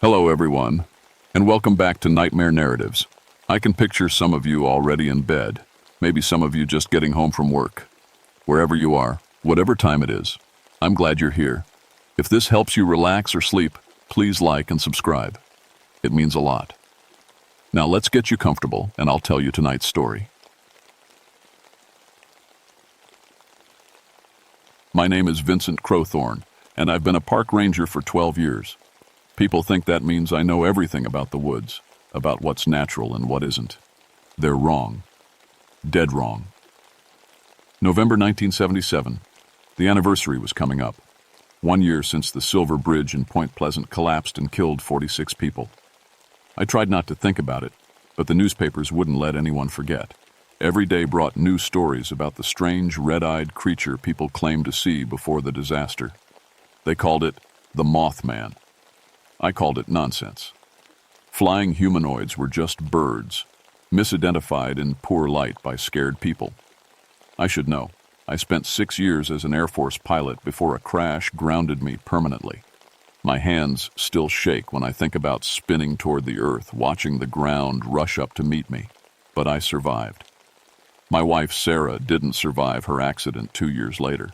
Hello, everyone, and welcome back to Nightmare Narratives. I can picture some of you already in bed, maybe some of you just getting home from work. Wherever you are, whatever time it is, I'm glad you're here. If this helps you relax or sleep, please like and subscribe. It means a lot. Now let's get you comfortable, and I'll tell you tonight's story. My name is Vincent Crowthorne, and I've been a park ranger for 12 years. People think that means I know everything about the woods, about what's natural and what isn't. They're wrong. Dead wrong. November 1977. The anniversary was coming up. 1 year since the Silver Bridge in Point Pleasant collapsed and killed 46 people. I tried not to think about it, but the newspapers wouldn't let anyone forget. Every day brought new stories about the strange red-eyed creature people claimed to see before the disaster. They called it the Mothman. I called it nonsense. Flying humanoids were just birds, misidentified in poor light by scared people. I should know. I spent 6 years as an Air Force pilot before a crash grounded me permanently. My hands still shake when I think about spinning toward the earth, watching the ground rush up to meet me. But I survived. My wife, Sarah, didn't survive her accident 2 years later.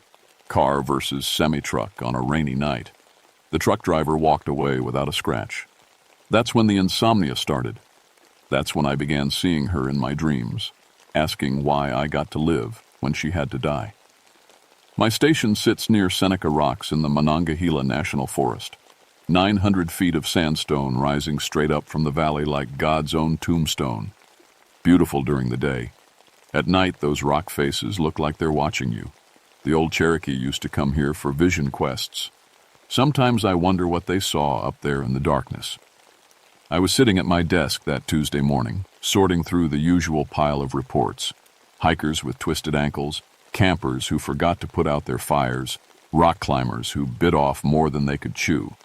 Car versus semi-truck on a rainy night. The truck driver walked away without a scratch. That's when the insomnia started. That's when I began seeing her in my dreams, asking why I got to live when she had to die. My station sits near Seneca Rocks in the Monongahela National Forest. 900 feet of sandstone rising straight up from the valley like God's own tombstone. Beautiful during the day. At night, those rock faces look like they're watching you. The old Cherokee used to come here for vision quests. Sometimes I wonder what they saw up there in the darkness. I was sitting at my desk that Tuesday morning, sorting through the usual pile of reports. Hikers with twisted ankles, campers who forgot to put out their fires, rock climbers who bit off more than they could chew.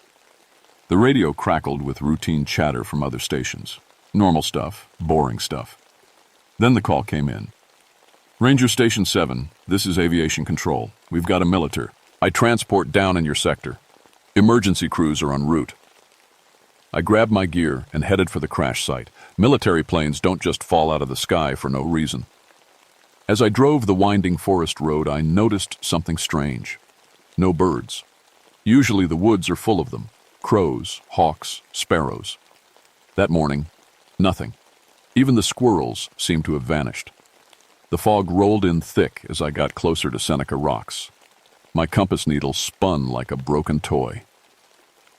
The radio crackled with routine chatter from other stations. Normal stuff, boring stuff. Then the call came in. Ranger Station 7, this is Aviation Control. We've got a militar. I transport down in your sector. Emergency crews are en route. I grabbed my gear and headed for the crash site. Military planes don't just fall out of the sky for no reason. As I drove the winding forest road, I noticed something strange. No birds. Usually the woods are full of them. Crows, hawks, sparrows. That morning, nothing. Even the squirrels seemed to have vanished. The fog rolled in thick as I got closer to Seneca Rocks. My compass needle spun like a broken toy.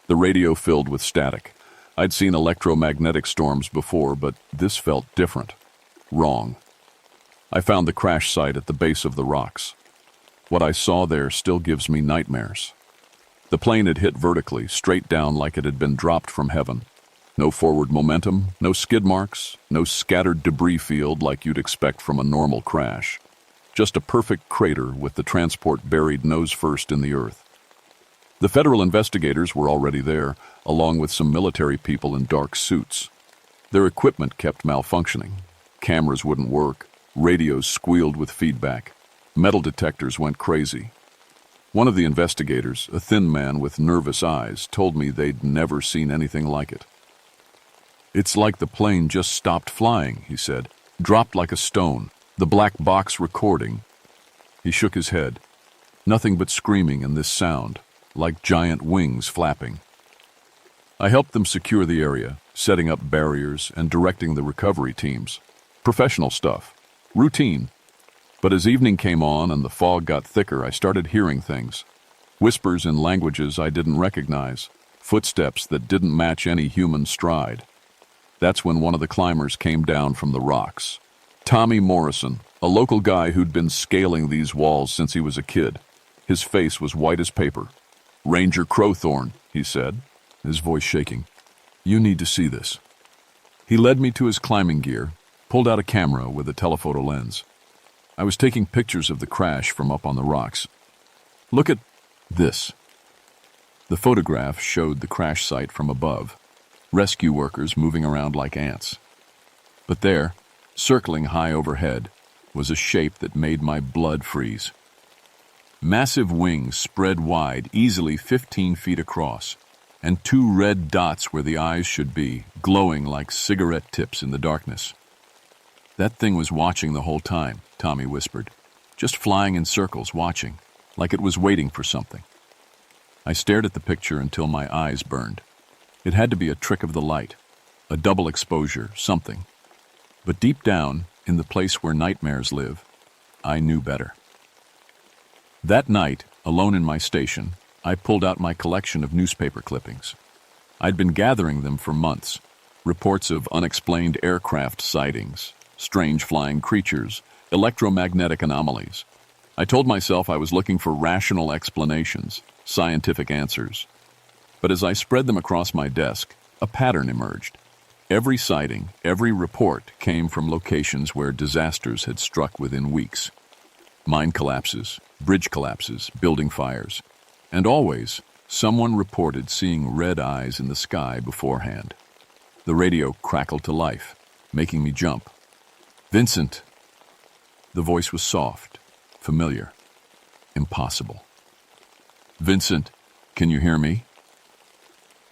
The radio filled with static. I'd seen electromagnetic storms before, but this felt different. Wrong. I found the crash site at the base of the rocks. What I saw there still gives me nightmares. The plane had hit vertically, straight down like it had been dropped from heaven. No forward momentum, no skid marks, no scattered debris field like you'd expect from a normal crash. Just a perfect crater with the transport buried nose first in the earth. The federal investigators were already there, along with some military people in dark suits. Their equipment kept malfunctioning. Cameras wouldn't work. Radios squealed with feedback. Metal detectors went crazy. One of the investigators, a thin man with nervous eyes, told me they'd never seen anything like it. It's like the plane just stopped flying, he said. Dropped like a stone. The black box recording. He shook his head. Nothing but screaming and this sound, like giant wings flapping. I helped them secure the area, setting up barriers and directing the recovery teams. Professional stuff. Routine. But as evening came on and the fog got thicker, I started hearing things. Whispers in languages I didn't recognize. Footsteps that didn't match any human stride. That's when one of the climbers came down from the rocks. Tommy Morrison, a local guy who'd been scaling these walls since he was a kid. His face was white as paper. "Ranger Crowthorne," he said, his voice shaking. "You need to see this." He led me to his climbing gear, pulled out a camera with a telephoto lens. I was taking pictures of the crash from up on the rocks. "Look at this." The photograph showed the crash site from above. Rescue workers moving around like ants. But there, circling high overhead, was a shape that made my blood freeze. Massive wings spread wide, easily 15 feet across. and two red dots where the eyes should be, glowing like cigarette tips in the darkness. "That thing was watching the whole time," Tommy whispered. "Just flying in circles, watching, like it was waiting for something." I stared at the picture until my eyes burned. It had to be a trick of the light, a double exposure, something. But deep down, in the place where nightmares live, I knew better. That night, alone in my station, I pulled out my collection of newspaper clippings. I'd been gathering them for months. Reports of unexplained aircraft sightings, strange flying creatures, electromagnetic anomalies. I told myself I was looking for rational explanations, scientific answers. But as I spread them across my desk, a pattern emerged. Every sighting, every report came from locations where disasters had struck within weeks. Mine collapses, bridge collapses, building fires. And always, someone reported seeing red eyes in the sky beforehand. The radio crackled to life, making me jump. "Vincent!" The voice was soft, familiar, impossible. "Vincent, can you hear me?"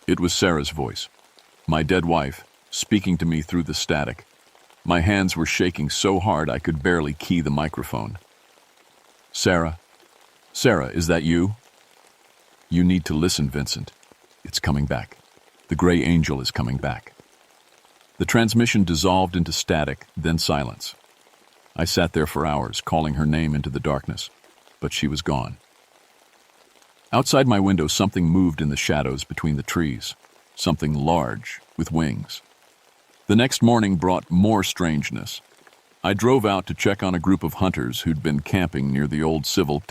It was Sarah's voice, my dead wife, speaking to me through the static. My hands were shaking so hard I could barely key the microphone. Sarah, is that you?" "You need to listen, Vincent. It's coming back. The gray angel is coming back." The transmission dissolved into static, then silence. I sat there for hours, calling her name into the darkness, but she was gone. Outside my window, something moved in the shadows between the trees, something large, with wings. The next morning brought more strangeness. I drove out to check on a group of hunters who'd been camping near the old civil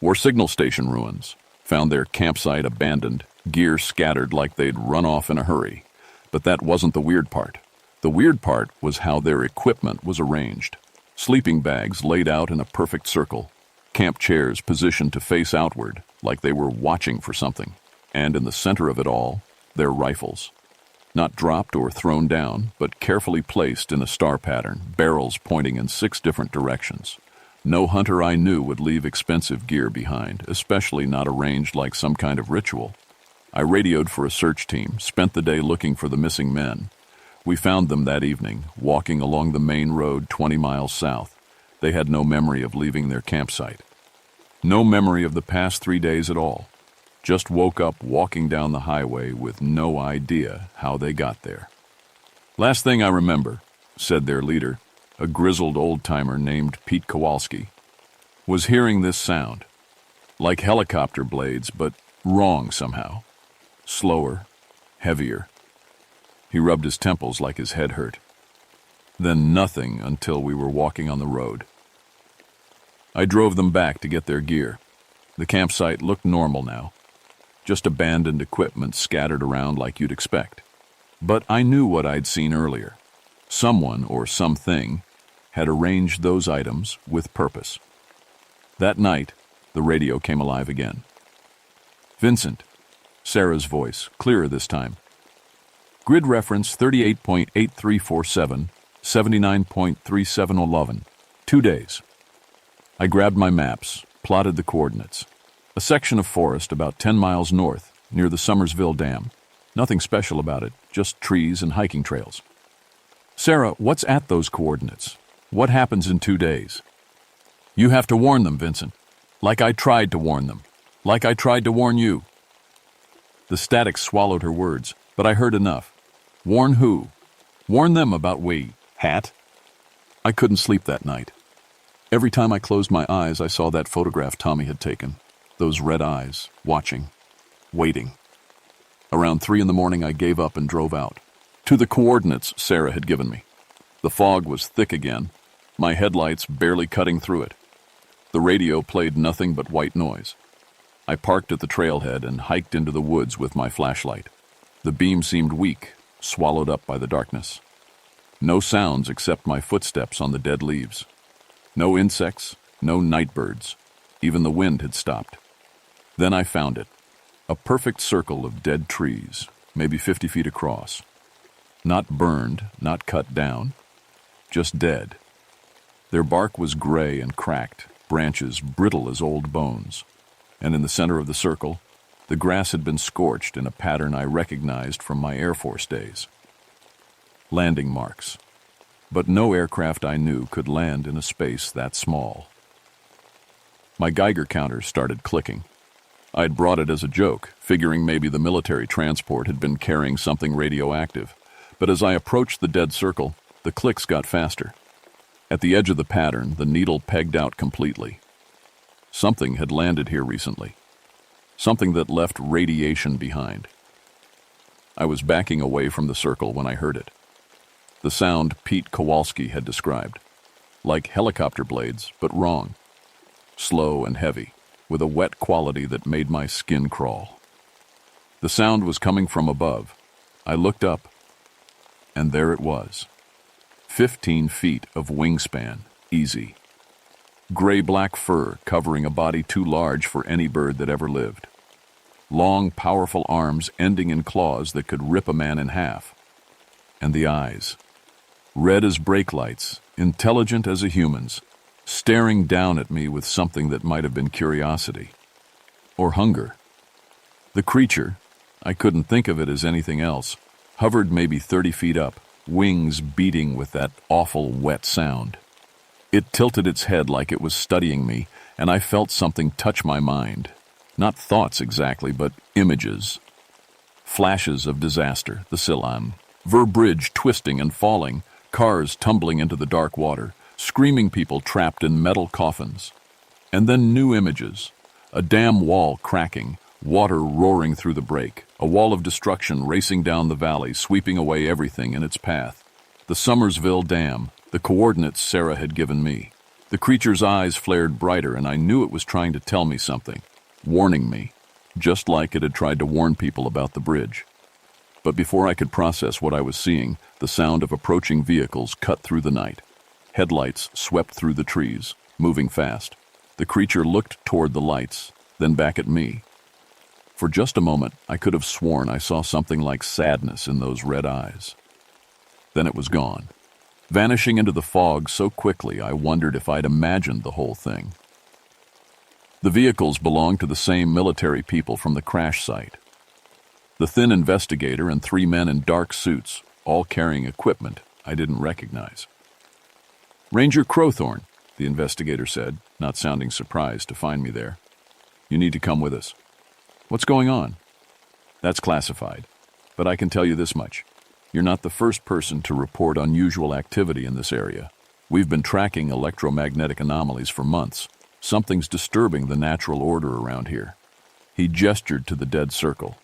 war signal station ruins, found their campsite abandoned, gear scattered like they'd run off in a hurry. But that wasn't the weird part. The weird part was how their equipment was arranged. Sleeping bags laid out in a perfect circle, camp chairs positioned to face outward like they were watching for something, and in the center of it all, their rifles. Not dropped or thrown down, but carefully placed in a star pattern, barrels pointing in 6 different directions. No hunter I knew would leave expensive gear behind, especially not arranged like some kind of ritual. I radioed for a search team, spent the day looking for the missing men. We found them that evening, walking along the main road 20 miles south. They had no memory of leaving their campsite. No memory of the past 3 days at all. Just woke up walking down the highway with no idea how they got there. "Last thing I remember," said their leader, a grizzled old-timer named Pete Kowalski, "was hearing this sound. Like helicopter blades, but wrong somehow. Slower, heavier." He rubbed his temples like his head hurt. Then nothing until we were walking on the road. I drove them back to get their gear. The campsite looked normal now. Just abandoned equipment scattered around like you'd expect. But I knew what I'd seen earlier. Someone or something had arranged those items with purpose. That night, the radio came alive again. "Vincent," Sarah's voice, clearer this time. "Grid reference 38.8347, 79.3711. 2 days." I grabbed my maps, plotted the coordinates. A section of forest about 10 miles north, near the Summersville Dam. Nothing special about it, just trees and hiking trails. "Sarah, what's at those coordinates? What happens in 2 days?" "You have to warn them, Vincent. Like I tried to warn them. Like I tried to warn you." The static swallowed her words, but I heard enough. "Warn who?" "Warn them about we, hat." I couldn't sleep that night. Every time I closed my eyes, I saw that photograph Tommy had taken. Those red eyes, watching, waiting. Around 3 in the morning, I gave up and drove out. To the coordinates Sarah had given me. The fog was thick again, my headlights barely cutting through it. The radio played nothing but white noise. I parked at the trailhead and hiked into the woods with my flashlight. The beam seemed weak, swallowed up by the darkness. No sounds except my footsteps on the dead leaves. No insects, no night birds. Even the wind had stopped. Then I found it. A perfect circle of dead trees, maybe 50 feet across. Not burned, not cut down, just dead. Their bark was gray and cracked, branches brittle as old bones. And in the center of the circle, The grass had been scorched in a pattern I recognized from my Air Force days. Landing marks. But no aircraft I knew could land in a space that small. My Geiger counter started clicking. I'd brought it as a joke, figuring maybe the military transport had been carrying something radioactive. But as I approached the dead circle, the clicks got faster. At the edge of the pattern, the needle pegged out completely. Something had landed here recently. Something that left radiation behind. I was backing away from the circle when I heard it. The sound Pete Kowalski had described. Like helicopter blades, but wrong. Slow and heavy, with a wet quality that made my skin crawl. The sound was coming from above. I looked up, and there it was. 15 feet of wingspan, easy. Gray-black fur covering a body too large for any bird that ever lived. Long, powerful arms ending in claws that could rip a man in half. And the eyes. Red as brake lights, intelligent as a human's, staring down at me with something that might have been curiosity. Or hunger. The creature, I couldn't think of it as anything else, hovered maybe 30 feet up, wings beating with that awful wet sound. It tilted its head like it was studying me, and I felt something touch my mind. Not thoughts exactly, but images. Flashes of disaster, the Silam. Ver Bridge twisting and falling, cars tumbling into the dark water, screaming people trapped in metal coffins. And then new images. A dam wall cracking, water roaring through the break, a wall of destruction racing down the valley, sweeping away everything in its path. The Summersville Dam, the coordinates Sarah had given me. The creature's eyes flared brighter, and I knew it was trying to tell me something, warning me, just like it had tried to warn people about the bridge. But before I could process what I was seeing, the sound of approaching vehicles cut through the night. Headlights swept through the trees, moving fast. The creature looked toward the lights, then back at me. For just a moment, I could have sworn I saw something like sadness in those red eyes. Then it was gone, vanishing into the fog so quickly I wondered if I'd imagined the whole thing. The vehicles belonged to the same military people from the crash site. The thin investigator and 3 men in dark suits, all carrying equipment I didn't recognize. "Ranger Crowthorne," the investigator said, not sounding surprised to find me there. "You need to come with us." "What's going on?" "That's classified, but I can tell you this much. You're not the first person to report unusual activity in this area. We've been tracking electromagnetic anomalies for months. Something's disturbing the natural order around here." He gestured to the dead circle.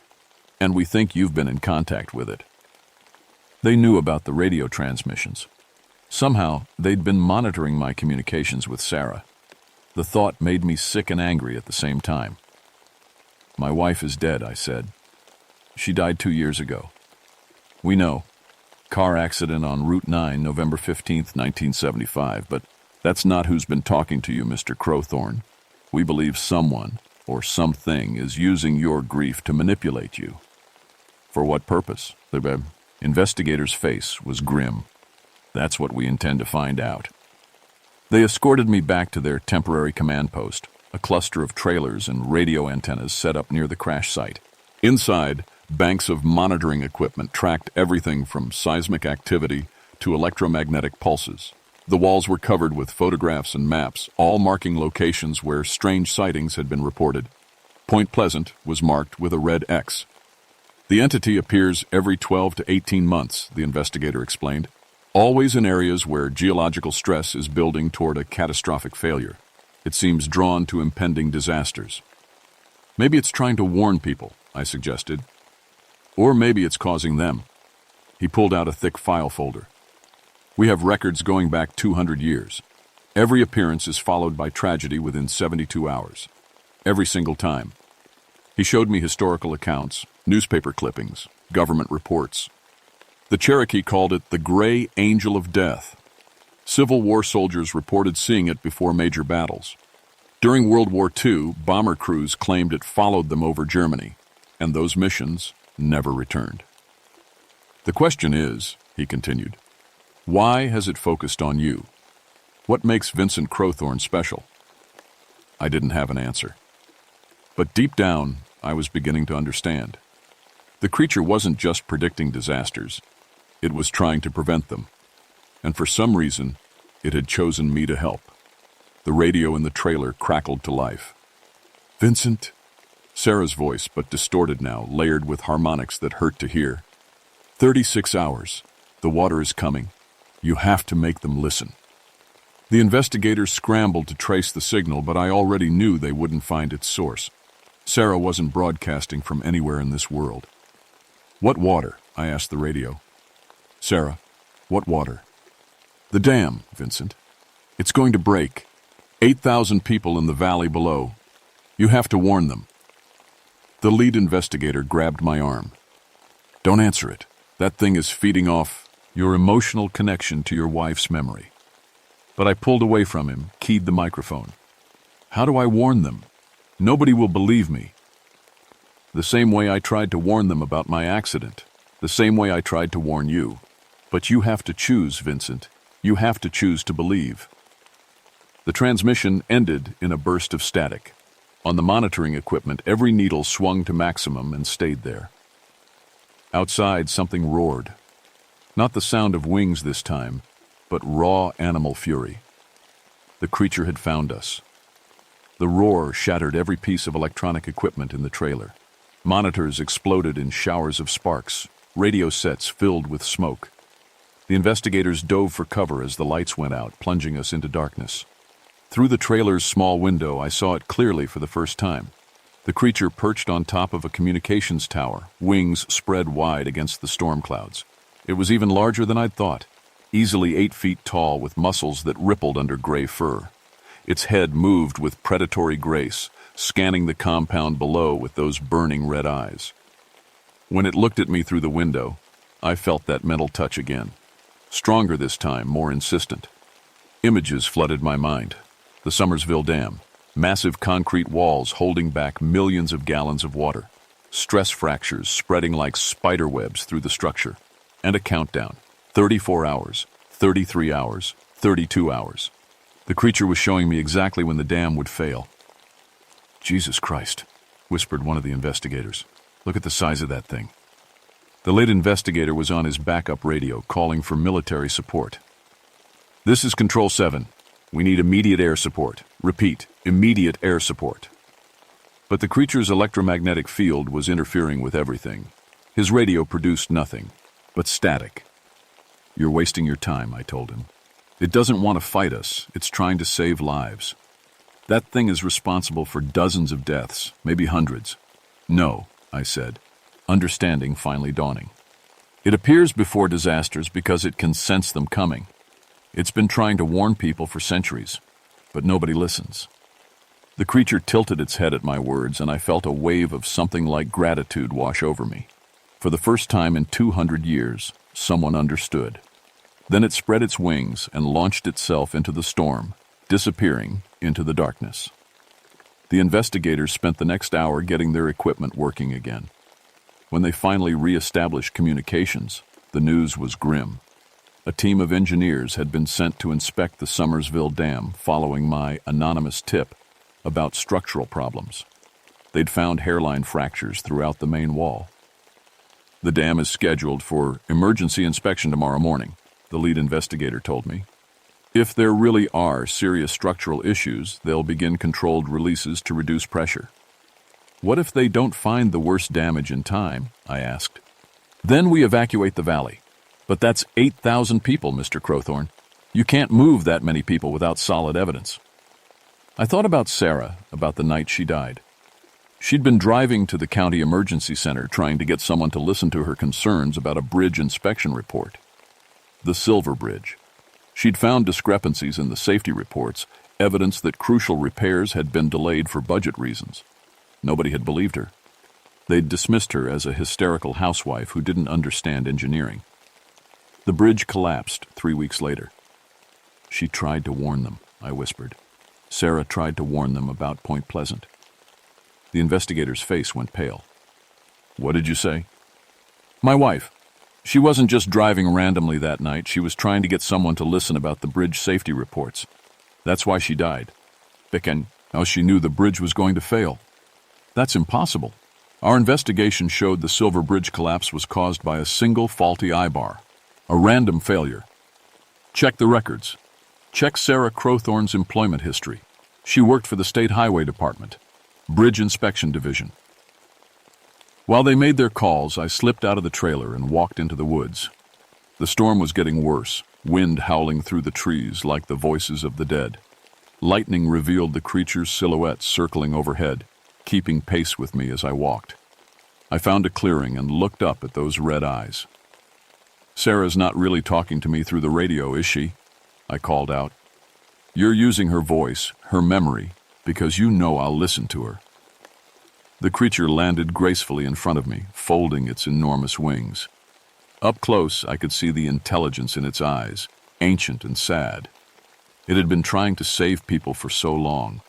"And we think you've been in contact with it." They knew about the radio transmissions. Somehow, they'd been monitoring my communications with Sarah. The thought made me sick and angry at the same time. "My wife is dead," I said. "She died 2 years ago." "We know. Car accident on Route 9, November 15th, 1975, but that's not who's been talking to you, Mr. Crowthorne. We believe someone, or something, is using your grief to manipulate you." "For what purpose?" The investigator's face was grim. "That's what we intend to find out." They escorted me back to their temporary command post, a cluster of trailers and radio antennas set up near the crash site. Inside, banks of monitoring equipment tracked everything from seismic activity to electromagnetic pulses. The walls were covered with photographs and maps, all marking locations where strange sightings had been reported. Point Pleasant was marked with a red X. "The entity appears every 12 to 18 months, the investigator explained. "Always in areas where geological stress is building toward a catastrophic failure. It seems drawn to impending disasters." "Maybe it's trying to warn people," I suggested. "Or maybe it's causing them." He pulled out a thick file folder. "We have records going back 200 years. Every appearance is followed by tragedy within 72 hours. Every single time." He showed me historical accounts, newspaper clippings, government reports. The Cherokee called it the Gray Angel of Death. Civil War soldiers reported seeing it before major battles. During World War II, bomber crews claimed it followed them over Germany, and those missions never returned. "The question is," he continued, "why has it focused on you? What makes Vincent Crowthorne special?" I didn't have an answer. But deep down, I was beginning to understand. The creature wasn't just predicting disasters. It was trying to prevent them. And for some reason, it had chosen me to help. The radio in the trailer crackled to life. "Vincent," Sarah's voice, but distorted now, layered with harmonics that hurt to hear. 36 hours. The water is coming. You have to make them listen." The investigators scrambled to trace the signal, but I already knew they wouldn't find its source. Sarah wasn't broadcasting from anywhere in this world. "What water?" I asked the radio. "Sarah, what water?" "The dam, Vincent. It's going to break. 8,000 people in the valley below. You have to warn them." The lead investigator grabbed my arm. "Don't answer it. That thing is feeding off your emotional connection to your wife's memory." But I pulled away from him, keyed the microphone. "How do I warn them? Nobody will believe me." "The same way I tried to warn them about my accident. The same way I tried to warn you. But you have to choose, Vincent. You have to choose to believe." The transmission ended in a burst of static. On the monitoring equipment, every needle swung to maximum and stayed there. Outside, something roared. Not the sound of wings this time, but raw animal fury. The creature had found us. The roar shattered every piece of electronic equipment in the trailer. Monitors exploded in showers of sparks, radio sets filled with smoke. The investigators dove for cover as the lights went out, plunging us into darkness. Through the trailer's small window, I saw it clearly for the first time. The creature perched on top of a communications tower, wings spread wide against the storm clouds. It was even larger than I'd thought, easily 8 feet tall with muscles that rippled under gray fur. Its head moved with predatory grace, scanning the compound below with those burning red eyes. When it looked at me through the window, I felt that mental touch again. Stronger this time, more insistent. Images flooded my mind. The Summersville Dam, massive concrete walls holding back millions of gallons of water, stress fractures spreading like spider webs through the structure, and a countdown. 34 hours, 33 hours, 32 hours. The creature was showing me exactly when the dam would fail. "Jesus Christ," whispered one of the investigators. "Look at the size of that thing." The lead investigator was on his backup radio, calling for military support. "This is Control 7. We need immediate air support. Repeat, immediate air support." But the creature's electromagnetic field was interfering with everything. His radio produced nothing but static. "You're wasting your time," I told him. "It doesn't want to fight us. It's trying to save lives. That thing is responsible for dozens of deaths, maybe hundreds." "No," I said, understanding finally dawning. "It appears before disasters because it can sense them coming. It's been trying to warn people for centuries, but nobody listens." The creature tilted its head at my words, and I felt a wave of something like gratitude wash over me. For the first time in 200 years, someone understood. Then it spread its wings and launched itself into the storm, disappearing into the darkness. The investigators spent the next hour getting their equipment working again. When they finally re-established communications, the news was grim. A team of engineers had been sent to inspect the Summersville Dam following my anonymous tip about structural problems. They'd found hairline fractures throughout the main wall. "The dam is scheduled for emergency inspection tomorrow morning," the lead investigator told me. "If there really are serious structural issues, they'll begin controlled releases to reduce pressure." "What if they don't find the worst damage in time?" I asked. "Then we evacuate the valley. But that's 8,000 people, Mr. Crowthorne. You can't move that many people without solid evidence." I thought about Sarah, about the night she died. She'd been driving to the county emergency center trying to get someone to listen to her concerns about a bridge inspection report. The Silver Bridge. She'd found discrepancies in the safety reports, evidence that crucial repairs had been delayed for budget reasons. Nobody had believed her. They'd dismissed her as a hysterical housewife who didn't understand engineering. The bridge collapsed 3 weeks later. "She tried to warn them," I whispered. "Sarah tried to warn them about Point Pleasant." The investigator's face went pale. "What did you say?" "My wife. She wasn't just driving randomly that night. She was trying to get someone to listen about the bridge safety reports. That's why she died. Because she knew the bridge was going to fail." "That's impossible." Our investigation showed the Silver Bridge collapse was caused by a single faulty eye-bar, a random failure. Check the records. Check Sarah Crowthorne's employment history. She worked for the State Highway Department, Bridge Inspection Division. While they made their calls, I slipped out of the trailer and walked into the woods. The storm was getting worse, wind howling through the trees like the voices of the dead. Lightning revealed the creature's silhouette circling overhead, keeping pace with me as I walked. I found a clearing and looked up at those red eyes. "Sarah's not really talking to me through the radio, is she?" I called out. "You're using her voice, her memory, because you know I'll listen to her." The creature landed gracefully in front of me, folding its enormous wings. Up close, I could see the intelligence in its eyes, ancient and sad. It had been trying to save people for so long,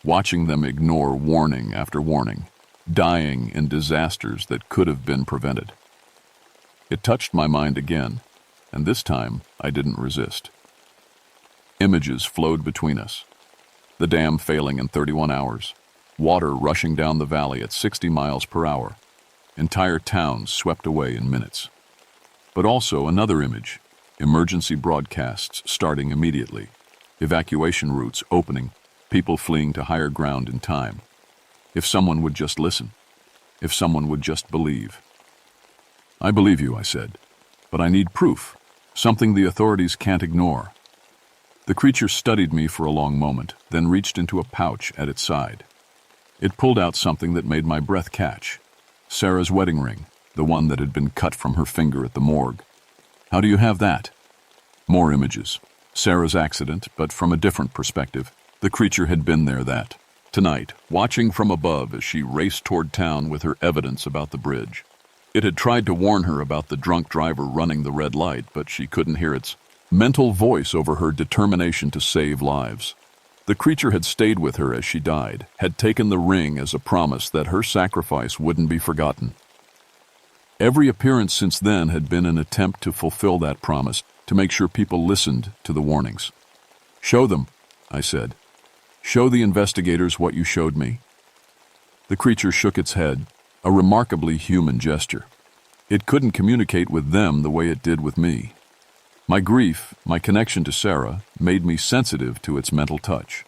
watching them ignore warning after warning, dying in disasters that could have been prevented. It touched my mind again, and this time I didn't resist. Images flowed between us. The dam failing in 31 hours, water rushing down the valley at 60 miles per hour, entire towns swept away in minutes. But also another image, emergency broadcasts starting immediately, evacuation routes opening, people fleeing to higher ground in time. If someone would just listen, if someone would just believe. "I believe you," I said, "but I need proof, something the authorities can't ignore." The creature studied me for a long moment, then reached into a pouch at its side. It pulled out something that made my breath catch. Sarah's wedding ring, the one that had been cut from her finger at the morgue. "How do you have that?" More images. Sarah's accident, but from a different perspective. The creature had been there tonight, watching from above as she raced toward town with her evidence about the bridge. It had tried to warn her about the drunk driver running the red light, but she couldn't hear its mental voice over her determination to save lives. The creature had stayed with her as she died, had taken the ring as a promise that her sacrifice wouldn't be forgotten. Every appearance since then had been an attempt to fulfill that promise, to make sure people listened to the warnings. "Show them," I said. "Show the investigators what you showed me." The creature shook its head, a remarkably human gesture. It couldn't communicate with them the way it did with me. My grief, my connection to Sarah, made me sensitive to its mental touch.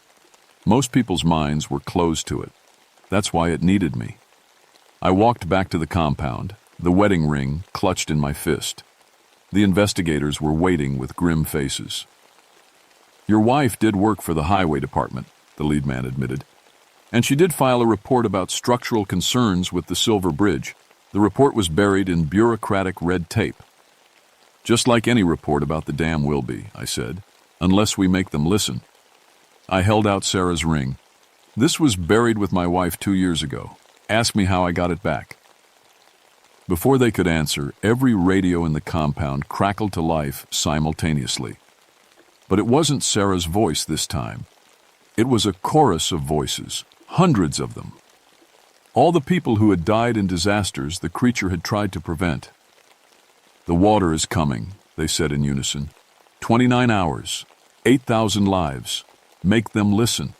Most people's minds were closed to it. That's why it needed me. I walked back to the compound, the wedding ring clutched in my fist. The investigators were waiting with grim faces. "Your wife did work for the highway department," the lead man admitted. "And she did file a report about structural concerns with the Silver Bridge. The report was buried in bureaucratic red tape." "Just like any report about the dam will be," I said, "unless we make them listen." I held out Sarah's ring. "This was buried with my wife 2 years ago. Ask me how I got it back." Before they could answer, every radio in the compound crackled to life simultaneously. But it wasn't Sarah's voice this time. It was a chorus of voices, hundreds of them. All the people who had died in disasters the creature had tried to prevent. "The water is coming," they said in unison. 29 hours, 8,000 lives. Make them listen."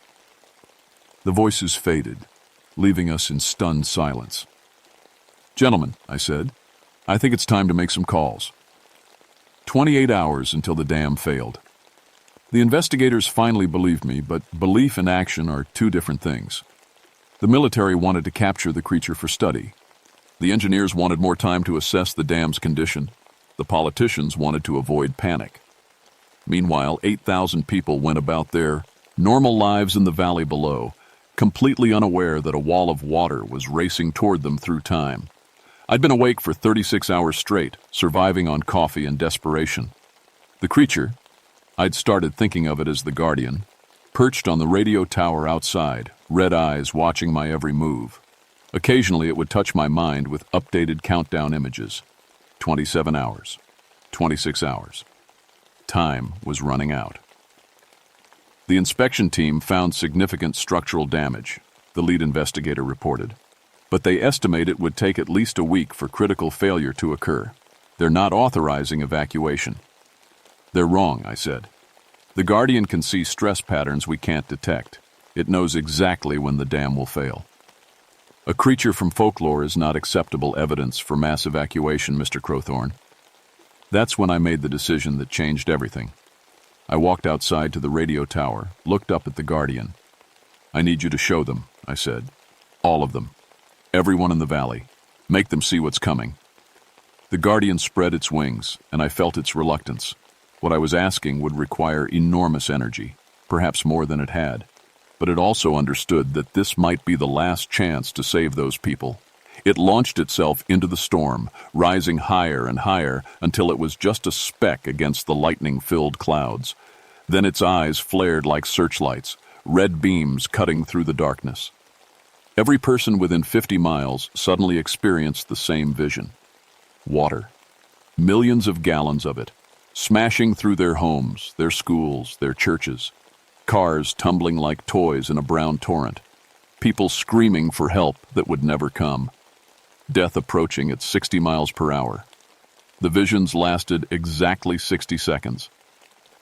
The voices faded, leaving us in stunned silence. "Gentlemen," I said, "I think it's time to make some calls." 28 hours until the dam failed. The investigators finally believed me, but belief and action are two different things. The military wanted to capture the creature for study. The engineers wanted more time to assess the dam's condition. The politicians wanted to avoid panic. Meanwhile, 8,000 people went about their normal lives in the valley below, completely unaware that a wall of water was racing toward them through time. I'd been awake for 36 hours straight, surviving on coffee and desperation. The creature, I'd started thinking of it as the guardian, perched on the radio tower outside, red eyes watching my every move. Occasionally it would touch my mind with updated countdown images. 27 hours, 26 hours. Time was running out. The inspection team found significant structural damage, the lead investigator reported. But they estimate it would take at least a week for critical failure to occur. They're not authorizing evacuation. "They're wrong," I said. "The Guardian can see stress patterns we can't detect. It knows exactly when the dam will fail." A creature from folklore is not acceptable evidence for mass evacuation, Mr. Crowthorne. That's when I made the decision that changed everything. I walked outside to the radio tower, looked up at the Guardian. I need you to show them, I said. All of them. Everyone in the valley. Make them see what's coming. The Guardian spread its wings, and I felt its reluctance. What I was asking would require enormous energy, perhaps more than it had. But it also understood that this might be the last chance to save those people. It launched itself into the storm, rising higher and higher until it was just a speck against the lightning-filled clouds. Then its eyes flared like searchlights, red beams cutting through the darkness. Every person within 50 miles suddenly experienced the same vision. Water. Millions of gallons of it, smashing through their homes, their schools, their churches. Cars tumbling like toys in a brown torrent. People screaming for help that would never come. Death approaching at 60 miles per hour. The visions lasted exactly 60 seconds.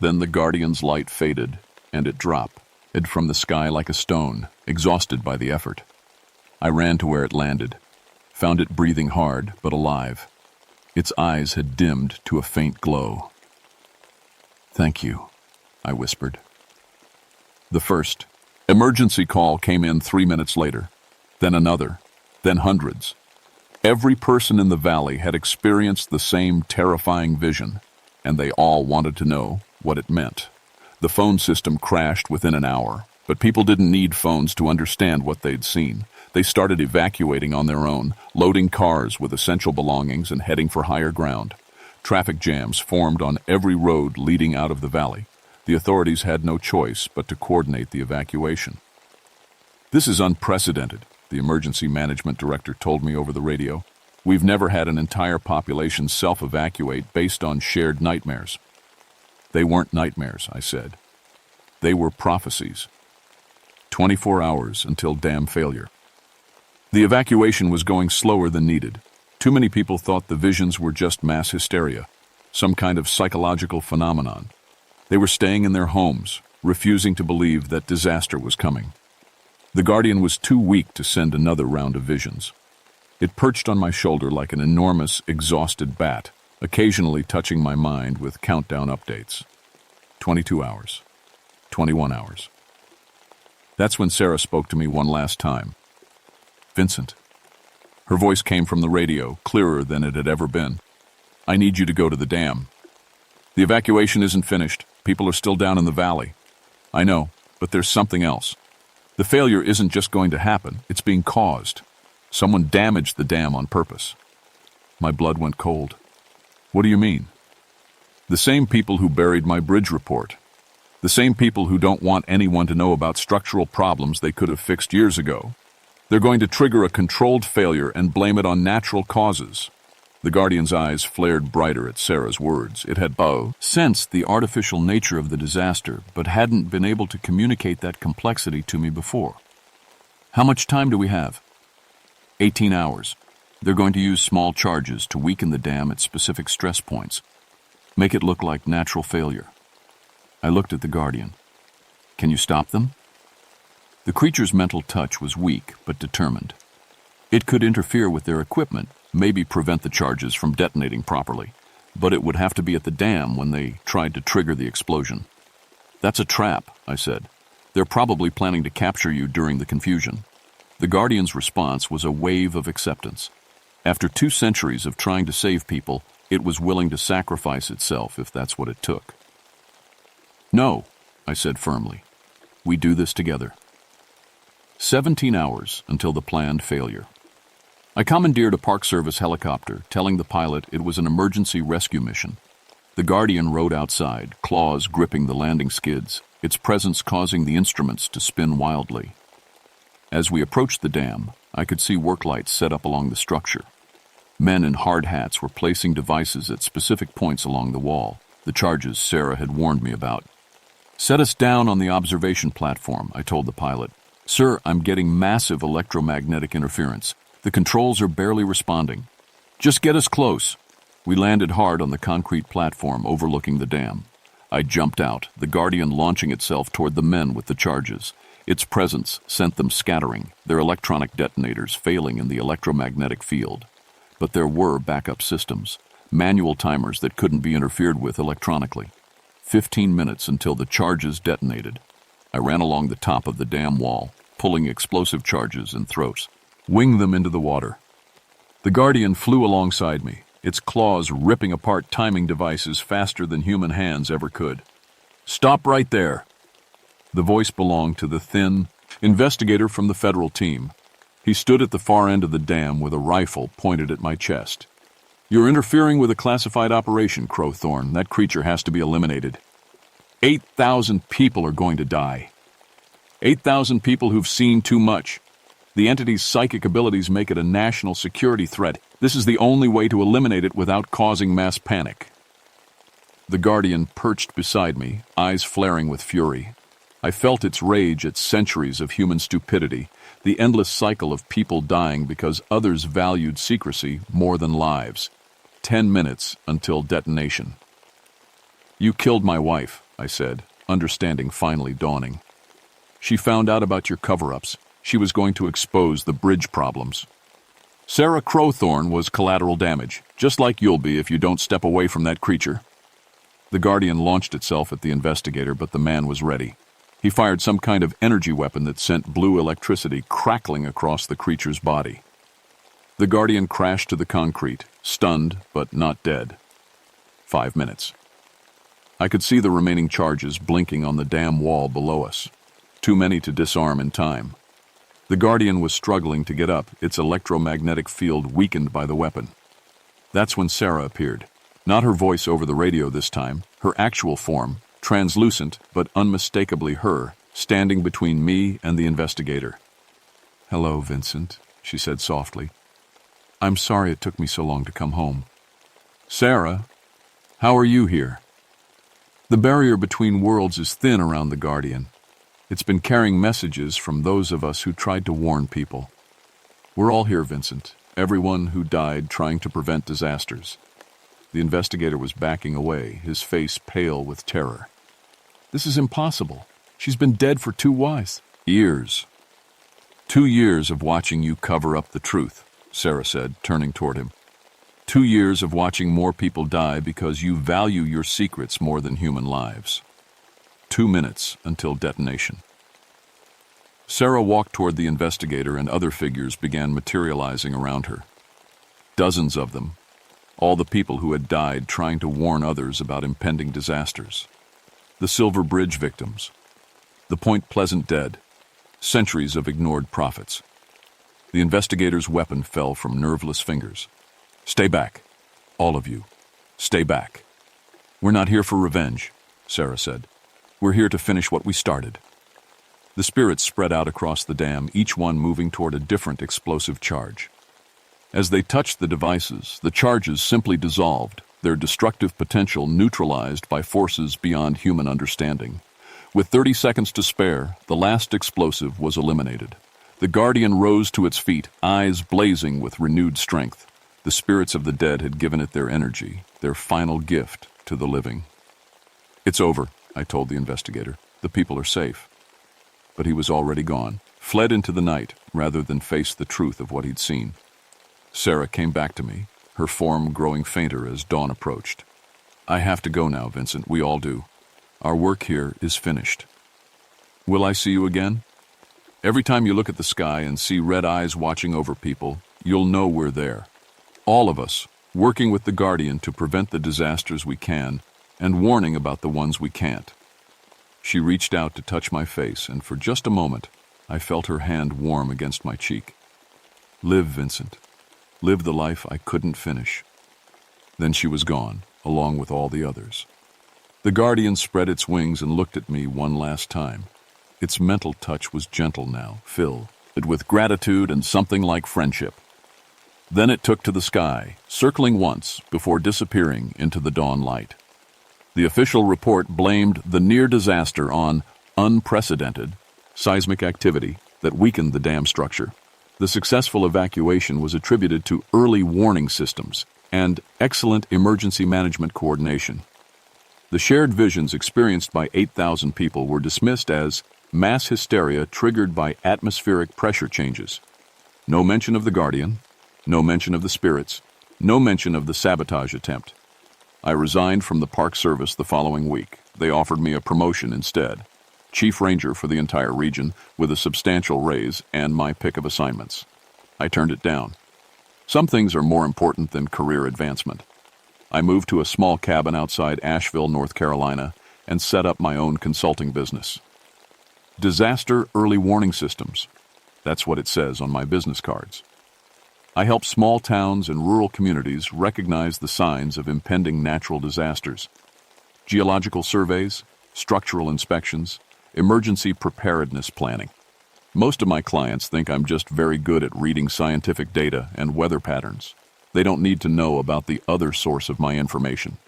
Then the Guardian's light faded, and it dropped from the sky like a stone, exhausted by the effort. I ran to where it landed, found it breathing hard but alive. Its eyes had dimmed to a faint glow. "Thank you," I whispered. The first emergency call came in 3 minutes later, then another, then hundreds. Every person in the valley had experienced the same terrifying vision, and they all wanted to know what it meant. The phone system crashed within an hour, but people didn't need phones to understand what they'd seen. They started evacuating on their own, loading cars with essential belongings and heading for higher ground. Traffic jams formed on every road leading out of the valley. The authorities had no choice but to coordinate the evacuation. "This is unprecedented," the emergency management director told me over the radio. "We've never had an entire population self-evacuate based on shared nightmares." "They weren't nightmares," I said. "They were prophecies." 24 hours until dam failure. The evacuation was going slower than needed. Too many people thought the visions were just mass hysteria, some kind of psychological phenomenon. They were staying in their homes, refusing to believe that disaster was coming. The Guardian was too weak to send another round of visions. It perched on my shoulder like an enormous, exhausted bat, occasionally touching my mind with countdown updates. 22 hours. 21 hours. That's when Sarah spoke to me one last time. "Vincent." Her voice came from the radio, clearer than it had ever been. "I need you to go to the dam. The evacuation isn't finished. People are still down in the valley. I know, but there's something else. The failure isn't just going to happen, it's being caused. Someone damaged the dam on purpose." My blood went cold. "What do you mean?" "The same people who buried my bridge report. The same people who don't want anyone to know about structural problems they could have fixed years ago. They're going to trigger a controlled failure and blame it on natural causes." The Guardian's eyes flared brighter at Sarah's words. It had sensed the artificial nature of the disaster, but hadn't been able to communicate that complexity to me before. "How much time do we have?" 18 hours. They're going to use small charges to weaken the dam at specific stress points. Make it look like natural failure. I looked at the Guardian. "Can you stop them?" The creature's mental touch was weak but determined. It could interfere with their equipment, maybe prevent the charges from detonating properly, but it would have to be at the dam when they tried to trigger the explosion. "That's a trap," I said. "They're probably planning to capture you during the confusion." The Guardian's response was a wave of acceptance. After 2 centuries of trying to save people, it was willing to sacrifice itself if that's what it took. "No," I said firmly. "We do this together." 17 hours until the planned failure. I commandeered a Park Service helicopter, telling the pilot it was an emergency rescue mission. The Guardian rode outside, claws gripping the landing skids, its presence causing the instruments to spin wildly. As we approached the dam, I could see work lights set up along the structure. Men in hard hats were placing devices at specific points along the wall, the charges Sarah had warned me about. "Set us down on the observation platform," I told the pilot. "Sir, I'm getting massive electromagnetic interference. The controls are barely responding. Just get us close." We landed hard on the concrete platform overlooking the dam. I jumped out, the Guardian launching itself toward the men with the charges. Its presence sent them scattering, their electronic detonators failing in the electromagnetic field. But there were backup systems, manual timers that couldn't be interfered with electronically. 15 minutes until the charges detonated. I ran along the top of the dam wall, pulling explosive charges and throats, winged them into the water. The Guardian flew alongside me, its claws ripping apart timing devices faster than human hands ever could. "Stop right there!" The voice belonged to the thin investigator from the federal team. He stood at the far end of the dam with a rifle pointed at my chest. "You're interfering with a classified operation, Crowthorne. That creature has to be eliminated. 8,000 people are going to die. 8,000 people who've seen too much. The entity's psychic abilities make it a national security threat. This is the only way to eliminate it without causing mass panic." The Guardian perched beside me, eyes flaring with fury. I felt its rage at centuries of human stupidity, the endless cycle of people dying because others valued secrecy more than lives. 10 minutes until detonation. "You killed my wife," I said, understanding finally dawning. "She found out about your cover-ups. She was going to expose the bridge problems. Sarah Crowthorne was collateral damage, just like you'll be if you don't step away from that creature." The Guardian launched itself at the investigator, but the man was ready. He fired some kind of energy weapon that sent blue electricity crackling across the creature's body. The Guardian crashed to the concrete, stunned but not dead. 5 minutes. I could see the remaining charges blinking on the dam wall below us. Too many to disarm in time. The Guardian was struggling to get up, its electromagnetic field weakened by the weapon. That's when Sarah appeared. Not her voice over the radio this time, her actual form, translucent but unmistakably her, standing between me and the investigator. "Hello, Vincent," she said softly. "I'm sorry it took me so long to come home." "Sarah, how are you here?" The barrier between worlds is thin around the Guardian. It's been carrying messages from those of us who tried to warn people. "We're all here, Vincent. Everyone who died trying to prevent disasters." The investigator was backing away, his face pale with terror. "This is impossible. She's been dead for 2 years. 2 years of watching you cover up the truth," Sarah said, turning toward him. 2 years of watching more people die because you value your secrets more than human lives. 2 minutes until detonation. Sarah walked toward the investigator and other figures began materializing around her. Dozens of them. All the people who had died trying to warn others about impending disasters. The Silver Bridge victims. The Point Pleasant dead. Centuries of ignored prophets. The investigator's weapon fell from nerveless fingers. "Stay back. All of you. Stay back. We're not here for revenge," Sarah said. "We're here to finish what we started." The spirits spread out across the dam, each one moving toward a different explosive charge. As they touched the devices, the charges simply dissolved, their destructive potential neutralized by forces beyond human understanding. With 30 seconds to spare, the last explosive was eliminated. The Guardian rose to its feet, eyes blazing with renewed strength. The spirits of the dead had given it their energy, their final gift to the living. "It's over," I told the investigator. "The people are safe." But he was already gone, fled into the night rather than face the truth of what he'd seen. Sarah came back to me, her form growing fainter as dawn approached. "I have to go now, Vincent. We all do. Our work here is finished. Will I see you again? Every time you look at the sky and see red eyes watching over people, you'll know we're there. All of us, working with the Guardian to prevent the disasters we can, and warning about the ones we can't." She reached out to touch my face, and for just a moment, I felt her hand warm against my cheek. "Live, Vincent. Live the life I couldn't finish." Then she was gone, along with all the others. The Guardian spread its wings and looked at me one last time. Its mental touch was gentle now, filled with gratitude and something like friendship. Then it took to the sky, circling once before disappearing into the dawn light. The official report blamed the near disaster on unprecedented seismic activity that weakened the dam structure. The successful evacuation was attributed to early warning systems and excellent emergency management coordination. The shared visions experienced by 8,000 people were dismissed as Mass hysteria triggered by atmospheric pressure changes. No mention of the Guardian, no mention of the spirits, no mention of the sabotage attempt. I resigned from the Park Service the following week. They offered me a promotion instead. Chief Ranger for the entire region, with a substantial raise and my pick of assignments. I turned it down. Some things are more important than career advancement. I moved to a small cabin outside Asheville, North Carolina, and set up my own consulting business. Disaster Early Warning Systems. That's what it says on my business cards. I help small towns and rural communities recognize the signs of impending natural disasters. Geological surveys, structural inspections, emergency preparedness planning. Most of my clients think I'm just very good at reading scientific data and weather patterns. They don't need to know about the other source of my information.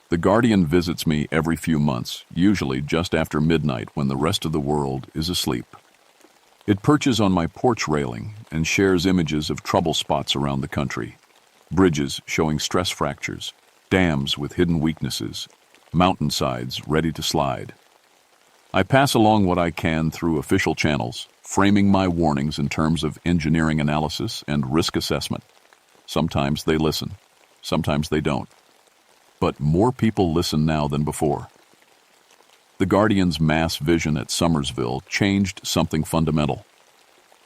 The Guardian visits me every few months, usually just after midnight when the rest of the world is asleep. It perches on my porch railing and shares images of trouble spots around the country. Bridges showing stress fractures, dams with hidden weaknesses, mountainsides ready to slide. I pass along what I can through official channels, framing my warnings in terms of engineering analysis and risk assessment. Sometimes they listen, sometimes they don't. But more people listen now than before. The Guardian's mass vision at Summersville changed something fundamental.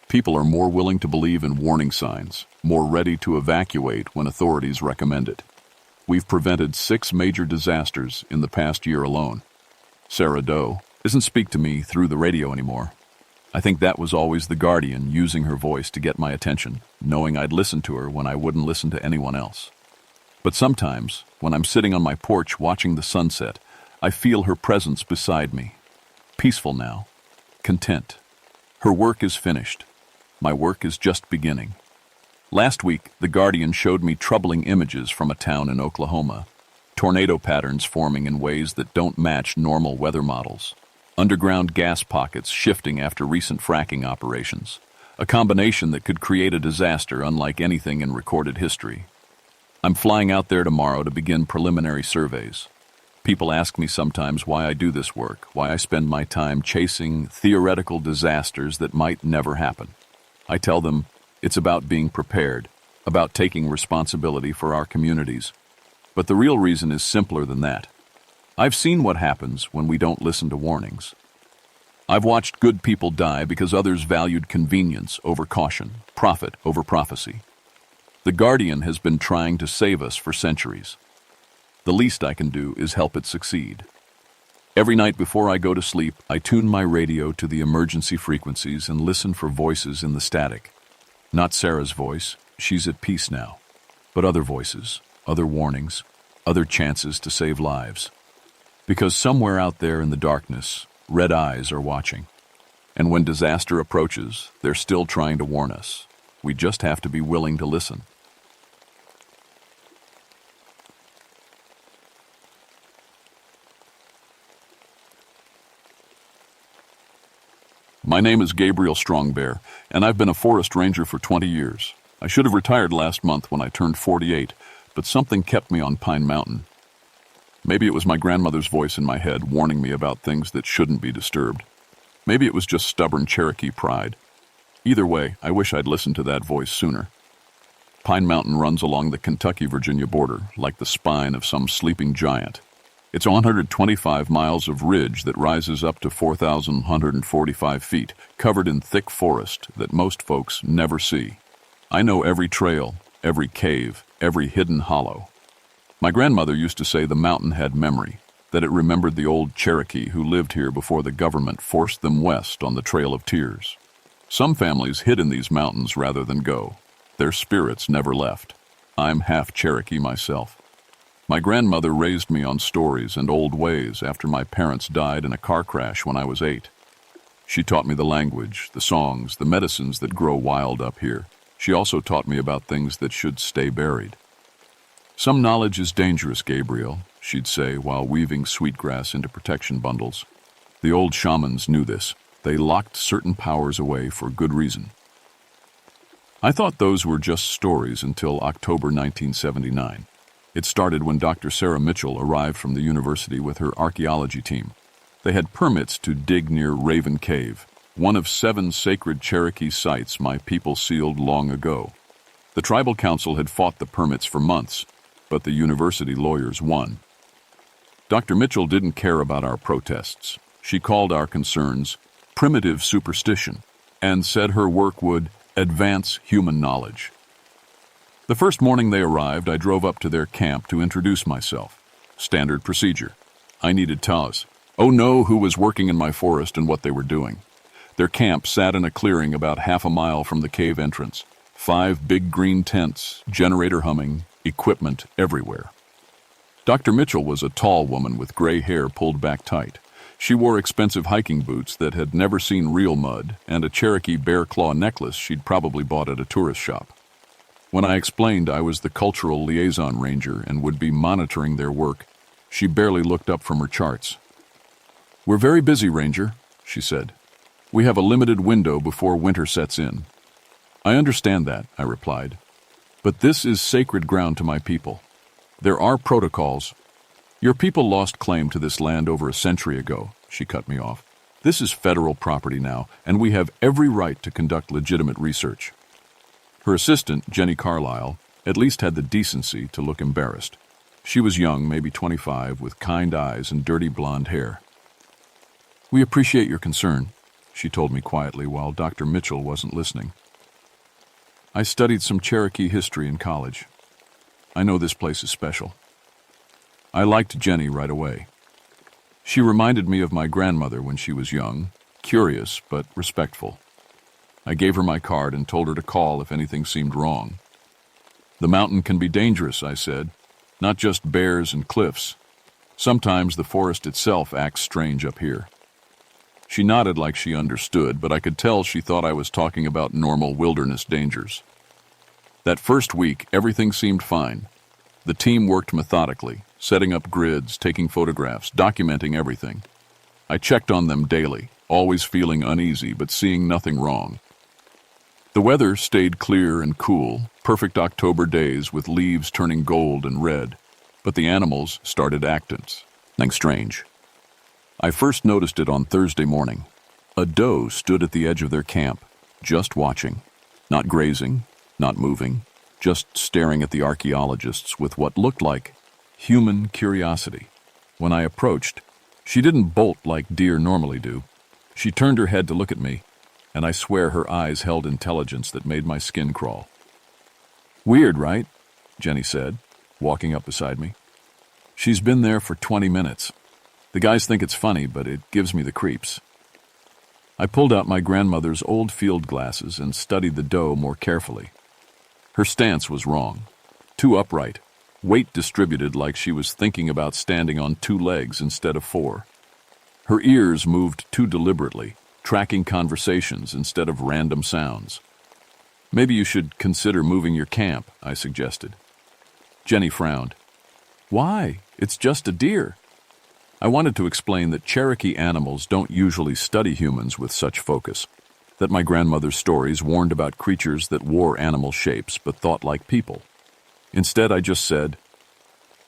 People are more willing to believe in warning signs, more ready to evacuate when authorities recommend it. We've prevented 6 major disasters in the past year alone. Sarah Doe doesn't speak to me through the radio anymore. I think that was always the Guardian using her voice to get my attention, knowing I'd listen to her when I wouldn't listen to anyone else. But sometimes, when I'm sitting on my porch watching the sunset, I feel her presence beside me. Peaceful now, content. Her work is finished. My work is just beginning. Last week, the Guardian showed me troubling images from a town in Oklahoma. Tornado patterns forming in ways that don't match normal weather models. Underground gas pockets shifting after recent fracking operations. A combination that could create a disaster unlike anything in recorded history. I'm flying out there tomorrow to begin preliminary surveys. People ask me sometimes why I do this work, why I spend my time chasing theoretical disasters that might never happen. I tell them it's about being prepared, about taking responsibility for our communities. But the real reason is simpler than that. I've seen what happens when we don't listen to warnings. I've watched good people die because others valued convenience over caution, profit over prophecy. The Guardian has been trying to save us for centuries. The least I can do is help it succeed. Every night before I go to sleep, I tune my radio to the emergency frequencies and listen for voices in the static. Not Sarah's voice, she's at peace now. But other voices, other warnings, other chances to save lives. Because somewhere out there in the darkness, red eyes are watching. And when disaster approaches, they're still trying to warn us. We just have to be willing to listen. My name is Gabriel Strongbear, and I've been a forest ranger for 20 years. I should have retired last month when I turned 48, but something kept me on Pine Mountain. Maybe it was my grandmother's voice in my head warning me about things that shouldn't be disturbed. Maybe it was just stubborn Cherokee pride. Either way, I wish I'd listened to that voice sooner. Pine Mountain runs along the Kentucky-Virginia border, like the spine of some sleeping giant. It's 125 miles of ridge that rises up to 4,145 feet, covered in thick forest that most folks never see. I know every trail, every cave, every hidden hollow. My grandmother used to say the mountain had memory, that it remembered the old Cherokee who lived here before the government forced them west on the Trail of Tears. Some families hid in these mountains rather than go. Their spirits never left. I'm half Cherokee myself. My grandmother raised me on stories and old ways after my parents died in a car crash when I was 8. She taught me the language, the songs, the medicines that grow wild up here. She also taught me about things that should stay buried. Some knowledge is dangerous, Gabriel, she'd say while weaving sweetgrass into protection bundles. The old shamans knew this. They locked certain powers away for good reason. I thought those were just stories until October 1979. It started when Dr. Sarah Mitchell arrived from the university with her archaeology team. They had permits to dig near Raven Cave, one of 7 sacred Cherokee sites my people sealed long ago. The tribal council had fought the permits for months, but the university lawyers won. Dr. Mitchell didn't care about our protests. She called our concerns primitive superstition and said her work would advance human knowledge. The first morning they arrived, I drove up to their camp to introduce myself. Standard procedure. I needed Taz. Oh no, who was working in my forest and what they were doing. Their camp sat in a clearing about half a mile from the cave entrance. 5 big green tents, generator humming, equipment everywhere. Dr. Mitchell was a tall woman with gray hair pulled back tight. She wore expensive hiking boots that had never seen real mud and a Cherokee bear claw necklace she'd probably bought at a tourist shop. When I explained I was the cultural liaison ranger and would be monitoring their work, she barely looked up from her charts. "We're very busy, Ranger," she said. "We have a limited window before winter sets in." "I understand that," I replied. "But this is sacred ground to my people. There are protocols." "Your people lost claim to this land over a century ago," she cut me off. "This is federal property now, and we have every right to conduct legitimate research." Her assistant, Jenny Carlisle, at least had the decency to look embarrassed. She was young, maybe 25, with kind eyes and dirty blonde hair. "We appreciate your concern," she told me quietly while Dr. Mitchell wasn't listening. "I studied some Cherokee history in college. I know this place is special." I liked Jenny right away. She reminded me of my grandmother when she was young, curious but respectful. I gave her my card and told her to call if anything seemed wrong. "The mountain can be dangerous," I said, "not just bears and cliffs. Sometimes the forest itself acts strange up here." She nodded like she understood, but I could tell she thought I was talking about normal wilderness dangers. That first week, everything seemed fine. The team worked methodically, setting up grids, taking photographs, documenting everything. I checked on them daily, always feeling uneasy but seeing nothing wrong. The weather stayed clear and cool, perfect October days with leaves turning gold and red, but the animals started acting strange. I first noticed it on Thursday morning. A doe stood at the edge of their camp, just watching, not grazing, not moving, just staring at the archaeologists with what looked like human curiosity. When I approached, she didn't bolt like deer normally do. She turned her head to look at me, and I swear her eyes held intelligence that made my skin crawl. "Weird, right?" Jenny said, walking up beside me. "She's been there for 20 minutes. The guys think it's funny, but it gives me the creeps." I pulled out my grandmother's old field glasses and studied the doe more carefully. Her stance was wrong. Too upright, weight distributed like she was thinking about standing on 2 legs instead of 4. Her ears moved too deliberately, tracking conversations instead of random sounds. "Maybe you should consider moving your camp," I suggested. Jenny frowned. "Why? It's just a deer." I wanted to explain that Cherokee animals don't usually study humans with such focus, that my grandmother's stories warned about creatures that wore animal shapes but thought like people. Instead, I just said,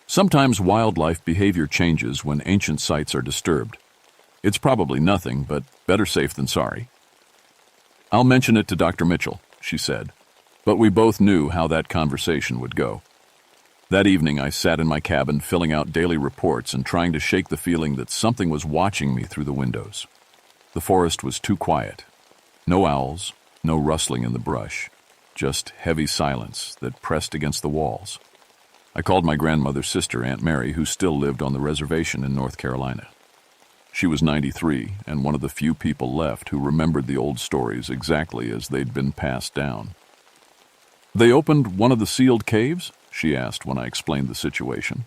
"Sometimes wildlife behavior changes when ancient sites are disturbed. It's probably nothing, but better safe than sorry." "I'll mention it to Dr. Mitchell," she said, but we both knew how that conversation would go. That evening, I sat in my cabin filling out daily reports and trying to shake the feeling that something was watching me through the windows. The forest was too quiet. No owls, no rustling in the brush, just heavy silence that pressed against the walls. I called my grandmother's sister, Aunt Mary, who still lived on the reservation in North Carolina. She was 93 and one of the few people left who remembered the old stories exactly as they'd been passed down. "They opened one of the sealed caves?" she asked when I explained the situation.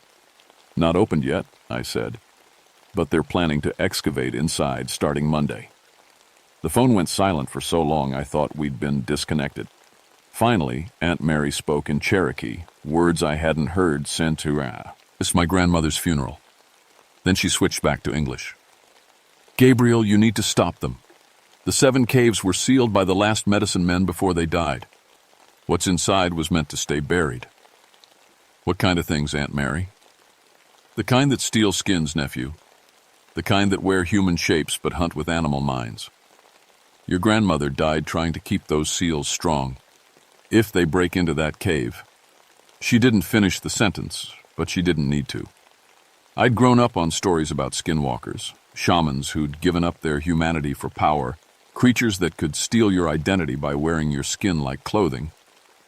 "Not opened yet," I said, "but they're planning to excavate inside starting Monday." The phone went silent for so long I thought we'd been disconnected. Finally, Aunt Mary spoke in Cherokee, words I hadn't heard since it's my grandmother's funeral. Then she switched back to English. "Gabriel, you need to stop them. The 7 caves were sealed by the last medicine men before they died. What's inside was meant to stay buried." "What kind of things, Aunt Mary?" "The kind that steal skins, nephew. the kind that wear human shapes but hunt with animal minds. Your grandmother died trying to keep those seals strong. If they break into that cave. She didn't finish the sentence, but she didn't need to. I'd grown up on stories about skinwalkers, shamans who'd given up their humanity for power, creatures that could steal your identity by wearing your skin like clothing.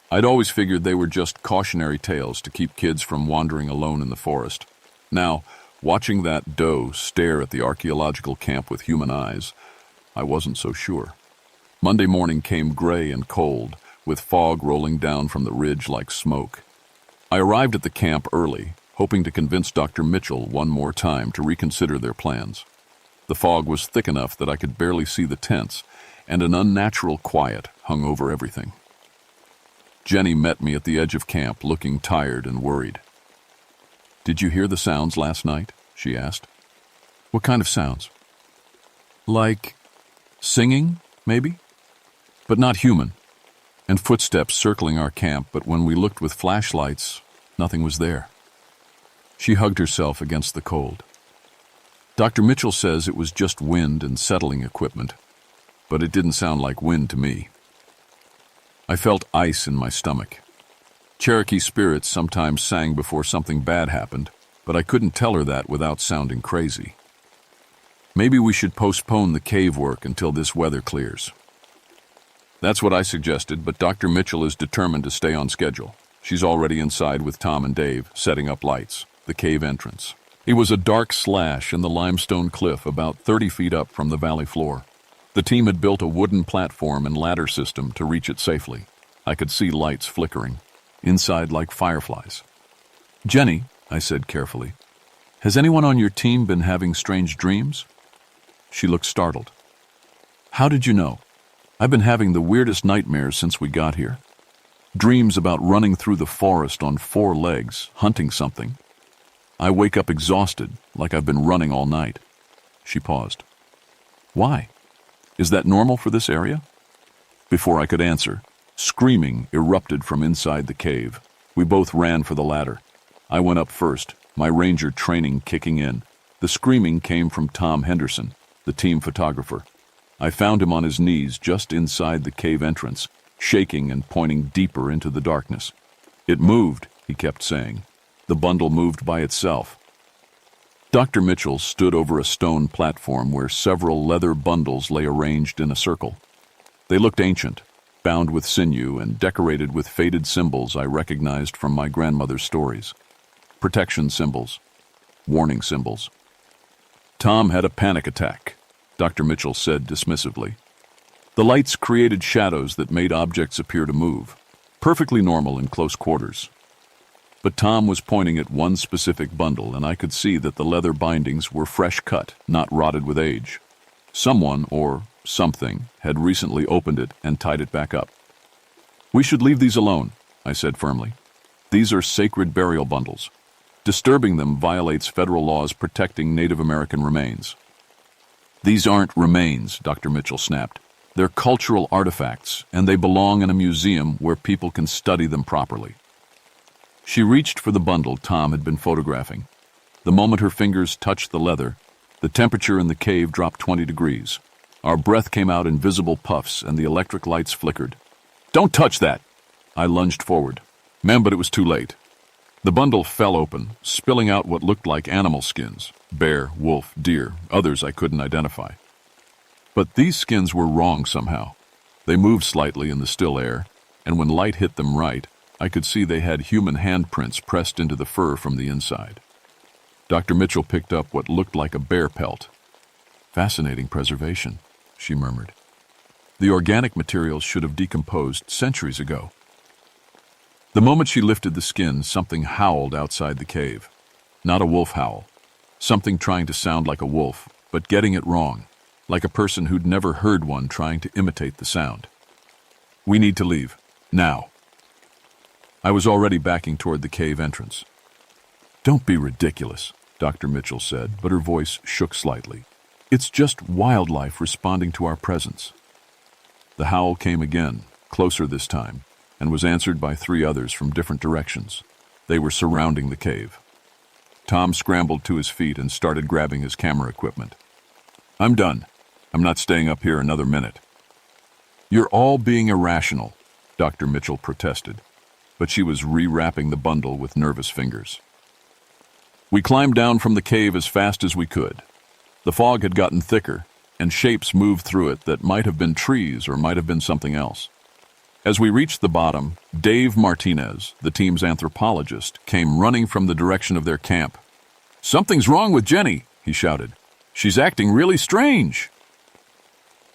I'd always figured they were just cautionary tales to keep kids from wandering alone in the forest. Now, watching that doe stare at the archaeological camp with human eyes, I wasn't so sure. Monday morning came gray and cold, with fog rolling down from the ridge like smoke. I arrived at the camp early, hoping to convince Dr. Mitchell one more time to reconsider their plans. The fog was thick enough that I could barely see the tents, and an unnatural quiet hung over everything. Jenny met me at the edge of camp, looking tired and worried. "Did you hear the sounds last night?" she asked. "What kind of sounds?" "Like singing, maybe? But not human. And footsteps circling our camp, but when we looked with flashlights, nothing was there." She hugged herself against the cold. "Dr. Mitchell says it was just wind and settling equipment, but it didn't sound like wind to me." I felt ice in my stomach. Cherokee spirits sometimes sang before something bad happened, but I couldn't tell her that without sounding crazy. "Maybe we should postpone the cave work until this weather clears." That's what I suggested, but Dr. Mitchell is determined to stay on schedule. She's already inside with Tom and Dave, setting up lights, the cave entrance. It was a dark slash in the limestone cliff about 30 feet up from the valley floor. The team had built a wooden platform and ladder system to reach it safely. I could see lights flickering, inside like fireflies. "Jenny," I said carefully, "has anyone on your team been having strange dreams?" She looked startled. "How did you know? I've been having the weirdest nightmares since we got here. Dreams about running through the forest on 4 legs, hunting something. I wake up exhausted, like I've been running all night." She paused. "Why? Is that normal for this area?" Before I could answer, screaming erupted from inside the cave. We both ran for the ladder. I went up first, my ranger training kicking in. The screaming came from Tom Henderson, the team photographer. I found him on his knees just inside the cave entrance, shaking and pointing deeper into the darkness. "It moved," he kept saying. "The bundle moved by itself." Dr. Mitchell stood over a stone platform where several leather bundles lay arranged in a circle. They looked ancient, bound with sinew and decorated with faded symbols I recognized from my grandmother's stories. Protection symbols, warning symbols. "Tom had a panic attack," Dr. Mitchell said dismissively. "The lights created shadows that made objects appear to move, perfectly normal in close quarters. But Tom was pointing at one specific bundle, and I could see that the leather bindings were fresh cut, not rotted with age. Someone, or something, had recently opened it and tied it back up. "We should leave these alone," I said firmly. "These are sacred burial bundles. Disturbing them violates federal laws protecting Native American remains." "These aren't remains," Dr. Mitchell snapped. "They're cultural artifacts, and they belong in a museum where people can study them properly." She reached for the bundle Tom had been photographing. The moment her fingers touched the leather, the temperature in the cave dropped 20 degrees. Our breath came out in visible puffs, and the electric lights flickered. "Don't touch that!" I lunged forward. But it was too late. The bundle fell open, spilling out what looked like animal skins. Bear, wolf, deer, others I couldn't identify. But these skins were wrong somehow. They moved slightly in the still air, and when light hit them right, I could see they had human handprints pressed into the fur from the inside. Dr. Mitchell picked up what looked like a bear pelt. "Fascinating preservation," she murmured. "The organic materials should have decomposed centuries ago." The moment she lifted the skin, something howled outside the cave. Not a wolf howl. Something trying to sound like a wolf, but getting it wrong, like a person who'd never heard one trying to imitate the sound. "We need to leave. Now." I was already backing toward the cave entrance. "Don't be ridiculous," Dr. Mitchell said, but her voice shook slightly. "It's just wildlife responding to our presence." The howl came again, closer this time, and was answered by 3 others from different directions. They were surrounding the cave. Tom scrambled to his feet and started grabbing his camera equipment. I'm done. I'm not staying up here another minute. You're all being irrational, Dr. Mitchell protested, but she was rewrapping the bundle with nervous fingers. We climbed down from the cave as fast as we could. The fog had gotten thicker, and shapes moved through it that might have been trees or might have been something else. As we reached the bottom, Dave Martinez, the team's anthropologist, came running from the direction of their camp. "Something's wrong with Jenny," he shouted. "She's acting really strange."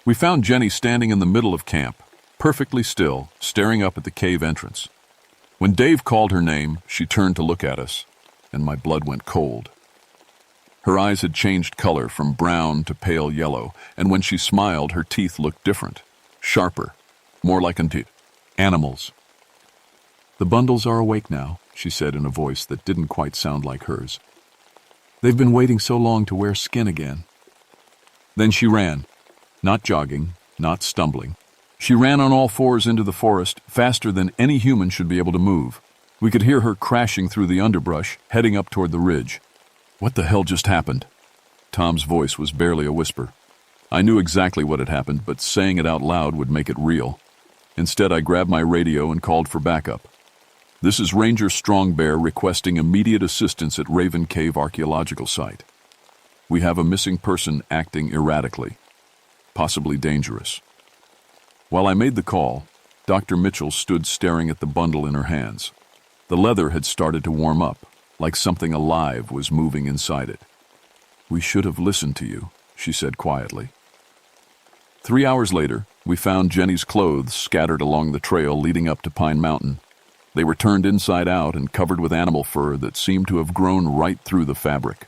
We found Jenny standing in the middle of camp, perfectly still, staring up at the cave entrance. When Dave called her name, she turned to look at us, and my blood went cold. Her eyes had changed color from brown to pale yellow, and when she smiled, her teeth looked different, sharper, more like animals. "The bundles are awake now," she said in a voice that didn't quite sound like hers. "They've been waiting so long to wear skin again." Then she ran, not jogging, not stumbling. She ran on all fours into the forest, faster than any human should be able to move. We could hear her crashing through the underbrush, heading up toward the ridge. "What the hell just happened?" Tom's voice was barely a whisper. I knew exactly what had happened, but saying it out loud would make it real. Instead, I grabbed my radio and called for backup. "This is Ranger Strongbear requesting immediate assistance at Raven Cave Archaeological Site. We have a missing person acting erratically, possibly dangerous." While I made the call, Dr. Mitchell stood staring at the bundle in her hands. The leather had started to warm up, like something alive was moving inside it. "We should have listened to you," she said quietly. 3 hours later, we found Jenny's clothes scattered along the trail leading up to Pine Mountain. They were turned inside out and covered with animal fur that seemed to have grown right through the fabric.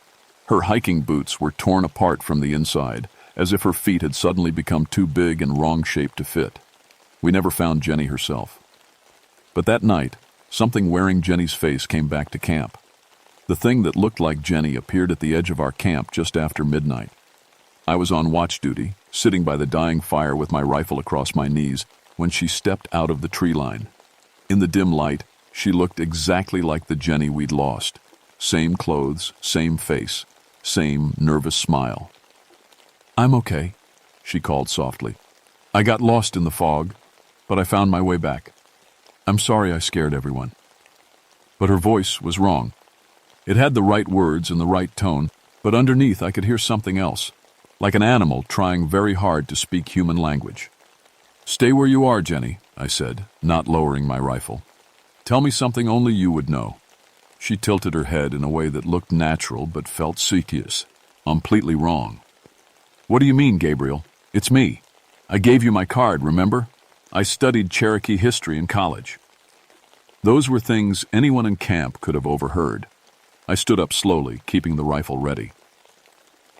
Her hiking boots were torn apart from the inside, as if her feet had suddenly become too big and wrong-shaped to fit. We never found Jenny herself. But that night, something wearing Jenny's face came back to camp. The thing that looked like Jenny appeared at the edge of our camp just after midnight. I was on watch duty, sitting by the dying fire with my rifle across my knees, when she stepped out of the tree line. In the dim light, she looked exactly like the Jenny we'd lost. Same clothes, same face, same nervous smile. "I'm okay," she called softly. "I got lost in the fog, but I found my way back. I'm sorry I scared everyone." But her voice was wrong. It had the right words and the right tone, but underneath I could hear something else, like an animal trying very hard to speak human language. "Stay where you are, Jenny," I said, not lowering my rifle. "Tell me something only you would know." She tilted her head in a way that looked natural but felt serious, completely wrong. "What do you mean, Gabriel? It's me. I gave you my card, remember? I studied Cherokee history in college." Those were things anyone in camp could have overheard. I stood up slowly, keeping the rifle ready.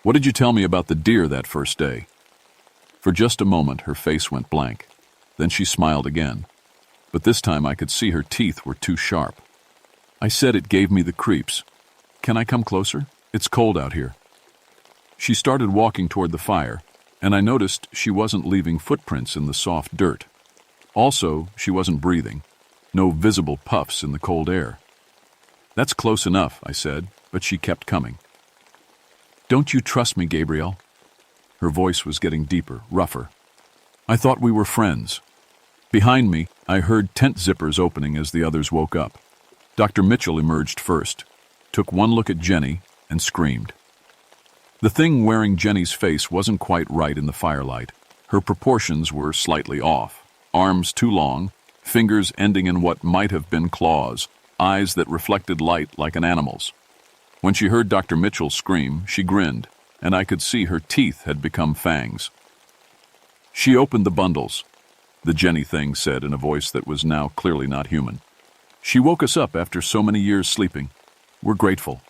"What did you tell me about the deer that first day?" For just a moment, her face went blank. Then she smiled again. But this time I could see her teeth were too sharp. "I said it gave me the creeps. Can I come closer? It's cold out here." She started walking toward the fire, and I noticed she wasn't leaving footprints in the soft dirt. Also, she wasn't breathing. No visible puffs in the cold air. "That's close enough," I said, but she kept coming. "Don't you trust me, Gabriel?" Her voice was getting deeper, rougher. "I thought we were friends." Behind me, I heard tent zippers opening as the others woke up. Dr. Mitchell emerged first, took one look at Jenny, and screamed. The thing wearing Jenny's face wasn't quite right in the firelight. Her proportions were slightly off. Arms too long, fingers ending in what might have been claws, eyes that reflected light like an animal's. When she heard Dr. Mitchell scream, she grinned, and I could see her teeth had become fangs. She opened the bundles, the Jenny thing said in a voice that was now clearly not human. "She woke us up after so many years sleeping. We're grateful."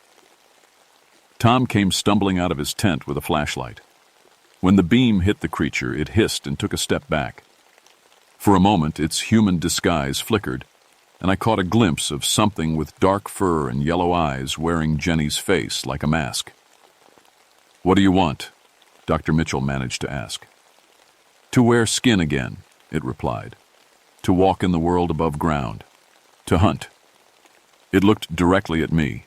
Tom came stumbling out of his tent with a flashlight. When the beam hit the creature, it hissed and took a step back. For a moment, its human disguise flickered, and I caught a glimpse of something with dark fur and yellow eyes wearing Jenny's face like a mask. "What do you want?" Dr. Mitchell managed to ask. "To wear skin again," it replied. "To walk in the world above ground. To hunt." It looked directly at me.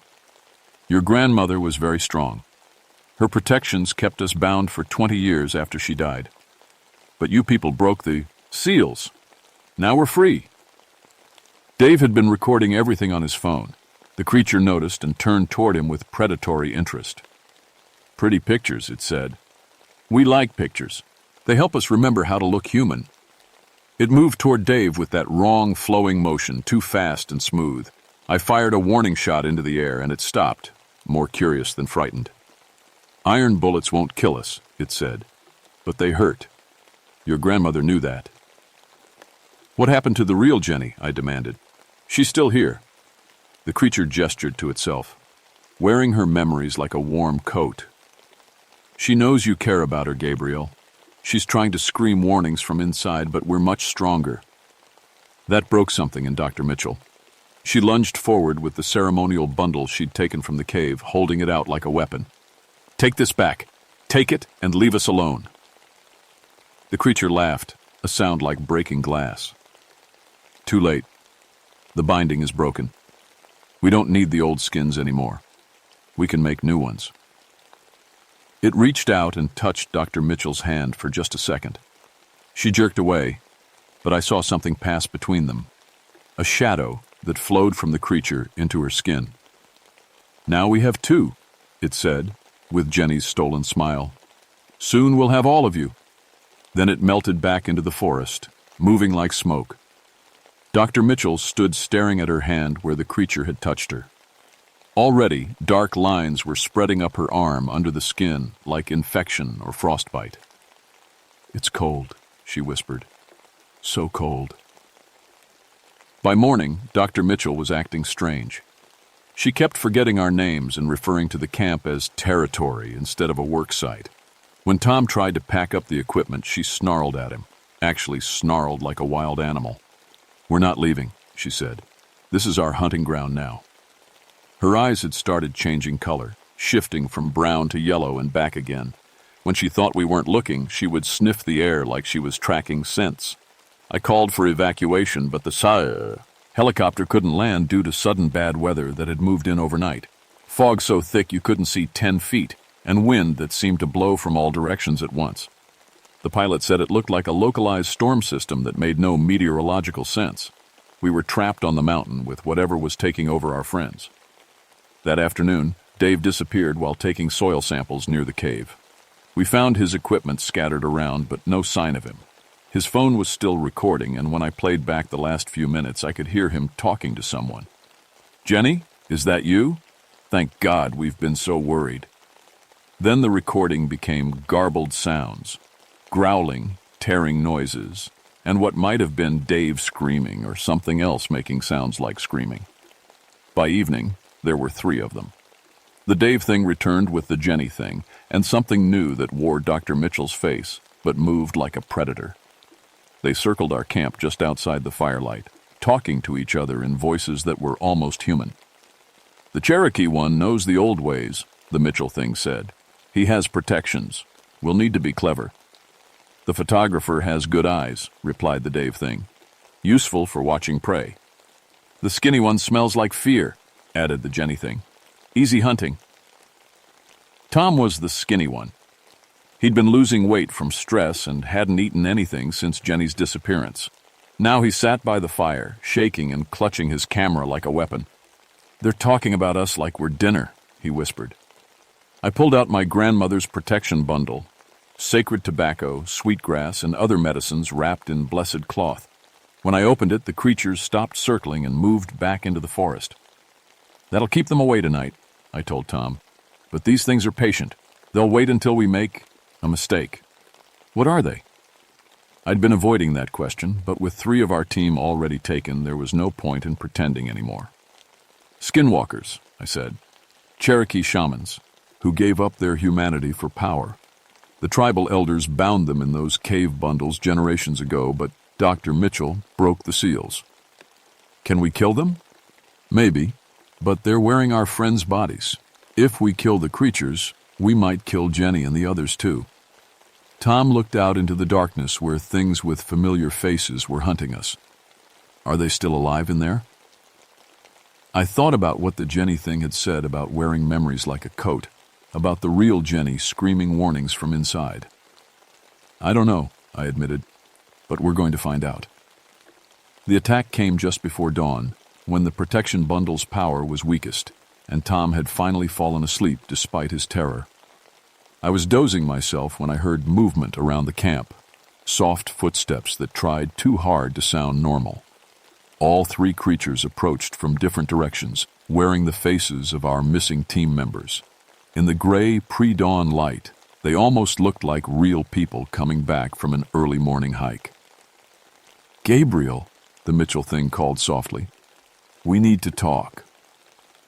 Your grandmother was very strong. Her protections kept us bound for 20 years after she died. But you people broke the seals. Now we're free. Dave had been recording everything on his phone. The creature noticed and turned toward him with predatory interest. Pretty pictures, it said. We like pictures. They help us remember how to look human. It moved toward Dave with that wrong, flowing motion, too fast and smooth. I fired a warning shot into the air, and it stopped, more curious than frightened. Iron bullets won't kill us, it said, but they hurt. Your grandmother knew that. What happened to the real Jenny? I demanded. She's still here. The creature gestured to itself, wearing her memories like a warm coat. She knows you care about her, Gabriel. She's trying to scream warnings from inside, but we're much stronger. That broke something in Dr. Mitchell. She lunged forward with the ceremonial bundle she'd taken from the cave, holding it out like a weapon. Take this back. Take it and leave us alone. The creature laughed, a sound like breaking glass. Too late. The binding is broken. We don't need the old skins anymore. We can make new ones. It reached out and touched Dr. Mitchell's hand for just a second. She jerked away, but I saw something pass between them. A shadow that flowed from the creature into her skin. Now we have two, it said, with Jenny's stolen smile. Soon we'll have all of you. Then it melted back into the forest, moving like smoke. Dr. Mitchell stood staring at her hand where the creature had touched her. Already, dark lines were spreading up her arm under the skin like infection or frostbite. It's cold, she whispered. So cold. By morning, Dr. Mitchell was acting strange. She kept forgetting our names and referring to the camp as territory instead of a work site. When Tom tried to pack up the equipment, she snarled at him, actually snarled like a wild animal. We're not leaving, she said. This is our hunting ground now. Her eyes had started changing color, shifting from brown to yellow and back again. When she thought we weren't looking, she would sniff the air like she was tracking scents. I called for evacuation, but the helicopter couldn't land due to sudden bad weather that had moved in overnight. Fog so thick you couldn't see 10 feet, and wind that seemed to blow from all directions at once. The pilot said it looked like a localized storm system that made no meteorological sense. We were trapped on the mountain with whatever was taking over our friends. That afternoon, Dave disappeared while taking soil samples near the cave. We found his equipment scattered around, but no sign of him. His phone was still recording, and when I played back the last few minutes, I could hear him talking to someone. Jenny, is that you? Thank God, we've been so worried. Then the recording became garbled sounds. Growling, tearing noises, and what might have been Dave screaming or something else making sounds like screaming. By evening, there were 3 of them. The Dave thing returned with the Jenny thing, and something new that wore Dr. Mitchell's face, but moved like a predator. They circled our camp just outside the firelight, talking to each other in voices that were almost human. The Cherokee one knows the old ways, the Mitchell thing said. He has protections. We'll need to be clever. The photographer has good eyes, replied the Dave thing. Useful for watching prey. The skinny one smells like fear, added the Jenny thing. Easy hunting. Tom was the skinny one. He'd been losing weight from stress and hadn't eaten anything since Jenny's disappearance. Now he sat by the fire, shaking and clutching his camera like a weapon. They're talking about us like we're dinner, he whispered. I pulled out my grandmother's protection bundle, sacred tobacco, sweetgrass, and other medicines wrapped in blessed cloth. When I opened it, the creatures stopped circling and moved back into the forest. That'll keep them away tonight, I told Tom. But these things are patient. They'll wait until we make a mistake. What are they? I'd been avoiding that question, but with 3 of our team already taken, there was no point in pretending anymore. Skinwalkers, I said. Cherokee shamans, who gave up their humanity for power. The tribal elders bound them in those cave bundles generations ago, but Dr. Mitchell broke the seals. Can we kill them? Maybe, but they're wearing our friends' bodies. If we kill the creatures, we might kill Jenny and the others too. Tom looked out into the darkness where things with familiar faces were hunting us. Are they still alive in there? I thought about what the Jenny thing had said about wearing memories like a coat, about the real Jenny screaming warnings from inside. I don't know, I admitted, but we're going to find out. The attack came just before dawn, when the protection bundle's power was weakest, and Tom had finally fallen asleep despite his terror. I was dozing myself when I heard movement around the camp, soft footsteps that tried too hard to sound normal. All three creatures approached from different directions, wearing the faces of our missing team members. In the gray pre-dawn light, they almost looked like real people coming back from an early morning hike. "Gabriel," the Mitchell thing called softly. "We need to talk."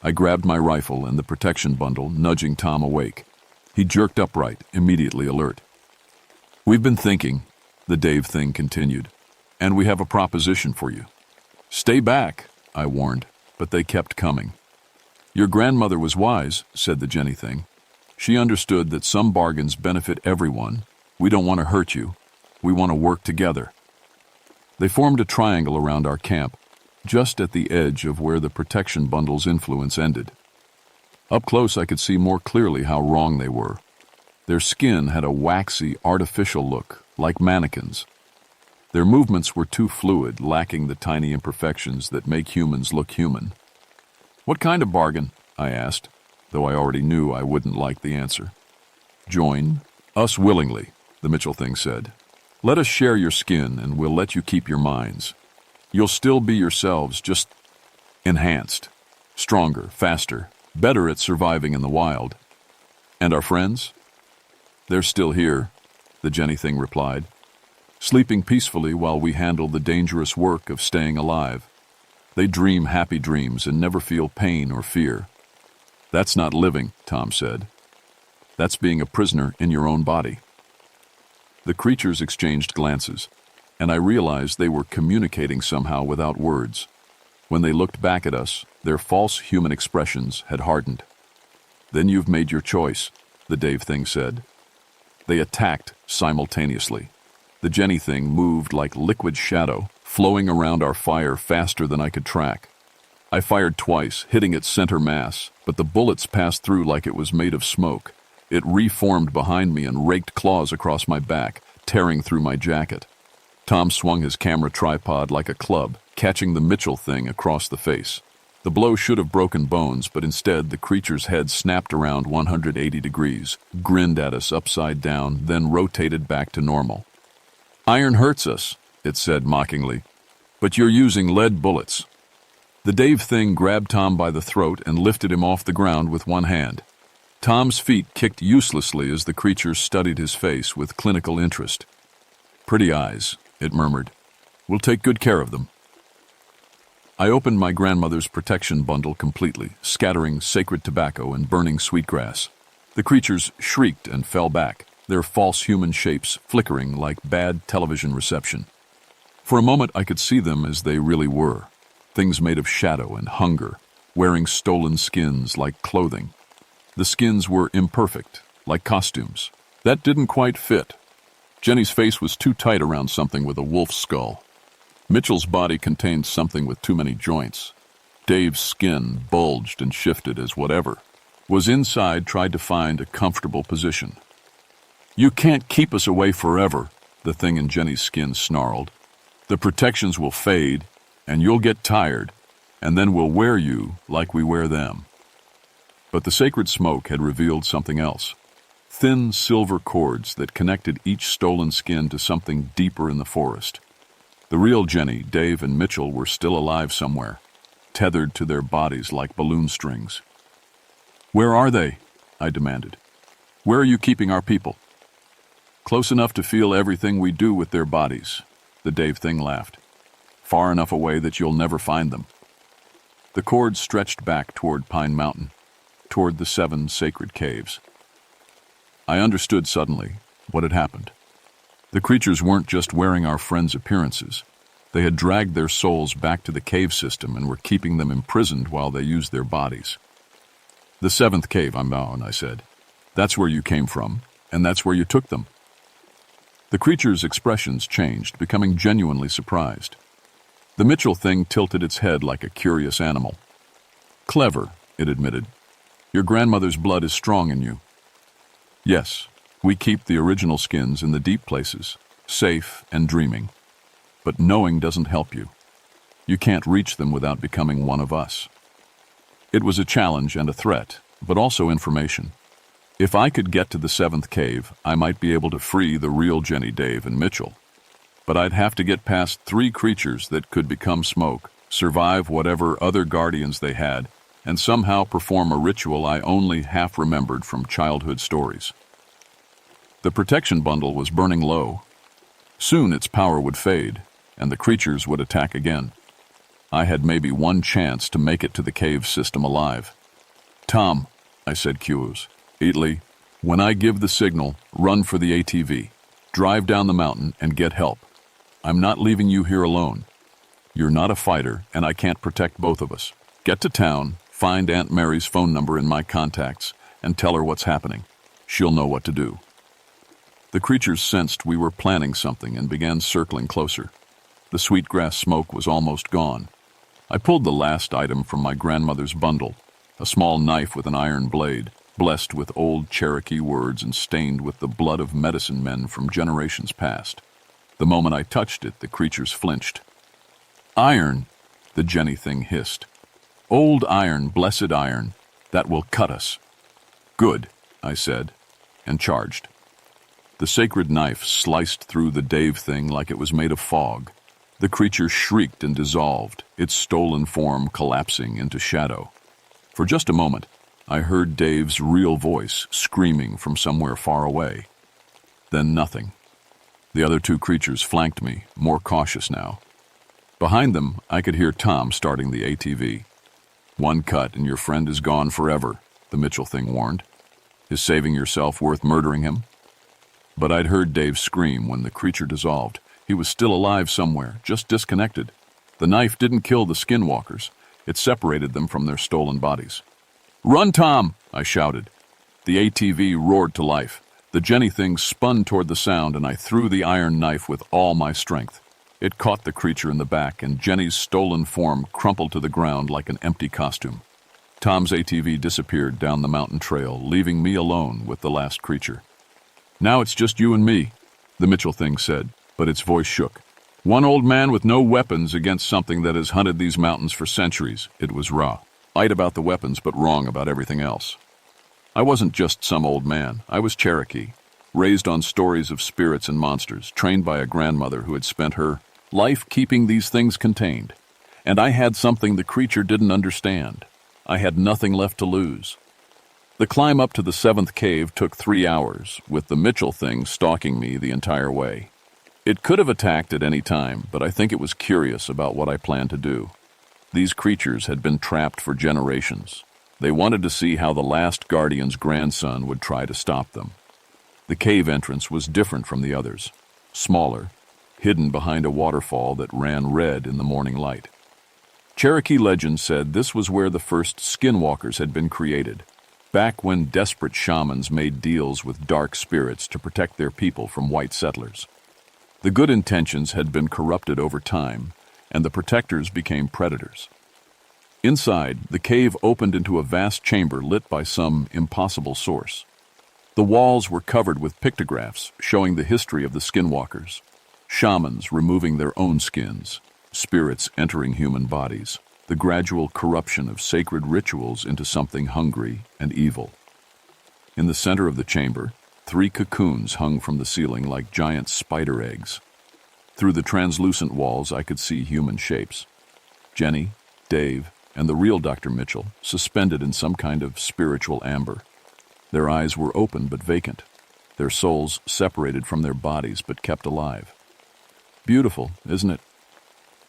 I grabbed my rifle and the protection bundle, nudging Tom awake. He jerked upright, immediately alert. "We've been thinking," the Dave thing continued, "and we have a proposition for you." "Stay back," I warned, but they kept coming. "Your grandmother was wise," said the Jenny thing. "She understood that some bargains benefit everyone. We don't want to hurt you. We want to work together." They formed a triangle around our camp, just at the edge of where the protection bundle's influence ended. Up close, I could see more clearly how wrong they were. Their skin had a waxy, artificial look, like mannequins. Their movements were too fluid, lacking the tiny imperfections that make humans look human. "What kind of bargain?" I asked, though I already knew I wouldn't like the answer. "Join us willingly," the Mitchell thing said. "Let us share your skin, and we'll let you keep your minds. You'll still be yourselves, just enhanced, stronger, faster, better at surviving in the wild." "And our friends?" "They're still here," the Jenny thing replied, "sleeping peacefully while we handle the dangerous work of staying alive. They dream happy dreams and never feel pain or fear." "That's not living," Tom said. "That's being a prisoner in your own body." The creatures exchanged glances, and I realized they were communicating somehow without words. When they looked back at us, their false human expressions had hardened. "Then you've made your choice," the Dave thing said. They attacked simultaneously. The Jenny thing moved like liquid shadow, flowing around our fire faster than I could track. I fired twice, hitting its center mass, but the bullets passed through like it was made of smoke. It reformed behind me and raked claws across my back, tearing through my jacket. Tom swung his camera tripod like a club, catching the Mitchell thing across the face. The blow should have broken bones, but instead the creature's head snapped around 180 degrees, grinned at us upside down, then rotated back to normal. "Iron hurts us," it said mockingly, "but you're using lead bullets." The Dave thing grabbed Tom by the throat and lifted him off the ground with one hand. Tom's feet kicked uselessly as the creature studied his face with clinical interest. "Pretty eyes," it murmured. "We'll take good care of them." I opened my grandmother's protection bundle completely, scattering sacred tobacco and burning sweetgrass. The creatures shrieked and fell back, their false human shapes flickering like bad television reception. For a moment I could see them as they really were, things made of shadow and hunger, wearing stolen skins like clothing. The skins were imperfect, like costumes. That didn't quite fit. Jenny's face was too tight around something with a wolf's skull. Mitchell's body contained something with too many joints. Dave's skin bulged and shifted as whatever was inside tried to find a comfortable position. "You can't keep us away forever," the thing in Jenny's skin snarled. "The protections will fade, and you'll get tired, and then we'll wear you like we wear them." But the sacred smoke had revealed something else. Thin silver cords that connected each stolen skin to something deeper in the forest. The real Jenny, Dave, and Mitchell were still alive somewhere, tethered to their bodies like balloon strings. "Where are they?" I demanded. "Where are you keeping our people?" "Close enough to feel everything we do with their bodies," the Dave thing laughed. "Far enough away that you'll never find them." The cords stretched back toward Pine Mountain, toward the 7 sacred caves. I understood suddenly what had happened. The creatures weren't just wearing our friends' appearances. They had dragged their souls back to the cave system and were keeping them imprisoned while they used their bodies. "The 7th cave, I'm bound," I said. "That's where you came from, and that's where you took them." The creatures' expressions changed, becoming genuinely surprised. The Mitchell thing tilted its head like a curious animal. Clever, it admitted. Your grandmother's blood is strong in you. Yes, we keep the original skins in the deep places, safe and dreaming. But knowing doesn't help you. You can't reach them without becoming one of us. It was a challenge and a threat, but also information. If I could get to the seventh cave, I might be able to free the real Jenny, Dave, and Mitchell. But I'd have to get past 3 creatures that could become smoke, survive whatever other guardians they had, and somehow perform a ritual I only half remembered from childhood stories. The protection bundle was burning low. Soon its power would fade, and the creatures would attack again. I had maybe one chance to make it to the cave system alive. Tom, I said cues. Eatley, when I give the signal, run for the ATV. Drive down the mountain and get help. I'm not leaving you here alone. You're not a fighter, and I can't protect both of us. Get to town, find Aunt Mary's phone number in my contacts, and tell her what's happening. She'll know what to do. The creatures sensed we were planning something and began circling closer. The sweetgrass smoke was almost gone. I pulled the last item from my grandmother's bundle, a small knife with an iron blade, blessed with old Cherokee words and stained with the blood of medicine men from generations past. The moment I touched it, the creatures flinched. Iron, the Jenny thing hissed. Old iron, blessed iron, that will cut us. Good, I said, and charged. The sacred knife sliced through the Dave thing like it was made of fog. The creature shrieked and dissolved, its stolen form collapsing into shadow. For just a moment, I heard Dave's real voice screaming from somewhere far away. Then nothing. The other 2 creatures flanked me, more cautious now. Behind them, I could hear Tom starting the ATV. One cut and your friend is gone forever, the Mitchell thing warned. Is saving yourself worth murdering him? But I'd heard Dave scream when the creature dissolved. He was still alive somewhere, just disconnected. The knife didn't kill the Skinwalkers. It separated them from their stolen bodies. Run, Tom! I shouted. The ATV roared to life. The Jenny thing spun toward the sound, and I threw the iron knife with all my strength. It caught the creature in the back, and Jenny's stolen form crumpled to the ground like an empty costume. Tom's ATV disappeared down the mountain trail, leaving me alone with the last creature. Now it's just you and me, the Mitchell thing said, but its voice shook. One old man with no weapons against something that has hunted these mountains for centuries. It was raw. Right about the weapons, but wrong about everything else. I wasn't just some old man. I was Cherokee, raised on stories of spirits and monsters, trained by a grandmother who had spent her life keeping these things contained. And I had something the creature didn't understand. I had nothing left to lose. The climb up to the 7th cave took 3 hours, with the Mitchell thing stalking me the entire way. It could have attacked at any time, but I think it was curious about what I planned to do. These creatures had been trapped for generations. They wanted to see how the last guardian's grandson would try to stop them. The cave entrance was different from the others, smaller, hidden behind a waterfall that ran red in the morning light. Cherokee legend said this was where the first Skinwalkers had been created, back when desperate shamans made deals with dark spirits to protect their people from white settlers. The good intentions had been corrupted over time, and the protectors became predators. Inside, the cave opened into a vast chamber lit by some impossible source. The walls were covered with pictographs showing the history of the Skinwalkers, shamans removing their own skins, spirits entering human bodies, the gradual corruption of sacred rituals into something hungry and evil. In the center of the chamber, 3 cocoons hung from the ceiling like giant spider eggs. Through the translucent walls, I could see human shapes. Jenny, Dave, and the real Dr. Mitchell, suspended in some kind of spiritual amber. Their eyes were open but vacant, their souls separated from their bodies but kept alive. Beautiful, isn't it?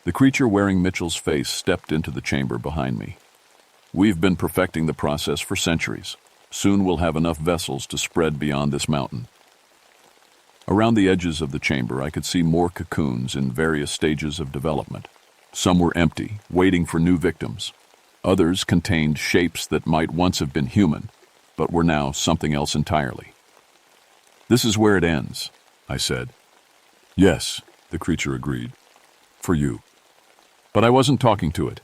The creature wearing Mitchell's face stepped into the chamber behind me. We've been perfecting the process for centuries. Soon we'll have enough vessels to spread beyond this mountain. Around the edges of the chamber, I could see more cocoons in various stages of development. Some were empty, waiting for new victims. Others contained shapes that might once have been human, but were now something else entirely. This is where it ends, I said. Yes, the creature agreed. For you. But I wasn't talking to it.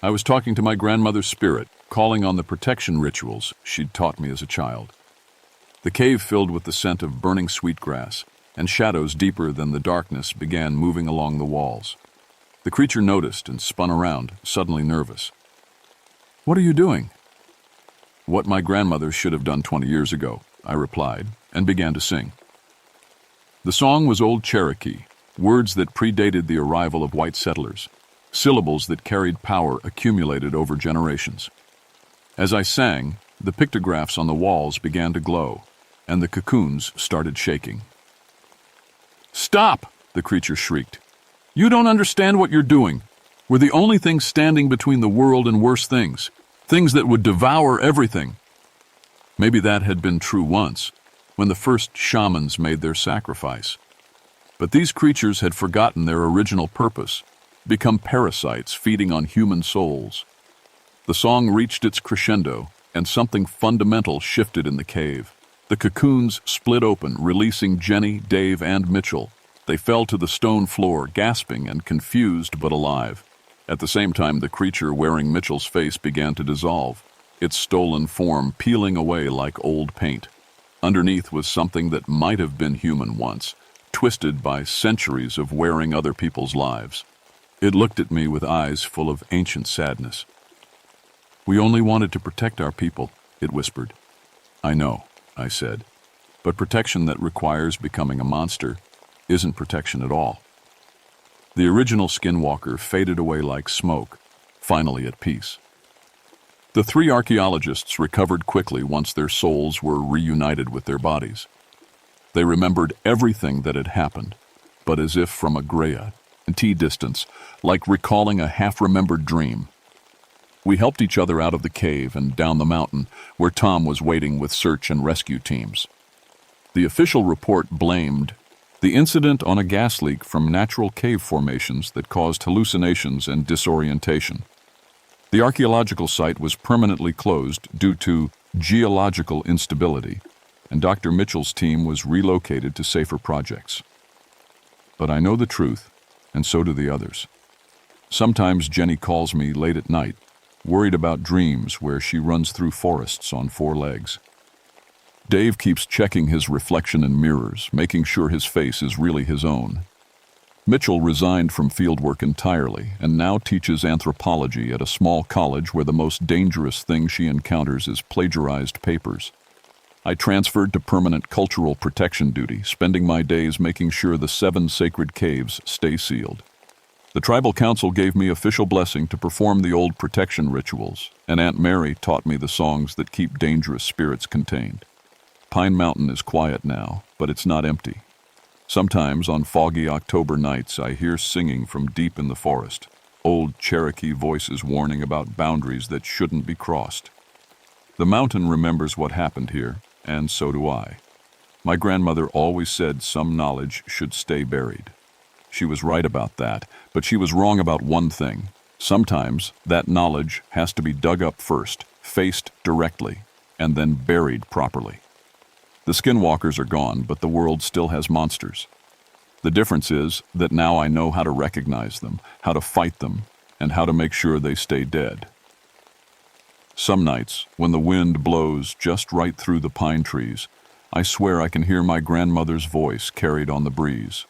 I was talking to my grandmother's spirit, calling on the protection rituals she'd taught me as a child. The cave filled with the scent of burning sweetgrass, and shadows deeper than the darkness began moving along the walls. The creature noticed and spun around, suddenly nervous. "What are you doing?" "What my grandmother should have done 20 years ago," I replied, and began to sing. The song was Old Cherokee, words that predated the arrival of white settlers, syllables that carried power accumulated over generations. As I sang, the pictographs on the walls began to glow, and the cocoons started shaking. "Stop!" the creature shrieked. "You don't understand what you're doing. We're the only thing standing between the world and worse things, things that would devour everything." Maybe that had been true once, when the first shamans made their sacrifice. But these creatures had forgotten their original purpose, become parasites feeding on human souls. The song reached its crescendo, and something fundamental shifted in the cave. The cocoons split open, releasing Jenny, Dave, and Mitchell. They fell to the stone floor, gasping and confused but alive. At the same time, the creature wearing Mitchell's face began to dissolve, its stolen form peeling away like old paint. Underneath was something that might have been human once, twisted by centuries of wearing other people's lives. It looked at me with eyes full of ancient sadness. "We only wanted to protect our people," it whispered. "I know," I said, "but protection that requires becoming a monster isn't protection at all." The original Skinwalker faded away like smoke, finally at peace. The three archaeologists recovered quickly once their souls were reunited with their bodies. They remembered everything that had happened, but as if from a great distance, like recalling a half-remembered dream. We helped each other out of the cave and down the mountain, where Tom was waiting with search and rescue teams. The official report blamed the incident on a gas leak from natural cave formations that caused hallucinations and disorientation. The archaeological site was permanently closed due to geological instability, and Dr. Mitchell's team was relocated to safer projects. But I know the truth, and so do the others. Sometimes Jenny calls me late at night, worried about dreams where she runs through forests on 4 legs. Dave keeps checking his reflection in mirrors, making sure his face is really his own. Mitchell resigned from fieldwork entirely and now teaches anthropology at a small college where the most dangerous thing she encounters is plagiarized papers. I transferred to permanent cultural protection duty, spending my days making sure the 7 sacred caves stay sealed. The tribal council gave me official blessing to perform the old protection rituals, and Aunt Mary taught me the songs that keep dangerous spirits contained. Pine Mountain is quiet now, but it's not empty. Sometimes on foggy October nights I hear singing from deep in the forest, old Cherokee voices warning about boundaries that shouldn't be crossed. The mountain remembers what happened here, and so do I. My grandmother always said some knowledge should stay buried. She was right about that, but she was wrong about one thing. Sometimes that knowledge has to be dug up first, faced directly, and then buried properly. The Skinwalkers are gone, but the world still has monsters. The difference is that now I know how to recognize them, how to fight them, and how to make sure they stay dead. Some nights, when the wind blows just right through the pine trees, I swear I can hear my grandmother's voice carried on the breeze.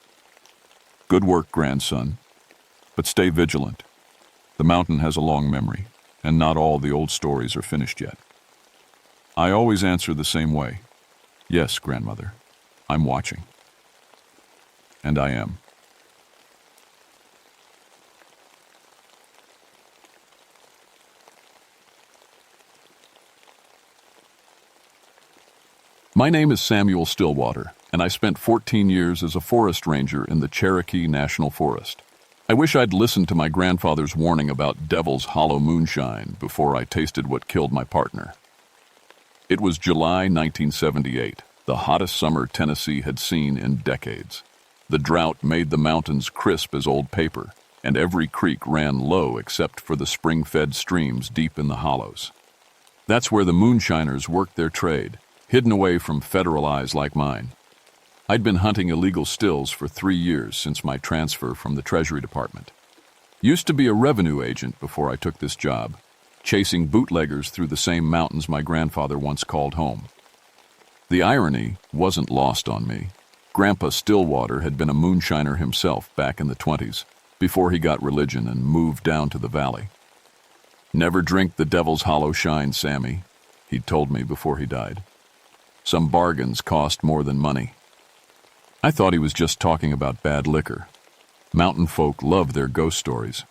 "Good work, grandson. But stay vigilant. The mountain has a long memory, and not all the old stories are finished yet." I always answer the same way. "Yes, grandmother, I'm watching." And I am. My name is Samuel Stillwater, and I spent 14 years as a forest ranger in the Cherokee National Forest. I wish I'd listened to my grandfather's warning about Devil's Hollow moonshine before I tasted what killed my partner. It was July 1978, the hottest summer Tennessee had seen in decades. The drought made the mountains crisp as old paper, and every creek ran low except for the spring-fed streams deep in the hollows. That's where the moonshiners worked their trade, hidden away from federal eyes like mine. I'd been hunting illegal stills for 3 years since my transfer from the Treasury Department. Used to be a revenue agent before I took this job, chasing bootleggers through the same mountains my grandfather once called home. The irony wasn't lost on me. Grandpa Stillwater had been a moonshiner himself back in the 20s, before he got religion and moved down to the valley. "Never drink the Devil's Hollow Shine, Sammy," he'd told me before he died. "Some bargains cost more than money." I thought he was just talking about bad liquor. Mountain folk love their ghost stories.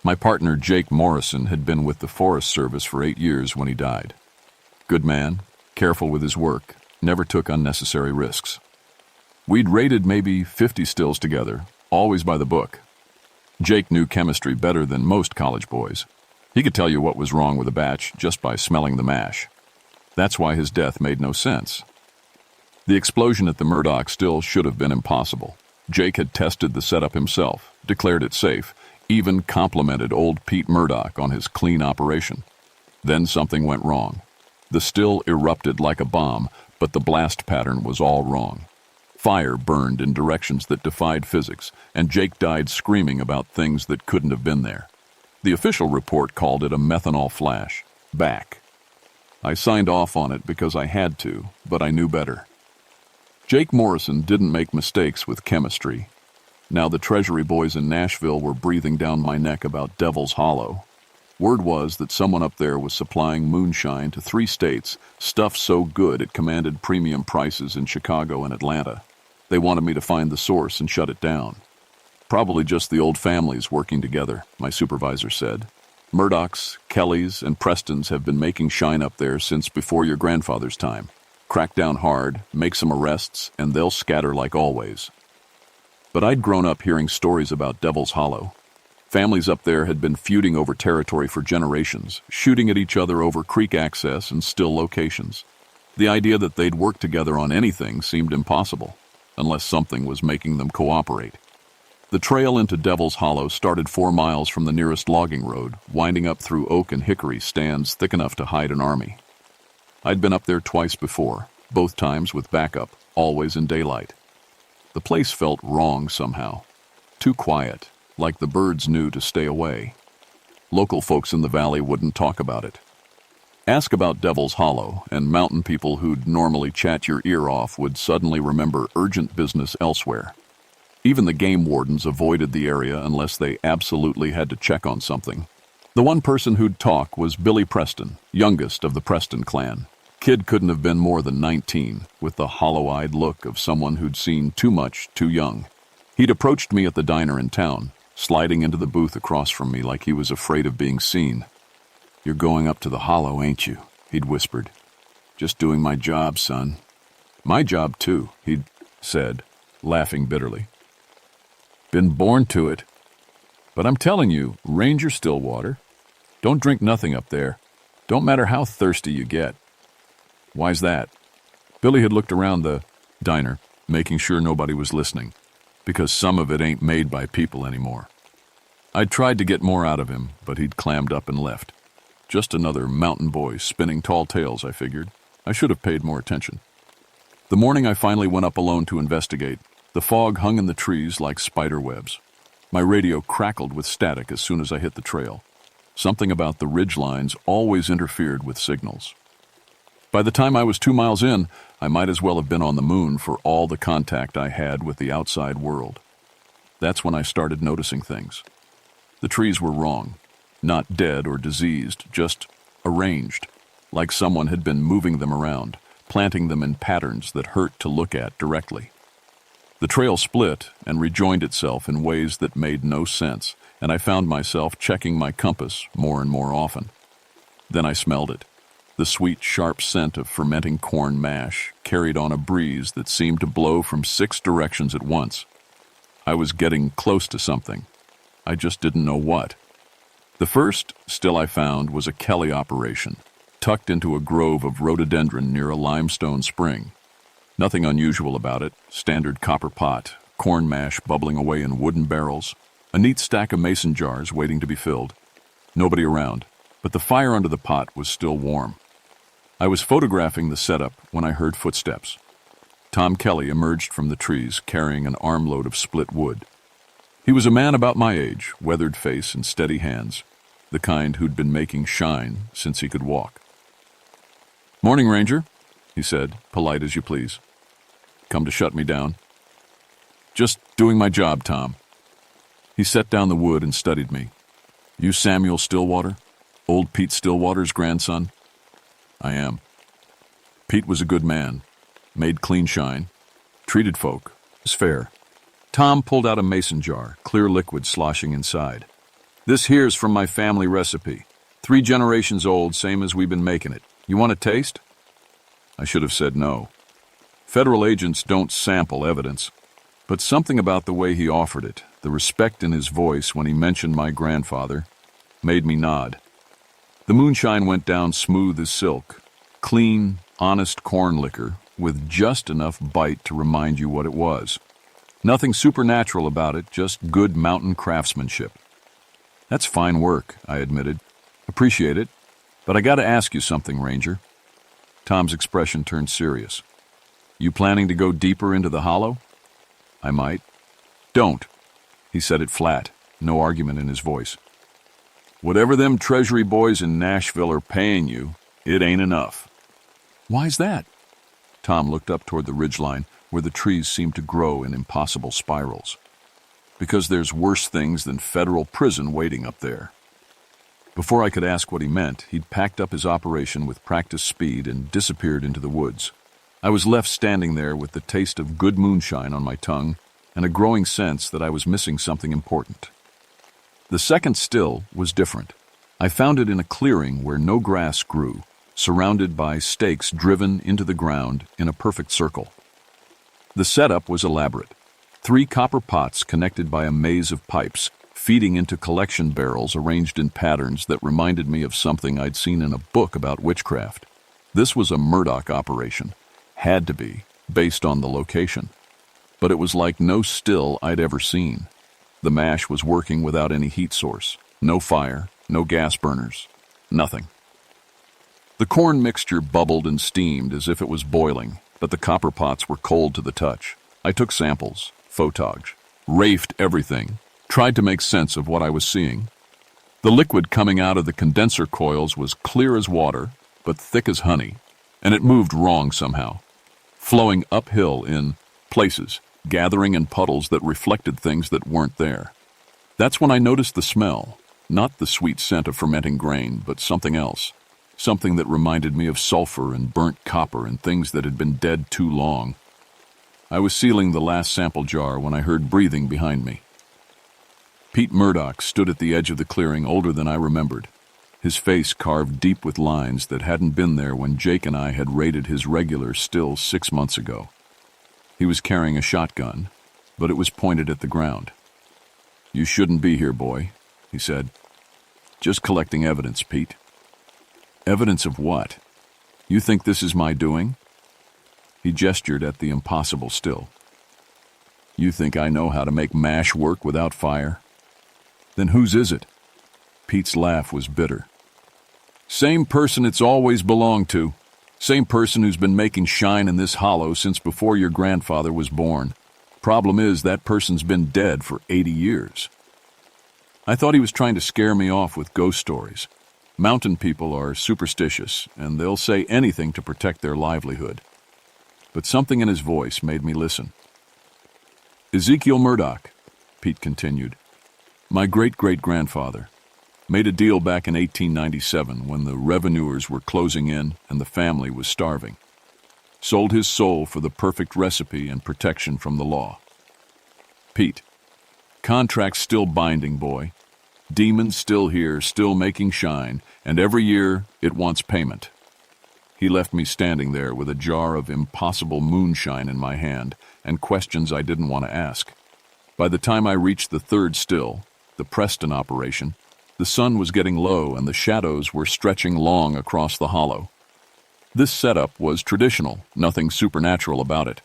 My partner, Jake Morrison, had been with the Forest Service for 8 years when he died. Good man, careful with his work, never took unnecessary risks. We'd raided maybe 50 stills together, always by the book. Jake knew chemistry better than most college boys. He could tell you what was wrong with a batch just by smelling the mash. That's why his death made no sense. The explosion at the Murdoch still should have been impossible. Jake had tested the setup himself, declared it safe, even complimented old Pete Murdoch on his clean operation. Then something went wrong. The still erupted like a bomb, but the blast pattern was all wrong. Fire burned in directions that defied physics, and Jake died screaming about things that couldn't have been there. The official report called it a methanol flash. Back. I signed off on it because I had to, but I knew better. Jake Morrison didn't make mistakes with chemistry. Now the Treasury boys in Nashville were breathing down my neck about Devil's Hollow. Word was that someone up there was supplying moonshine to 3 states, stuff so good it commanded premium prices in Chicago and Atlanta. They wanted me to find the source and shut it down. "Probably just the old families working together," my supervisor said. "Murdochs, Kellys, and Prestons have been making shine up there since before your grandfather's time. Crack down hard, make some arrests, and they'll scatter like always." But I'd grown up hearing stories about Devil's Hollow. Families up there had been feuding over territory for generations, shooting at each other over creek access and still locations. The idea that they'd work together on anything seemed impossible, unless something was making them cooperate. The trail into Devil's Hollow started 4 miles from the nearest logging road, winding up through oak and hickory stands thick enough to hide an army. I'd been up there twice before, both times with backup, always in daylight. The place felt wrong somehow. Too quiet, like the birds knew to stay away. Local folks in the valley wouldn't talk about it. Ask about Devil's Hollow, and mountain people who'd normally chat your ear off would suddenly remember urgent business elsewhere. Even the game wardens avoided the area unless they absolutely had to check on something. The one person who'd talk was Billy Preston, youngest of the Preston clan. Kid couldn't have been more than 19, with the hollow-eyed look of someone who'd seen too much too young. He'd approached me at the diner in town, sliding into the booth across from me like he was afraid of being seen. "You're going up to the hollow, ain't you?" he'd whispered. "Just doing my job, son." "My job, too," he'd said, laughing bitterly. "Been born to it. But I'm telling you, Ranger Stillwater, don't drink nothing up there. Don't matter how thirsty you get." "Why's that?" Billy had looked around the diner, making sure nobody was listening, "because some of it ain't made by people anymore." I'd tried to get more out of him, but he'd clammed up and left. Just another mountain boy spinning tall tales, I figured. I should have paid more attention. The morning I finally went up alone to investigate, the fog hung in the trees like spider webs. My radio crackled with static as soon as I hit the trail. Something about the ridge lines always interfered with signals. By the time I was 2 miles in, I might as well have been on the moon for all the contact I had with the outside world. That's when I started noticing things. The trees were wrong. Not dead or diseased, just arranged, like someone had been moving them around, planting them in patterns that hurt to look at directly. The trail split and rejoined itself in ways that made no sense, and I found myself checking my compass more and more often. Then I smelled it. The sweet, sharp scent of fermenting corn mash carried on a breeze that seemed to blow from 6 directions at once. I was getting close to something. I just didn't know what. The first still I found was a Kelly operation, tucked into a grove of rhododendron near a limestone spring. Nothing unusual about it. Standard copper pot, corn mash bubbling away in wooden barrels, a neat stack of mason jars waiting to be filled. Nobody around, but the fire under the pot was still warm. I was photographing the setup when I heard footsteps. Tom Kelly emerged from the trees carrying an armload of split wood. He was a man about my age, weathered face and steady hands, the kind who'd been making shine since he could walk. "Morning, Ranger," he said, polite as you please. "Come to shut me down?" "Just doing my job, Tom." He set down the wood and studied me. "You Samuel Stillwater? Old Pete Stillwater's grandson?" "I am." Pete was a good man, made clean shine, treated folk, was fair. Tom pulled out a mason jar, clear liquid sloshing inside. "This here's from my family recipe. 3 generations old, same as we've been making it. You want a taste?" I should have said no. Federal agents don't sample evidence. But something about the way he offered it, the respect in his voice when he mentioned my grandfather, made me nod. The moonshine went down smooth as silk, clean, honest corn liquor with just enough bite to remind you what it was. Nothing supernatural about it, just good mountain craftsmanship. "That's fine work," I admitted. "Appreciate it, but I gotta ask you something, Ranger." Tom's expression turned serious. "You planning to go deeper into the hollow?" "I might." "Don't." He said it flat, no argument in his voice. "Whatever them Treasury boys in Nashville are paying you, it ain't enough." "Why's that?" Tom looked up toward the ridgeline, where the trees seemed to grow in impossible spirals. "Because there's worse things than federal prison waiting up there." Before I could ask what he meant, he'd packed up his operation with practiced speed and disappeared into the woods. I was left standing there with the taste of good moonshine on my tongue and a growing sense that I was missing something important. The second still was different. I found it in a clearing where no grass grew, surrounded by stakes driven into the ground in a perfect circle. The setup was elaborate. 3 copper pots connected by a maze of pipes, feeding into collection barrels arranged in patterns that reminded me of something I'd seen in a book about witchcraft. This was a Murdoch operation. Had to be, based on the location. But it was like no still I'd ever seen. The mash was working without any heat source. No fire, no gas burners, nothing. The corn mixture bubbled and steamed as if it was boiling, but the copper pots were cold to the touch. I took samples, photoged, rafed everything, tried to make sense of what I was seeing. The liquid coming out of the condenser coils was clear as water, but thick as honey, and it moved wrong somehow, flowing uphill in places, gathering in puddles that reflected things that weren't there. That's when I noticed the smell, not the sweet scent of fermenting grain, but something else, something that reminded me of sulfur and burnt copper and things that had been dead too long. I was sealing the last sample jar when I heard breathing behind me. Pete Murdoch stood at the edge of the clearing, older than I remembered, his face carved deep with lines that hadn't been there when Jake and I had raided his regular still 6 months ago. He was carrying a shotgun, but it was pointed at the ground. "You shouldn't be here, boy," he said. "Just collecting evidence, Pete." "Evidence of what? You think this is my doing?" He gestured at the impossible still. "You think I know how to make mash work without fire? Then whose is it?" Pete's laugh was bitter. "Same person it's always belonged to. Same person who's been making shine in this hollow since before your grandfather was born. Problem is, that person's been dead for 80 years. I thought he was trying to scare me off with ghost stories. Mountain people are superstitious, and they'll say anything to protect their livelihood. But something in his voice made me listen. "Ezekiel Murdoch," Pete continued, "my great-great-grandfather, made a deal back in 1897 when the revenuers were closing in and the family was starving. Sold his soul for the perfect recipe and protection from the law. Pete, contract's still binding, boy. Demons still here, still making shine, and every year it wants payment." He left me standing there with a jar of impossible moonshine in my hand and questions I didn't want to ask. By the time I reached the third still, the Preston operation, the sun was getting low and the shadows were stretching long across the hollow. This setup was traditional, nothing supernatural about it,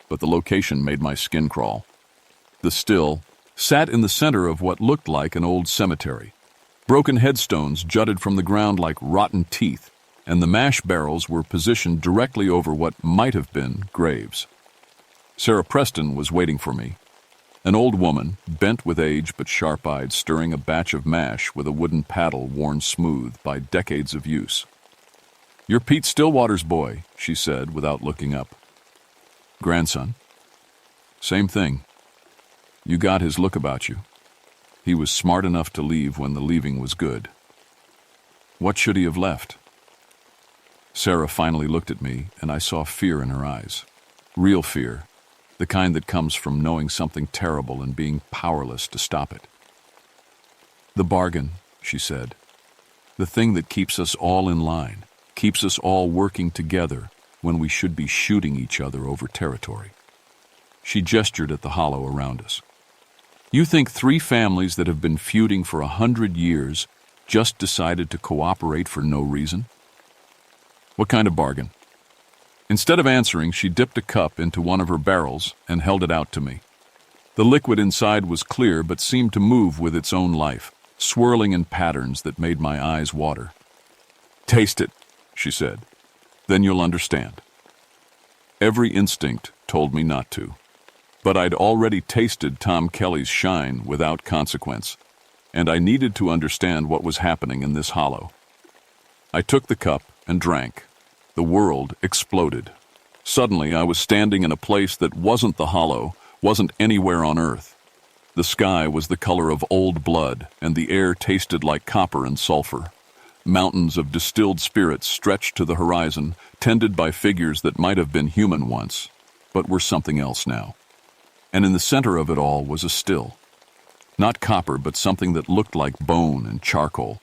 but the location made my skin crawl. The still sat in the center of what looked like an old cemetery. Broken headstones jutted from the ground like rotten teeth, and the mash barrels were positioned directly over what might have been graves. Sarah Preston was waiting for me, An old woman, bent with age but sharp-eyed, stirring a batch of mash with a wooden paddle worn smooth by decades of use. "You're Pete Stillwater's boy," she said without looking up. "Grandson?" "Same thing. You got his look about you. He was smart enough to leave when the leaving was good." "What should he have left?" Sarah finally looked at me, and I saw fear in her eyes. Real fear, the kind that comes from knowing something terrible and being powerless to stop it. "The bargain," she said. "The thing that keeps us all in line, keeps us all working together when we should be shooting each other over territory." She gestured at the hollow around us. "You think 3 families that have been feuding for 100 years just decided to cooperate for no reason?" "What kind of bargain?" Instead of answering, she dipped a cup into one of her barrels and held it out to me. The liquid inside was clear but seemed to move with its own life, swirling in patterns that made my eyes water. "Taste it," she said. "Then you'll understand." Every instinct told me not to, but I'd already tasted Tom Kelly's shine without consequence, and I needed to understand what was happening in this hollow. I took the cup and drank. The world exploded. Suddenly, I was standing in a place that wasn't the hollow, wasn't anywhere on Earth. The sky was the color of old blood, and the air tasted like copper and sulfur. Mountains of distilled spirits stretched to the horizon, tended by figures that might have been human once, but were something else now. And in the center of it all was a still. Not copper, but something that looked like bone and charcoal,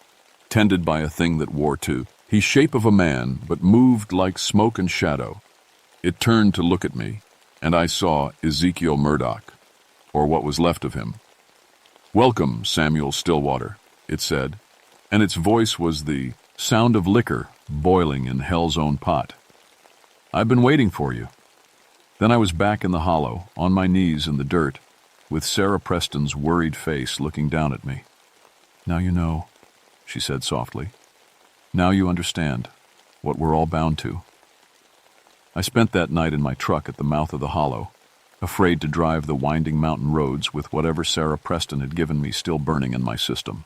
tended by a thing that wore too. He's shape of a man, but moved like smoke and shadow. It turned to look at me, and I saw Ezekiel Murdoch, or what was left of him. "Welcome, Samuel Stillwater," it said, and its voice was the sound of liquor boiling in hell's own pot. "I've been waiting for you." Then I was back in the hollow, on my knees in the dirt, with Sarah Preston's worried face looking down at me. "Now you know," she said softly. "Now you understand what we're all bound to." I spent that night in my truck at the mouth of the hollow, afraid to drive the winding mountain roads with whatever Sarah Preston had given me still burning in my system.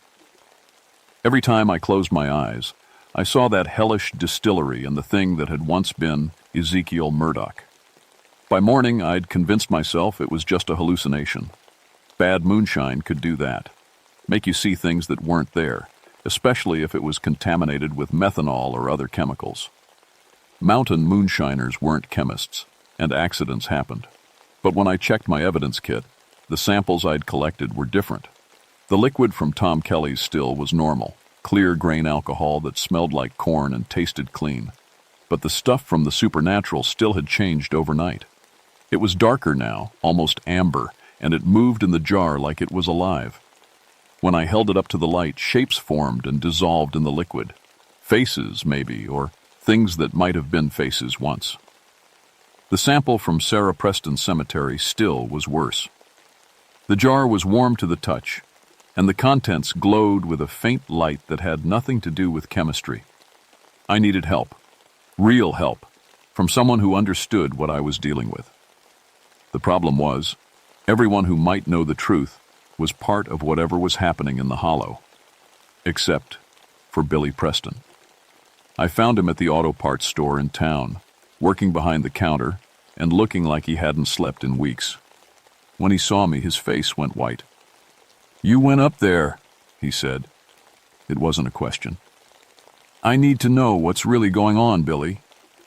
Every time I closed my eyes, I saw that hellish distillery and the thing that had once been Ezekiel Murdoch. By morning, I'd convinced myself it was just a hallucination. Bad moonshine could do that, make you see things that weren't there, especially if it was contaminated with methanol or other chemicals. Mountain moonshiners weren't chemists, and accidents happened. But when I checked my evidence kit, the samples I'd collected were different. The liquid from Tom Kelly's still was normal, clear grain alcohol that smelled like corn and tasted clean. But the stuff from the supernatural still had changed overnight. It was darker now, almost amber, and it moved in the jar like it was alive. When I held it up to the light, shapes formed and dissolved in the liquid. Faces, maybe, or things that might have been faces once. The sample from Sarah Preston's cemetery still was worse. The jar was warm to the touch, and the contents glowed with a faint light that had nothing to do with chemistry. I needed help. Real help. From someone who understood what I was dealing with. The problem was, everyone who might know the truth was part of whatever was happening in the hollow. Except for Billy Preston. I found him at the auto parts store in town, working behind the counter and looking like he hadn't slept in weeks. When he saw me, his face went white. "You went up there," he said. It wasn't a question. "I need to know what's really going on, Billy."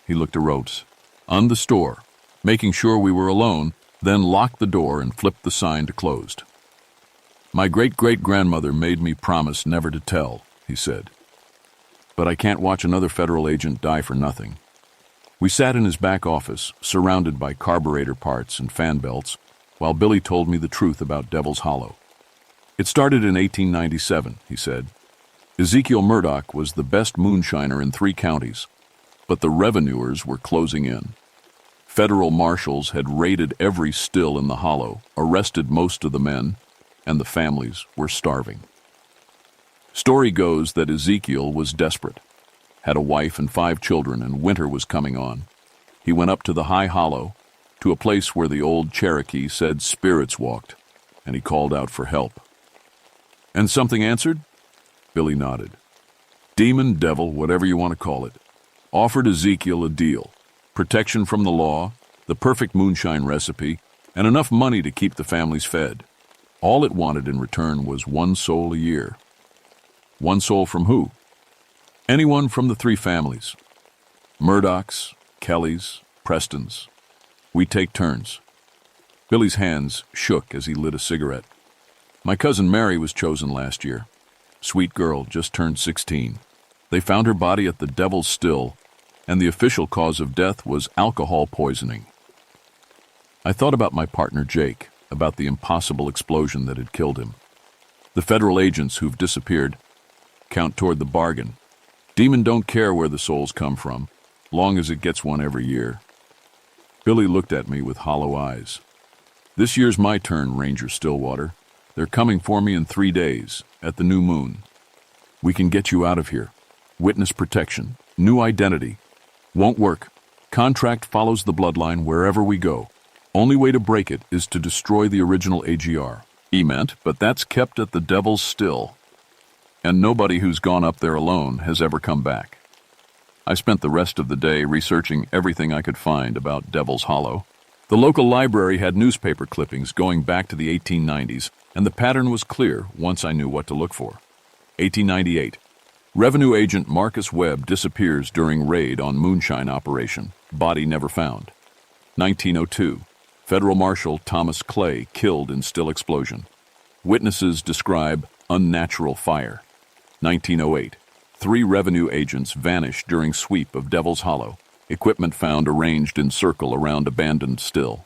He looked at Rhodes. "On the store," making sure we were alone, then locked the door and flipped the sign to closed. "My great-great-grandmother made me promise never to tell," he said. "But I can't watch another federal agent die for nothing." We sat in his back office, surrounded by carburetor parts and fan belts, while Billy told me the truth about Devil's Hollow. "It started in 1897, he said. Ezekiel Murdoch was the best moonshiner in 3 counties, but the revenuers were closing in. Federal marshals had raided every still in the hollow, arrested most of the men, and the families were starving. Story goes that Ezekiel was desperate, had a wife and 5 children, and winter was coming on. He went up to the high hollow, to a place where the old Cherokee said spirits walked, and he called out for help. And something answered? Billy nodded. Demon, devil, whatever you want to call it, offered Ezekiel a deal: protection from the law, the perfect moonshine recipe, and enough money to keep the families fed. All it wanted in return was 1 soul a year. 1 soul from who? Anyone from the 3 families. Murdochs, Kellys, Prestons. We take turns. Billy's hands shook as he lit a cigarette. My cousin Mary was chosen last year. Sweet girl, just turned 16. They found her body at the Devil's Still, and the official cause of death was alcohol poisoning. I thought about my partner Jake, about the impossible explosion that had killed him. The federal agents who've disappeared count toward the bargain. Demon don't care where the souls come from, long as it gets one every year. Billy looked at me with hollow eyes. This year's my turn, Ranger Stillwater. They're coming for me in 3 days, at the new moon. We can get you out of here. Witness protection, new identity. Won't work. Contract follows the bloodline wherever we go. Only way to break it is to destroy the original AGR. Meant, but that's kept at the Devil's Still. And nobody who's gone up there alone has ever come back. I spent the rest of the day researching everything I could find about Devil's Hollow. The local library had newspaper clippings going back to the 1890s, and the pattern was clear once I knew what to look for. 1898. Revenue agent Marcus Webb disappears during raid on moonshine operation. Body never found. 1902. Federal Marshal Thomas Clay killed in still explosion. Witnesses describe unnatural fire. 1908. 3 revenue agents vanished during sweep of Devil's Hollow. Equipment found arranged in circle around abandoned still.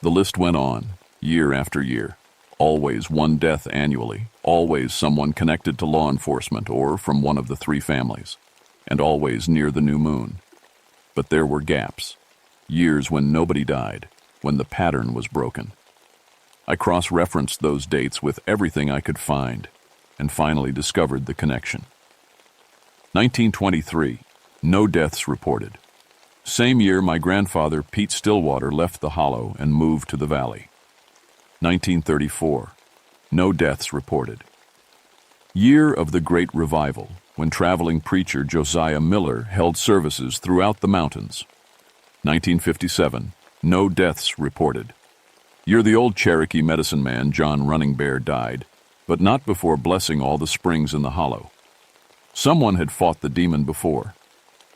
The list went on, year after year. Always 1 death annually, always someone connected to law enforcement or from one of the 3 families, and always near the new moon. But there were gaps, years when nobody died, when the pattern was broken. I cross-referenced those dates with everything I could find, and finally discovered the connection. 1923, no deaths reported. Same year, my grandfather, Pete Stillwater, left the hollow and moved to the valley. 1934, no deaths reported. Year of the Great Revival, when traveling preacher Josiah Miller held services throughout the mountains. 1957, no deaths reported. Year the old Cherokee medicine man John Running Bear died, but not before blessing all the springs in the hollow. Someone had fought the demon before.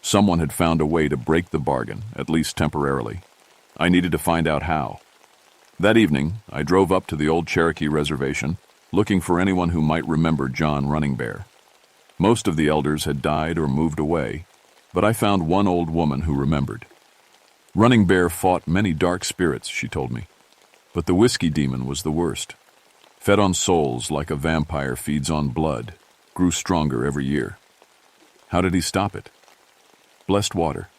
Someone had found a way to break the bargain, at least temporarily. I needed to find out how. That evening, I drove up to the old Cherokee reservation, looking for anyone who might remember John Running Bear. Most of the elders had died or moved away, but I found one old woman who remembered. Running Bear fought many dark spirits, she told me, but the whiskey demon was the worst. Fed on souls like a vampire feeds on blood, grew stronger every year. How did he stop it? Blessed water.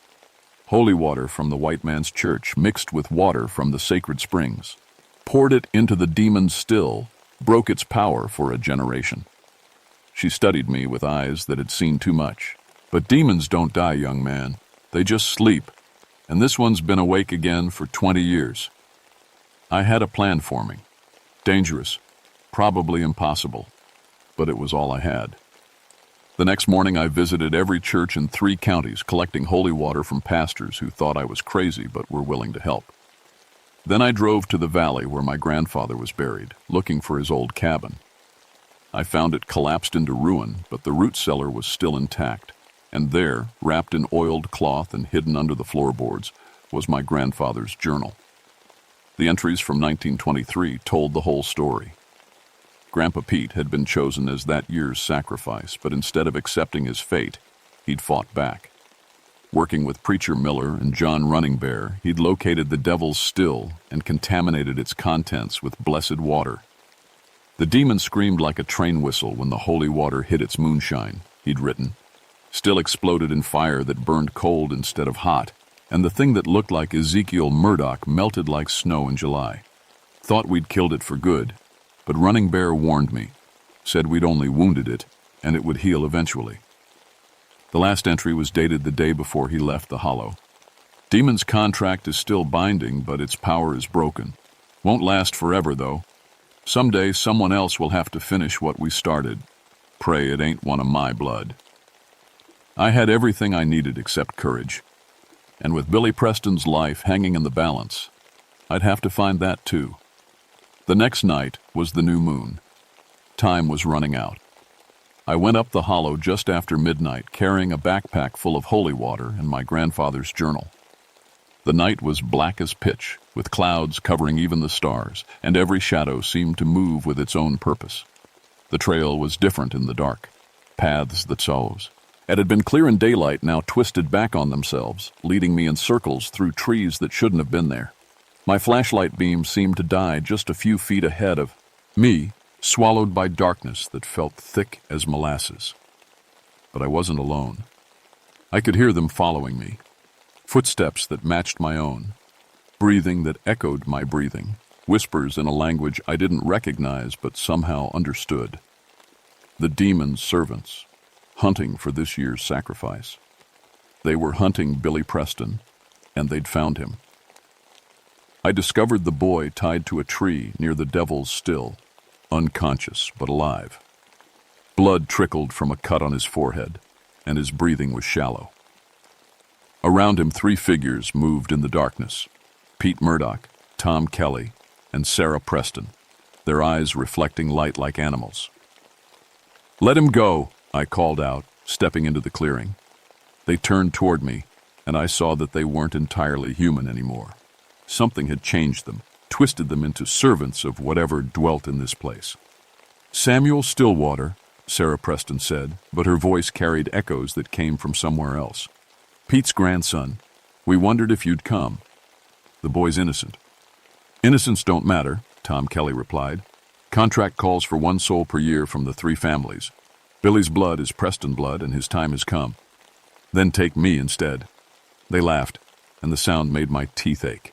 Holy water from the white man's church mixed with water from the sacred springs. Poured it into the demon's still, broke its power for a generation. She studied me with eyes that had seen too much. But demons don't die, young man. They just sleep. And this one's been awake again for 20 years. I had a plan for me. Dangerous. Probably impossible. But it was all I had. The next morning I visited every church in 3 counties, collecting holy water from pastors who thought I was crazy but were willing to help. Then I drove to the valley where my grandfather was buried, looking for his old cabin. I found it collapsed into ruin, but the root cellar was still intact, and there, wrapped in oiled cloth and hidden under the floorboards, was my grandfather's journal. The entries from 1923 told the whole story. Grandpa Pete had been chosen as that year's sacrifice, but instead of accepting his fate, he'd fought back. Working with Preacher Miller and John Running Bear, he'd located the Devil's Still and contaminated its contents with blessed water. The demon screamed like a train whistle when the holy water hit its moonshine, he'd written. Still exploded in fire that burned cold instead of hot, and the thing that looked like Ezekiel Murdoch melted like snow in July. Thought we'd killed it for good. But Running Bear warned me, said we'd only wounded it, and it would heal eventually. The last entry was dated the day before he left the hollow. Demon's contract is still binding, but its power is broken. Won't last forever, though. Someday someone else will have to finish what we started. Pray it ain't one of my blood. I had everything I needed except courage. And with Billy Preston's life hanging in the balance, I'd have to find that too. The next night was the new moon. Time was running out. I went up the hollow just after midnight, carrying a backpack full of holy water and my grandfather's journal. The night was black as pitch, with clouds covering even the stars, and every shadow seemed to move with its own purpose. The trail was different in the dark, paths that chose. It had been clear in daylight, now twisted back on themselves, leading me in circles through trees that shouldn't have been there. My flashlight beam seemed to die just a few feet ahead of me, swallowed by darkness that felt thick as molasses. But I wasn't alone. I could hear them following me, footsteps that matched my own, breathing that echoed my breathing, whispers in a language I didn't recognize but somehow understood. The demon's servants, hunting for this year's sacrifice. They were hunting Billy Preston, and they'd found him. I discovered the boy tied to a tree near the Devil's Still, unconscious but alive. Blood trickled from a cut on his forehead, and his breathing was shallow. Around him, 3 figures moved in the darkness: Pete Murdoch, Tom Kelly, and Sarah Preston, their eyes reflecting light like animals. "Let him go," I called out, stepping into the clearing. They turned toward me, and I saw that they weren't entirely human anymore. Something had changed them, twisted them into servants of whatever dwelt in this place. "Samuel Stillwater," Sarah Preston said, but her voice carried echoes that came from somewhere else. "Pete's grandson. We wondered if you'd come. The boy's innocent." "Innocents don't matter," Tom Kelly replied. "Contract calls for 1 soul per year from the 3 families. Billy's blood is Preston blood, and his time has come. Then take me instead." They laughed, and the sound made my teeth ache.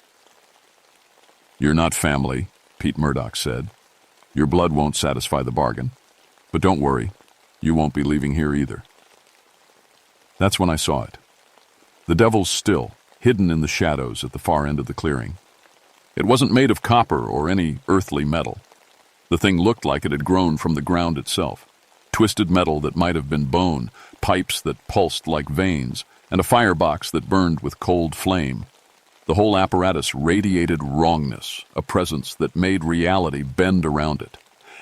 "You're not family," Pete Murdoch said. "Your blood won't satisfy the bargain. But don't worry, you won't be leaving here either." That's when I saw it. The Devil's Still, hidden in the shadows at the far end of the clearing. It wasn't made of copper or any earthly metal. The thing looked like it had grown from the ground itself. Twisted metal that might have been bone, pipes that pulsed like veins, and a firebox that burned with cold flame. The whole apparatus radiated wrongness, a presence that made reality bend around it.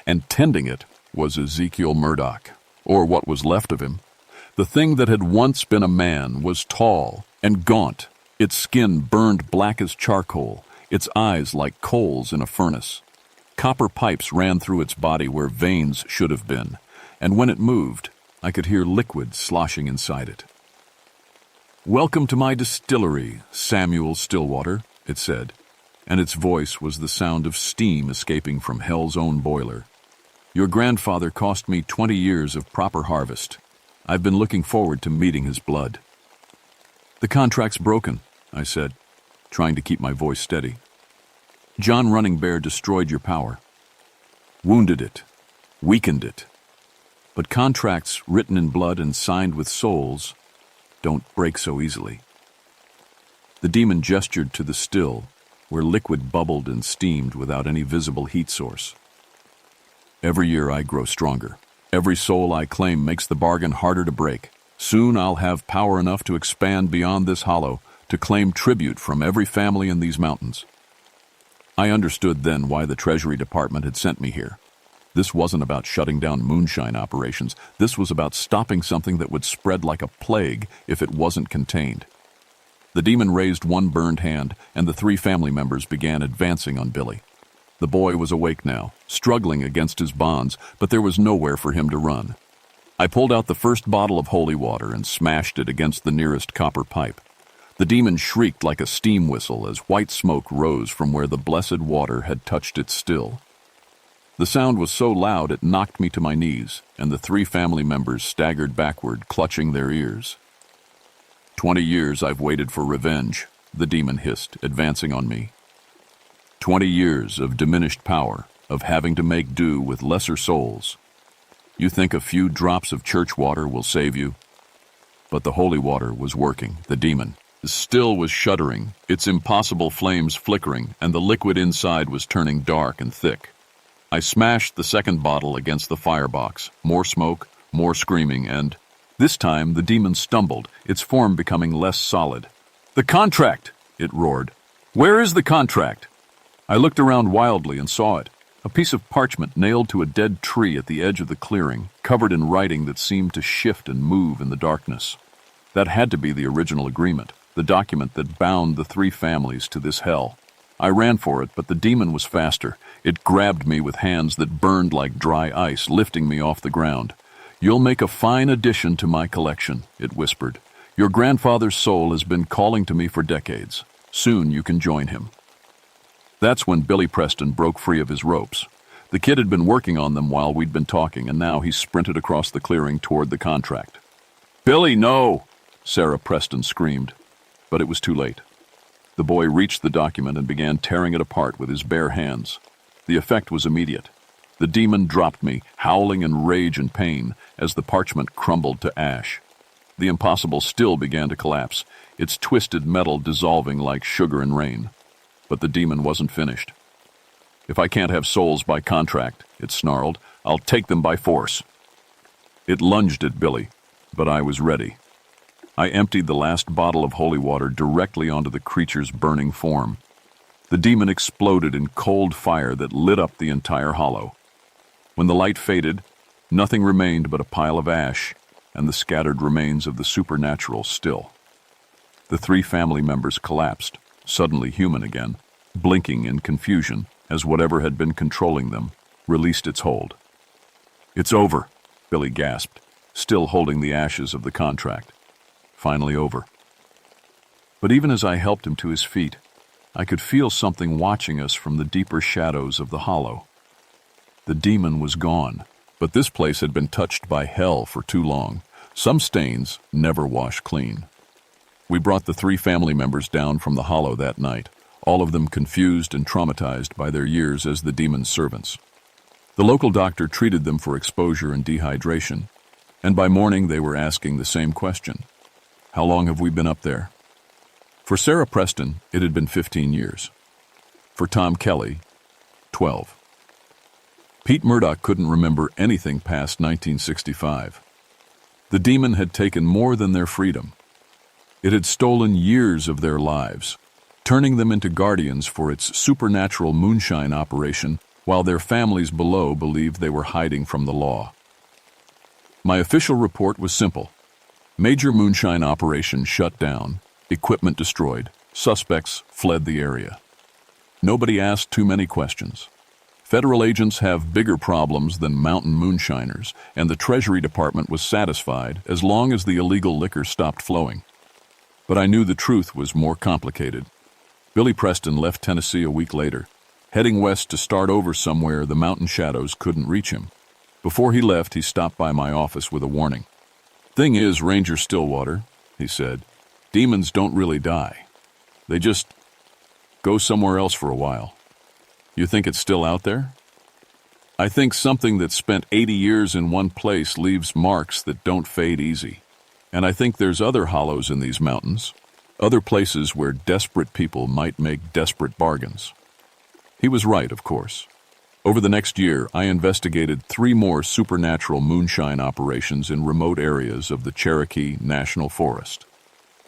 And tending it was Ezekiel Murdoch, or what was left of him. The thing that had once been a man was tall and gaunt, its skin burned black as charcoal, its eyes like coals in a furnace. Copper pipes ran through its body where veins should have been, and when it moved, I could hear liquid sloshing inside it. "Welcome to my distillery, Samuel Stillwater," it said, and its voice was the sound of steam escaping from hell's own boiler. "Your grandfather cost me 20 years of proper harvest. I've been looking forward to meeting his blood." "The contract's broken," I said, trying to keep my voice steady. "John Running Bear destroyed your power. Wounded it, weakened it. But contracts written in blood and signed with souls don't break so easily." The demon gestured to the still, where liquid bubbled and steamed without any visible heat source. "Every year I grow stronger. Every soul I claim makes the bargain harder to break. Soon I'll have power enough to expand beyond this hollow, to claim tribute from every family in these mountains." I understood then why the Treasury Department had sent me here. This wasn't about shutting down moonshine operations. This was about stopping something that would spread like a plague if it wasn't contained. The demon raised one burned hand, and the 3 family members began advancing on Billy. The boy was awake now, struggling against his bonds, but there was nowhere for him to run. I pulled out the first bottle of holy water and smashed it against the nearest copper pipe. The demon shrieked like a steam whistle as white smoke rose from where the blessed water had touched its still. The sound was so loud it knocked me to my knees, and the 3 family members staggered backward, clutching their ears. 20 years I've waited for revenge," the demon hissed, advancing on me. 20 years of diminished power, of having to make do with lesser souls. You think a few drops of church water will save you? But the holy water was working, the demon. Still was shuddering, its impossible flames flickering, and the liquid inside was turning dark and thick. I smashed the second bottle against the firebox. More smoke, more screaming, and this time the demon stumbled, its form becoming less solid. "The contract!" it roared. "Where is the contract?" I looked around wildly and saw it. A piece of parchment nailed to a dead tree at the edge of the clearing, covered in writing that seemed to shift and move in the darkness. That had to be the original agreement, the document that bound the three families to this hell. I ran for it, but the demon was faster. It grabbed me with hands that burned like dry ice, lifting me off the ground. "You'll make a fine addition to my collection," it whispered. "Your grandfather's soul has been calling to me for decades. Soon you can join him." That's when Billy Preston broke free of his ropes. The kid had been working on them while we'd been talking, and now he sprinted across the clearing toward the contract. "Billy, no!" Sarah Preston screamed, but it was too late. The boy reached the document and began tearing it apart with his bare hands. The effect was immediate. The demon dropped me, howling in rage and pain, as the parchment crumbled to ash. The impossible still began to collapse, its twisted metal dissolving like sugar in rain. But the demon wasn't finished. "If I can't have souls by contract," it snarled, "I'll take them by force." It lunged at Billy, but I was ready. I emptied the last bottle of holy water directly onto the creature's burning form. The demon exploded in cold fire that lit up the entire hollow. When the light faded, nothing remained but a pile of ash and the scattered remains of the supernatural still. The three family members collapsed, suddenly human again, blinking in confusion as whatever had been controlling them released its hold. "It's over," Billy gasped, still holding the ashes of the contract. Finally over. But even as I helped him to his feet, I could feel something watching us from the deeper shadows of the hollow. The demon was gone, but this place had been touched by hell for too long. Some stains never wash clean. We brought the three family members down from the hollow that night, all of them confused and traumatized by their years as the demon's servants. The local doctor treated them for exposure and dehydration, and by morning they were asking the same question. "How long have we been up there?" For Sarah Preston, it had been 15 years. For Tom Kelly, 12. Pete Murdoch couldn't remember anything past 1965. The demon had taken more than their freedom. It had stolen years of their lives, turning them into guardians for its supernatural moonshine operation, while their families below believed they were hiding from the law. My official report was simple. Major moonshine operation shut down, equipment destroyed, suspects fled the area. Nobody asked too many questions. Federal agents have bigger problems than mountain moonshiners, and the Treasury Department was satisfied as long as the illegal liquor stopped flowing. But I knew the truth was more complicated. Billy Preston left Tennessee a week later, heading west to start over somewhere the mountain shadows couldn't reach him. Before he left, he stopped by my office with a warning. "Thing is, Ranger Stillwater," he said, "demons don't really die. They just go somewhere else for a while. You think it's still out there? I think something that spent 80 years in one place leaves marks that don't fade easy. And I think there's other hollows in these mountains, other places where desperate people might make desperate bargains." He was right, of course. Over the next year, I investigated 3 more supernatural moonshine operations in remote areas of the Cherokee National Forest.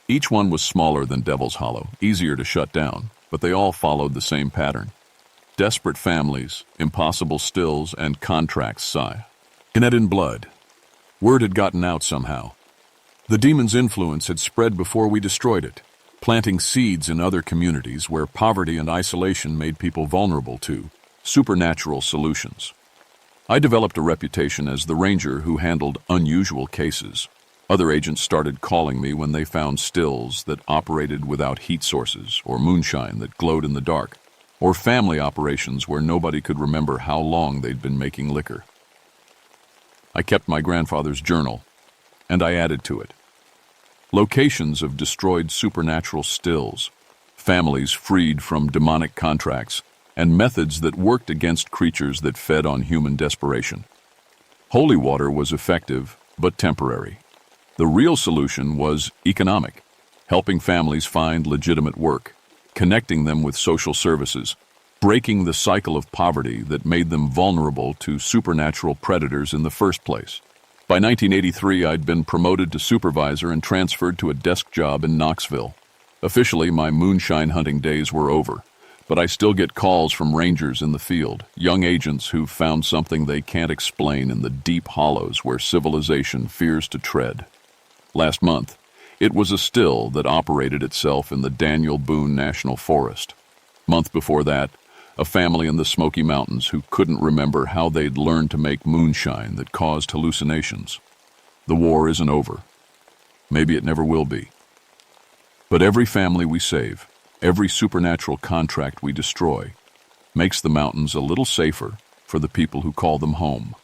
Each one was smaller than Devil's Hollow, easier to shut down, but they all followed the same pattern. Desperate families, impossible stills, and contracts sigh. Connect in blood. Word had gotten out somehow. The demon's influence had spread before we destroyed it, planting seeds in other communities where poverty and isolation made people vulnerable to supernatural solutions. I developed a reputation as the ranger who handled unusual cases. Other agents started calling me when they found stills that operated without heat sources, or moonshine that glowed in the dark, or family operations where nobody could remember how long they'd been making liquor. I kept my grandfather's journal, and I added to it locations of destroyed supernatural stills, families freed from demonic contracts, and methods that worked against creatures that fed on human desperation. Holy water was effective, but temporary. The real solution was economic, helping families find legitimate work, connecting them with social services, breaking the cycle of poverty that made them vulnerable to supernatural predators in the first place. By 1983, I'd been promoted to supervisor and transferred to a desk job in Knoxville. Officially, my moonshine hunting days were over, but I still get calls from rangers in the field, young agents who've found something they can't explain in the deep hollows where civilization fears to tread. Last month, it was a still that operated itself in the Daniel Boone National Forest. Month before that, a family in the Smoky Mountains who couldn't remember how they'd learned to make moonshine that caused hallucinations. The war isn't over. Maybe it never will be. But every family we save, every supernatural contract we destroy, makes the mountains a little safer for the people who call them home.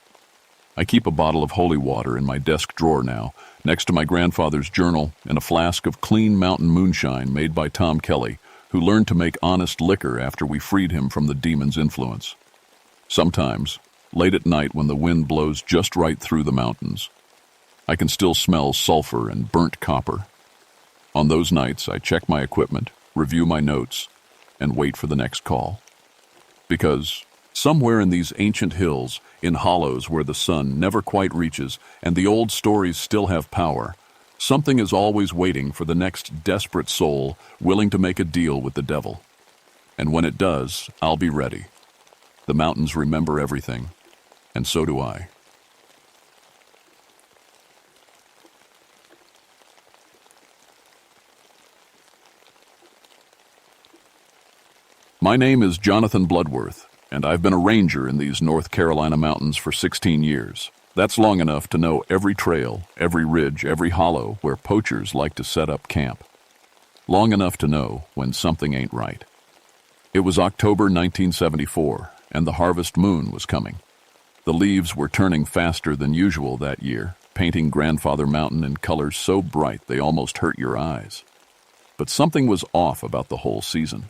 I keep a bottle of holy water in my desk drawer now, next to my grandfather's journal and a flask of clean mountain moonshine made by Tom Kelly, who learned to make honest liquor after we freed him from the demon's influence. Sometimes, late at night when the wind blows just right through the mountains, I can still smell sulfur and burnt copper. On those nights, I check my equipment, review my notes, and wait for the next call. Because somewhere in these ancient hills, in hollows where the sun never quite reaches and the old stories still have power, something is always waiting for the next desperate soul willing to make a deal with the devil. And when it does, I'll be ready. The mountains remember everything, and so do I. My name is Jonathan Bloodworth, and I've been a ranger in these North Carolina mountains for 16 years. That's long enough to know every trail, every ridge, every hollow where poachers like to set up camp. Long enough to know when something ain't right. It was October 1974, and the harvest moon was coming. The leaves were turning faster than usual that year, painting Grandfather Mountain in colors so bright they almost hurt your eyes. But something was off about the whole season.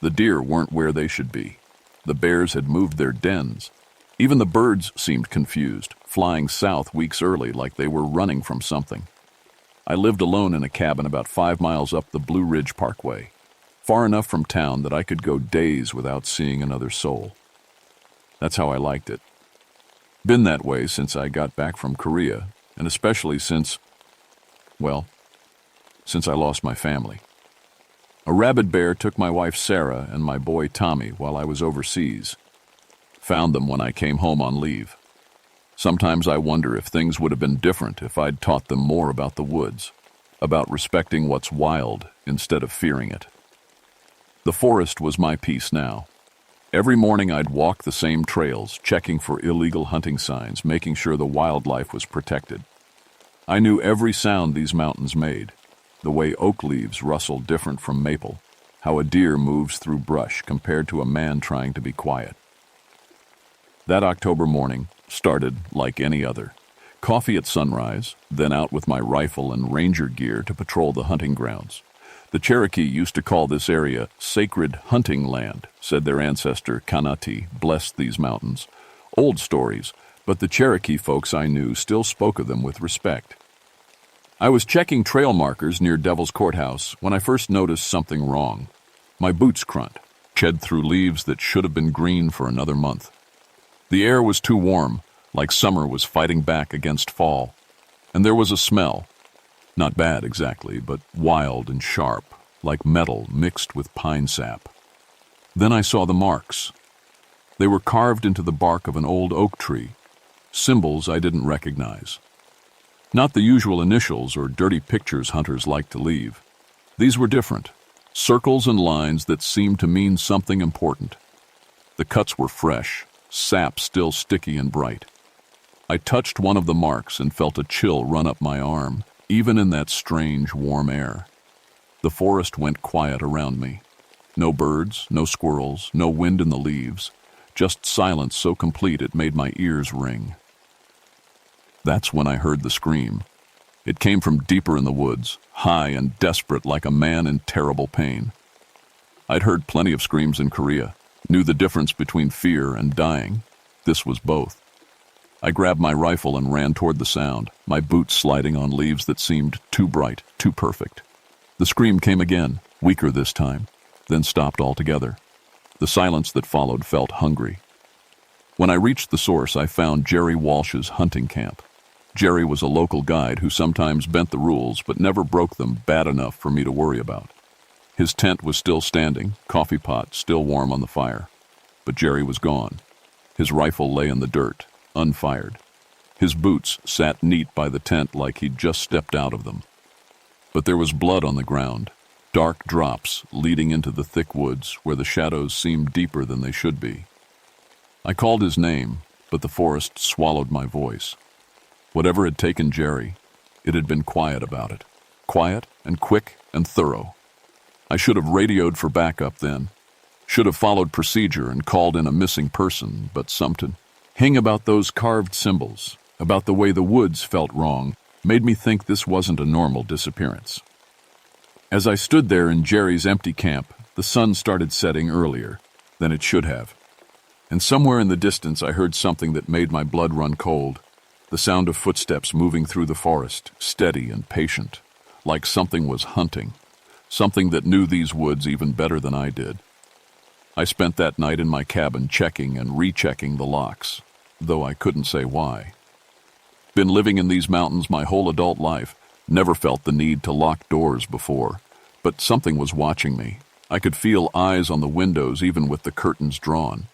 The deer weren't where they should be. The bears had moved their dens. Even the birds seemed confused, flying south weeks early like they were running from something. I lived alone in a cabin about 5 miles up the Blue Ridge Parkway, far enough from town that I could go days without seeing another soul. That's how I liked it. Been that way since I got back from Korea, and especially since I lost my family. A rabid bear took my wife Sarah and my boy Tommy while I was overseas. Found them when I came home on leave. Sometimes I wonder if things would have been different if I'd taught them more about the woods, about respecting what's wild instead of fearing it. The forest was my peace now. Every morning I'd walk the same trails, checking for illegal hunting signs, making sure the wildlife was protected. I knew every sound these mountains made, the way oak leaves rustle different from maple, how a deer moves through brush compared to a man trying to be quiet. That October morning started like any other. Coffee at sunrise, then out with my rifle and ranger gear to patrol the hunting grounds. The Cherokee used to call this area sacred hunting land, said their ancestor Kanati blessed these mountains. Old stories, but the Cherokee folks I knew still spoke of them with respect. I was checking trail markers near Devil's Courthouse when I first noticed something wrong. My boots crunched, shed through leaves that should have been green for another month. The air was too warm, like summer was fighting back against fall. And there was a smell. Not bad exactly, but wild and sharp, like metal mixed with pine sap. Then I saw the marks. They were carved into the bark of an old oak tree, symbols I didn't recognize. Not the usual initials or dirty pictures hunters like to leave. These were different, circles and lines that seemed to mean something important. The cuts were fresh, sap still sticky and bright. I touched one of the marks and felt a chill run up my arm, even in that strange, warm air. The forest went quiet around me. No birds, no squirrels, no wind in the leaves, just silence so complete it made my ears ring. That's when I heard the scream. It came from deeper in the woods, high and desperate like a man in terrible pain. I'd heard plenty of screams in Korea, knew the difference between fear and dying. This was both. I grabbed my rifle and ran toward the sound, my boots sliding on leaves that seemed too bright, too perfect. The scream came again, weaker this time, then stopped altogether. The silence that followed felt hungry. When I reached the source, I found Jerry Walsh's hunting camp. Jerry was a local guide who sometimes bent the rules but never broke them bad enough for me to worry about. His tent was still standing, coffee pot still warm on the fire. But Jerry was gone. His rifle lay in the dirt, unfired. His boots sat neat by the tent like he'd just stepped out of them. But there was blood on the ground, dark drops leading into the thick woods where the shadows seemed deeper than they should be. I called his name, but the forest swallowed my voice. Whatever had taken Jerry, it had been quiet about it. Quiet and quick and thorough. I should have radioed for backup then. Should have followed procedure and called in a missing person, but something about those carved symbols, about the way the woods felt wrong, made me think this wasn't a normal disappearance. As I stood there in Jerry's empty camp, the sun started setting earlier than it should have. And somewhere in the distance I heard something that made my blood run cold. The sound of footsteps moving through the forest, steady and patient, like something was hunting, something that knew these woods even better than I did. I spent that night in my cabin checking and rechecking the locks, though I couldn't say why. Been living in these mountains my whole adult life, never felt the need to lock doors before, but something was watching me. I could feel eyes on the windows even with the curtains drawn.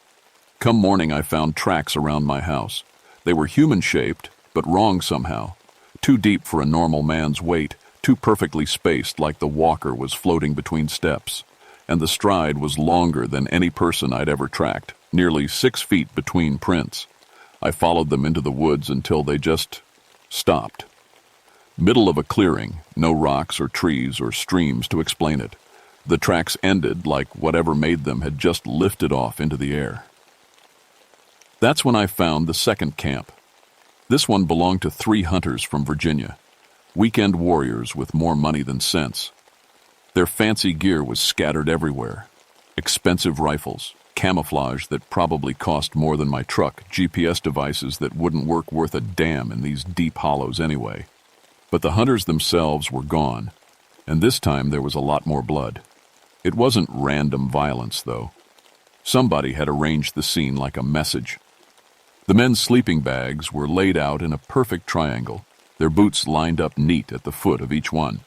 Come morning I found tracks around my house. They were human-shaped, but wrong somehow. Too deep for a normal man's weight, too perfectly spaced like the walker was floating between steps. And the stride was longer than any person I'd ever tracked, nearly 6 feet between prints. I followed them into the woods until they just stopped. Middle of a clearing, no rocks or trees or streams to explain it. The tracks ended like whatever made them had just lifted off into the air. That's when I found the second camp. This one belonged to 3 hunters from Virginia, weekend warriors with more money than sense. Their fancy gear was scattered everywhere. Expensive rifles, camouflage that probably cost more than my truck, GPS devices that wouldn't work worth a damn in these deep hollows anyway. But the hunters themselves were gone, and this time there was a lot more blood. It wasn't random violence, though. Somebody had arranged the scene like a message. The men's sleeping bags were laid out in a perfect triangle, their boots lined up neat at the foot of each one.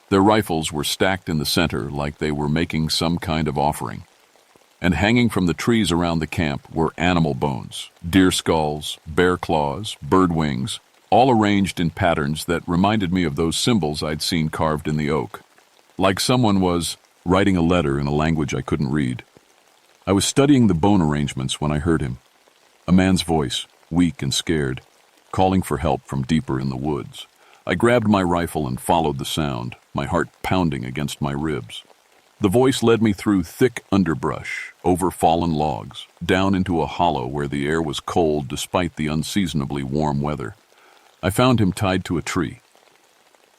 Their rifles were stacked in the center like they were making some kind of offering. And hanging from the trees around the camp were animal bones, deer skulls, bear claws, bird wings, all arranged in patterns that reminded me of those symbols I'd seen carved in the oak. Like someone was writing a letter in a language I couldn't read. I was studying the bone arrangements when I heard him. A man's voice, weak and scared, calling for help from deeper in the woods. I grabbed my rifle and followed the sound, my heart pounding against my ribs. The voice led me through thick underbrush, over fallen logs, down into a hollow where the air was cold despite the unseasonably warm weather. I found him tied to a tree.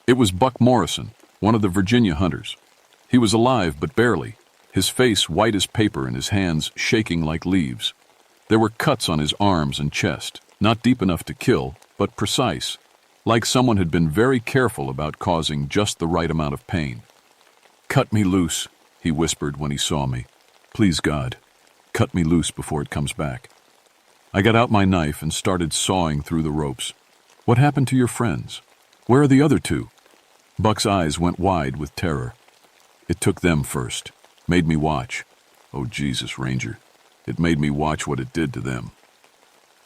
It was Buck Morrison, one of the Virginia hunters. He was alive, but barely, his face white as paper and his hands shaking like leaves. There were cuts on his arms and chest, not deep enough to kill, but precise, like someone had been very careful about causing just the right amount of pain. "Cut me loose," he whispered when he saw me. "Please, God, cut me loose before it comes back." I got out my knife and started sawing through the ropes. "What happened to your friends? Where are the other 2? Buck's eyes went wide with terror. "It took them first. Made me watch. Oh, Jesus, Ranger. It made me watch what it did to them."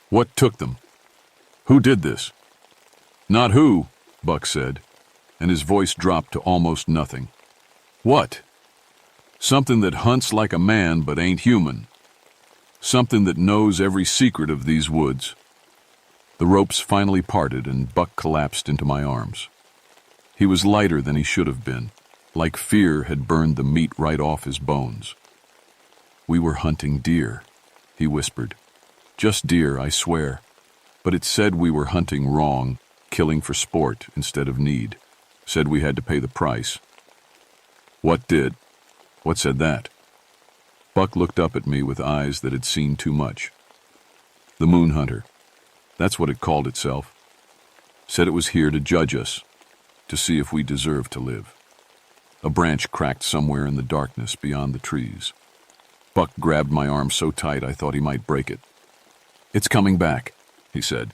"What took them? Who did this?" "Not who," Buck said, and his voice dropped to almost nothing. "What?" "Something that hunts like a man but ain't human. Something that knows every secret of these woods." The ropes finally parted and Buck collapsed into my arms. He was lighter than he should have been, like fear had burned the meat right off his bones. "We were hunting deer," he whispered. "Just deer, I swear. But it said we were hunting wrong, killing for sport instead of need. Said we had to pay the price." "What did? What said that?" Buck looked up at me with eyes that had seen too much. "The Moon Hunter. That's what it called itself. Said it was here to judge us, to see if we deserve to live." A branch cracked somewhere in the darkness beyond the trees. Buck grabbed my arm so tight I thought he might break it. "It's coming back," he said.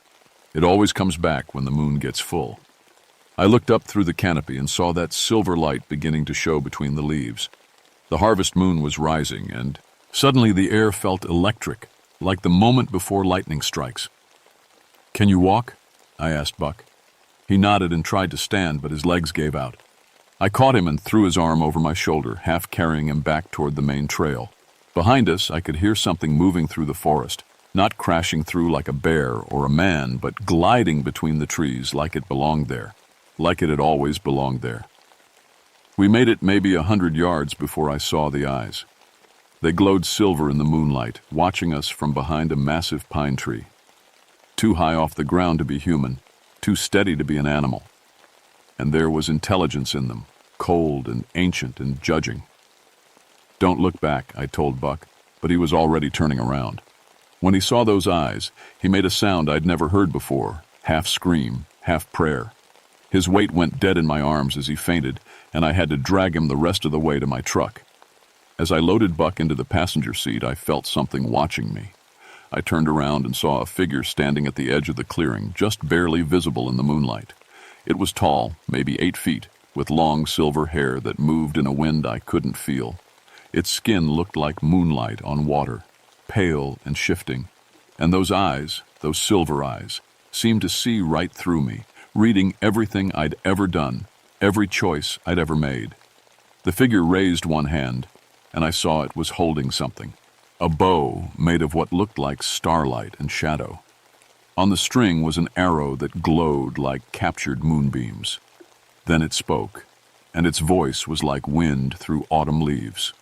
"It always comes back when the moon gets full." I looked up through the canopy and saw that silver light beginning to show between the leaves. The harvest moon was rising, and suddenly the air felt electric, like the moment before lightning strikes. "Can you walk?" I asked Buck. He nodded and tried to stand, but his legs gave out. I caught him and threw his arm over my shoulder, half carrying him back toward the main trail. Behind us, I could hear something moving through the forest, not crashing through like a bear or a man, but gliding between the trees like it belonged there, like it had always belonged there. We made it maybe 100 yards before I saw the eyes. They glowed silver in the moonlight, watching us from behind a massive pine tree. Too high off the ground to be human, too steady to be an animal. And there was intelligence in them, cold and ancient and judging. "Don't look back," I told Buck, but he was already turning around. When he saw those eyes, he made a sound I'd never heard before, half scream, half prayer. His weight went dead in my arms as he fainted, and I had to drag him the rest of the way to my truck. As I loaded Buck into the passenger seat, I felt something watching me. I turned around and saw a figure standing at the edge of the clearing, just barely visible in the moonlight. It was tall, maybe 8 feet, with long silver hair that moved in a wind I couldn't feel. Its skin looked like moonlight on water, pale and shifting. And those eyes, those silver eyes, seemed to see right through me, reading everything I'd ever done, every choice I'd ever made. The figure raised one hand, and I saw it was holding something. A bow made of what looked like starlight and shadow. On the string was an arrow that glowed like captured moonbeams. Then it spoke, and its voice was like wind through autumn leaves.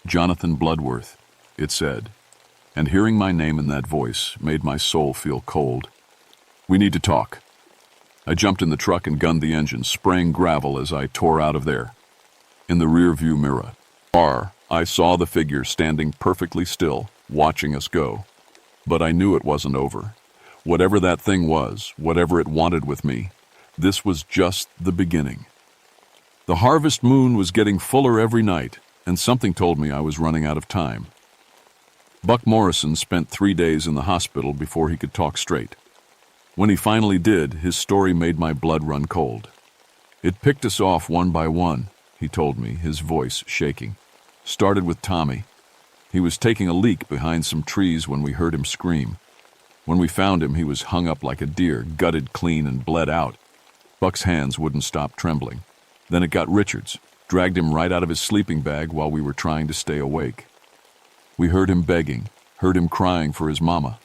"Jonathan Bloodworth," it said, and hearing my name in that voice made my soul feel cold. "We need to talk." I jumped in the truck and gunned the engine, spraying gravel as I tore out of there. In the rearview mirror, I saw the figure standing perfectly still, watching us go. But I knew it wasn't over. Whatever that thing was, whatever it wanted with me, this was just the beginning. The harvest moon was getting fuller every night, and something told me I was running out of time. Buck Morrison spent 3 days in the hospital before he could talk straight. When he finally did, his story made my blood run cold. "It picked us off one by one," he told me, his voice shaking. "Started with Tommy. He was taking a leak behind some trees when we heard him scream. When we found him, he was hung up like a deer, gutted clean and bled out. Buck's hands wouldn't stop trembling. Then it got Richards, dragged him right out of his sleeping bag while we were trying to stay awake. We heard him begging, heard him crying for his mama.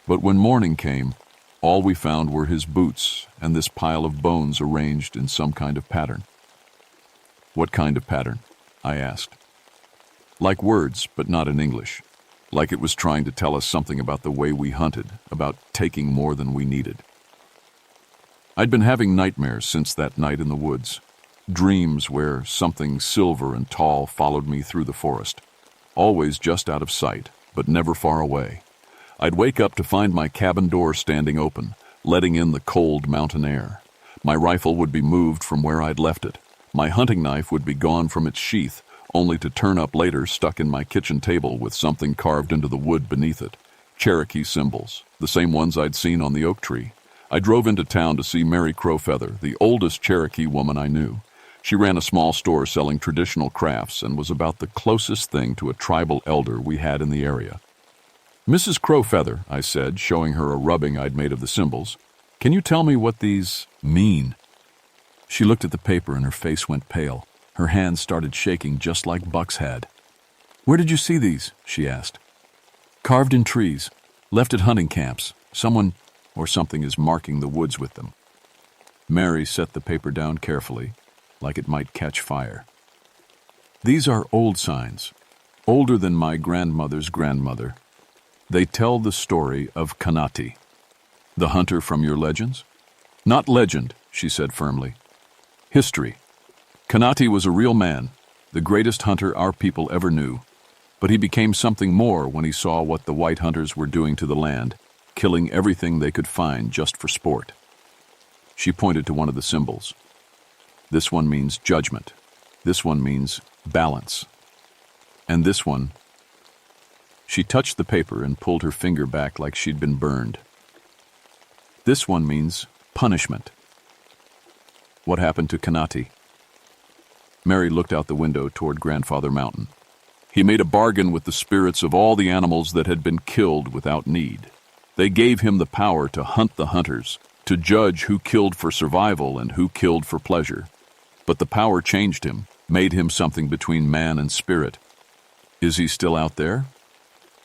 But when morning came, all we found were his boots and this pile of bones arranged in some kind of pattern." "What kind of pattern?" I asked. "Like words, but not in English. Like it was trying to tell us something about the way we hunted, about taking more than we needed." I'd been having nightmares since that night in the woods. Dreams where something silver and tall followed me through the forest. Always just out of sight, but never far away. I'd wake up to find my cabin door standing open, letting in the cold mountain air. My rifle would be moved from where I'd left it. My hunting knife would be gone from its sheath, only to turn up later stuck in my kitchen table with something carved into the wood beneath it. Cherokee symbols, the same ones I'd seen on the oak tree. I drove into town to see Mary Crowfeather, the oldest Cherokee woman I knew. She ran a small store selling traditional crafts and was about the closest thing to a tribal elder we had in the area. "Mrs. Crowfeather," I said, showing her a rubbing I'd made of the symbols, "can you tell me what these mean?" She looked at the paper and her face went pale. Her hands started shaking just like Buck's had. "Where did you see these?" she asked. "Carved in trees, left at hunting camps. Someone or something is marking the woods with them." Mary set the paper down carefully, like it might catch fire. "These are old signs, older than my grandmother's grandmother. They tell the story of Kanati." "The hunter from your legends?" "Not legend," she said firmly. "History. Kanati was a real man, the greatest hunter our people ever knew. But he became something more when he saw what the white hunters were doing to the land, killing everything they could find just for sport." She pointed to one of the symbols. "This one means judgment. This one means balance." And this one, she touched the paper and pulled her finger back like she'd been burned. This one means punishment. What happened to Kanati? Mary looked out the window toward Grandfather Mountain. He made a bargain with the spirits of all the animals that had been killed without need. They gave him the power to hunt the hunters, to judge who killed for survival and who killed for pleasure. But the power changed him, made him something between man and spirit. Is he still out there?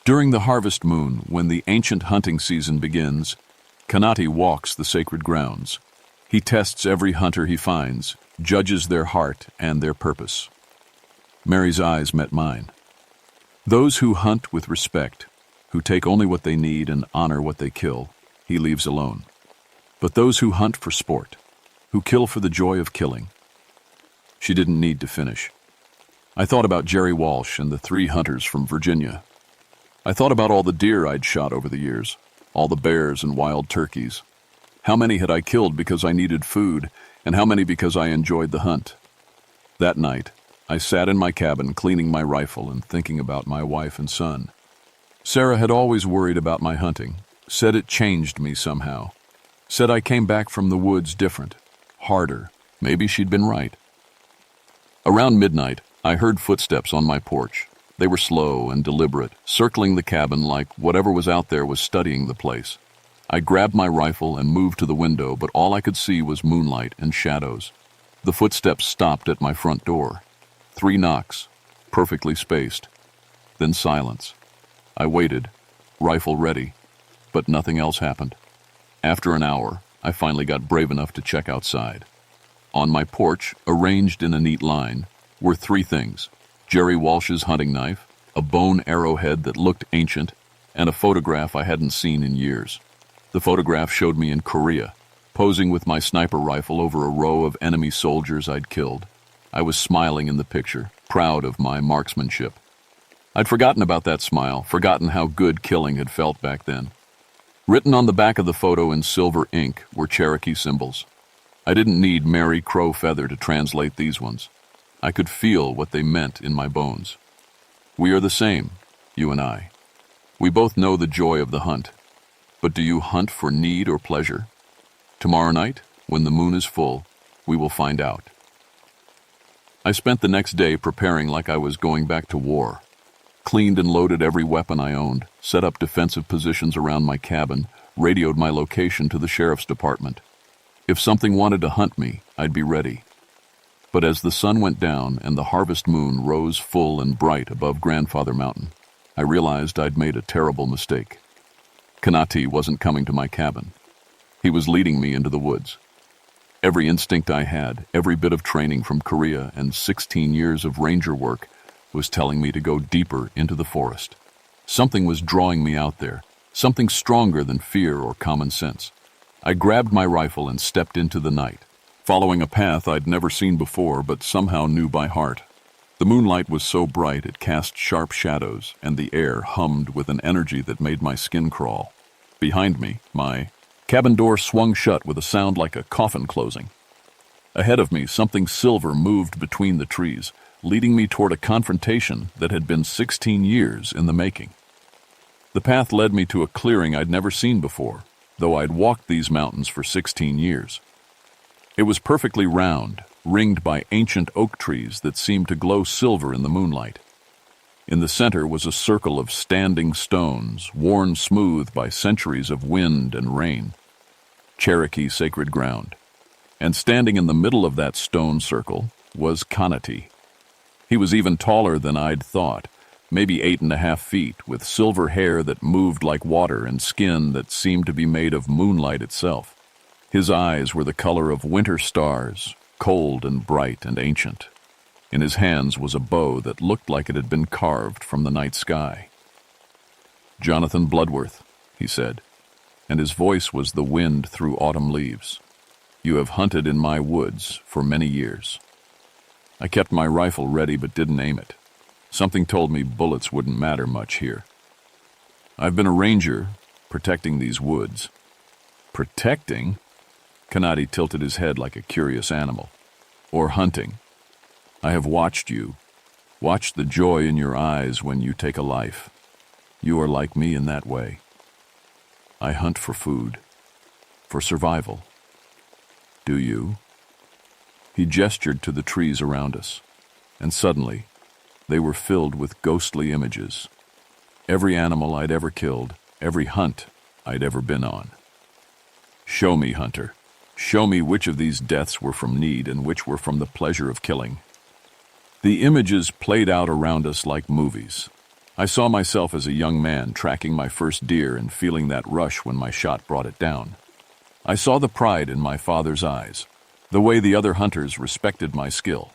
During the harvest moon, when the ancient hunting season begins, Kanati walks the sacred grounds. He tests every hunter he finds, judges their heart and their purpose. Mary's eyes met mine. Those who hunt with respect, who take only what they need and honor what they kill, he leaves alone. But those who hunt for sport, who kill for the joy of killing. She didn't need to finish. I thought about Jerry Walsh and the 3 hunters from Virginia. I thought about all the deer I'd shot over the years, all the bears and wild turkeys. How many had I killed because I needed food, and how many because I enjoyed the hunt? That night, I sat in my cabin cleaning my rifle and thinking about my wife and son. Sarah had always worried about my hunting, said it changed me somehow, said I came back from the woods different, harder. Maybe she'd been right. Around midnight, I heard footsteps on my porch. They were slow and deliberate, circling the cabin like whatever was out there was studying the place. I grabbed my rifle and moved to the window, but all I could see was moonlight and shadows. The footsteps stopped at my front door. 3 knocks, perfectly spaced. Then silence. I waited, rifle ready, but nothing else happened. After an hour, I finally got brave enough to check outside. On my porch, arranged in a neat line, were 3 things: Jerry Walsh's hunting knife, a bone arrowhead that looked ancient, and a photograph I hadn't seen in years. The photograph showed me in Korea, posing with my sniper rifle over a row of enemy soldiers I'd killed. I was smiling in the picture, proud of my marksmanship. I'd forgotten about that smile, forgotten how good killing had felt back then. Written on the back of the photo in silver ink were Cherokee symbols. I didn't need Mary Crow Feather to translate these ones. I could feel what they meant in my bones. We are the same, you and I. We both know the joy of the hunt. But do you hunt for need or pleasure? Tomorrow night, when the moon is full, we will find out. I spent the next day preparing like I was going back to war. Cleaned and loaded every weapon I owned, set up defensive positions around my cabin, radioed my location to the sheriff's department. If something wanted to hunt me, I'd be ready. But as the sun went down and the harvest moon rose full and bright above Grandfather Mountain, I realized I'd made a terrible mistake. Kanati wasn't coming to my cabin. He was leading me into the woods. Every instinct I had, every bit of training from Korea and 16 years of ranger work was telling me to go deeper into the forest. Something was drawing me out there, something stronger than fear or common sense. I grabbed my rifle and stepped into the night, following a path I'd never seen before but somehow knew by heart. The moonlight was so bright it cast sharp shadows, and the air hummed with an energy that made my skin crawl. Behind me, my cabin door swung shut with a sound like a coffin closing. Ahead of me, something silver moved between the trees, leading me toward a confrontation that had been 16 years in the making. The path led me to a clearing I'd never seen before, though I'd walked these mountains for 16 years. It was perfectly round, ringed by ancient oak trees that seemed to glow silver in the moonlight. In the center was a circle of standing stones, worn smooth by centuries of wind and rain. Cherokee sacred ground. And standing in the middle of that stone circle was Kanati. He was even taller than I'd thought, maybe 8.5 feet, with silver hair that moved like water and skin that seemed to be made of moonlight itself. His eyes were the color of winter stars, cold and bright and ancient. In his hands was a bow that looked like it had been carved from the night sky. "Jonathan Bloodworth," he said, and his voice was the wind through autumn leaves. "You have hunted in my woods for many years." I kept my rifle ready but didn't aim it. Something told me bullets wouldn't matter much here. "I've been a ranger, protecting these woods." "Protecting?" Kanati tilted his head like a curious animal. "Or hunting. I have watched you. Watch the joy in your eyes when you take a life. You are like me in that way. I hunt for food, for survival. Do you? He gestured to the trees around us, and suddenly, they were filled with ghostly images. Every animal I'd ever killed, every hunt I'd ever been on. Show me, hunter. Show me which of these deaths were from need and which were from the pleasure of killing. The images played out around us like movies. I saw myself as a young man tracking my first deer and feeling that rush when my shot brought it down. I saw the pride in my father's eyes, the way the other hunters respected my skill.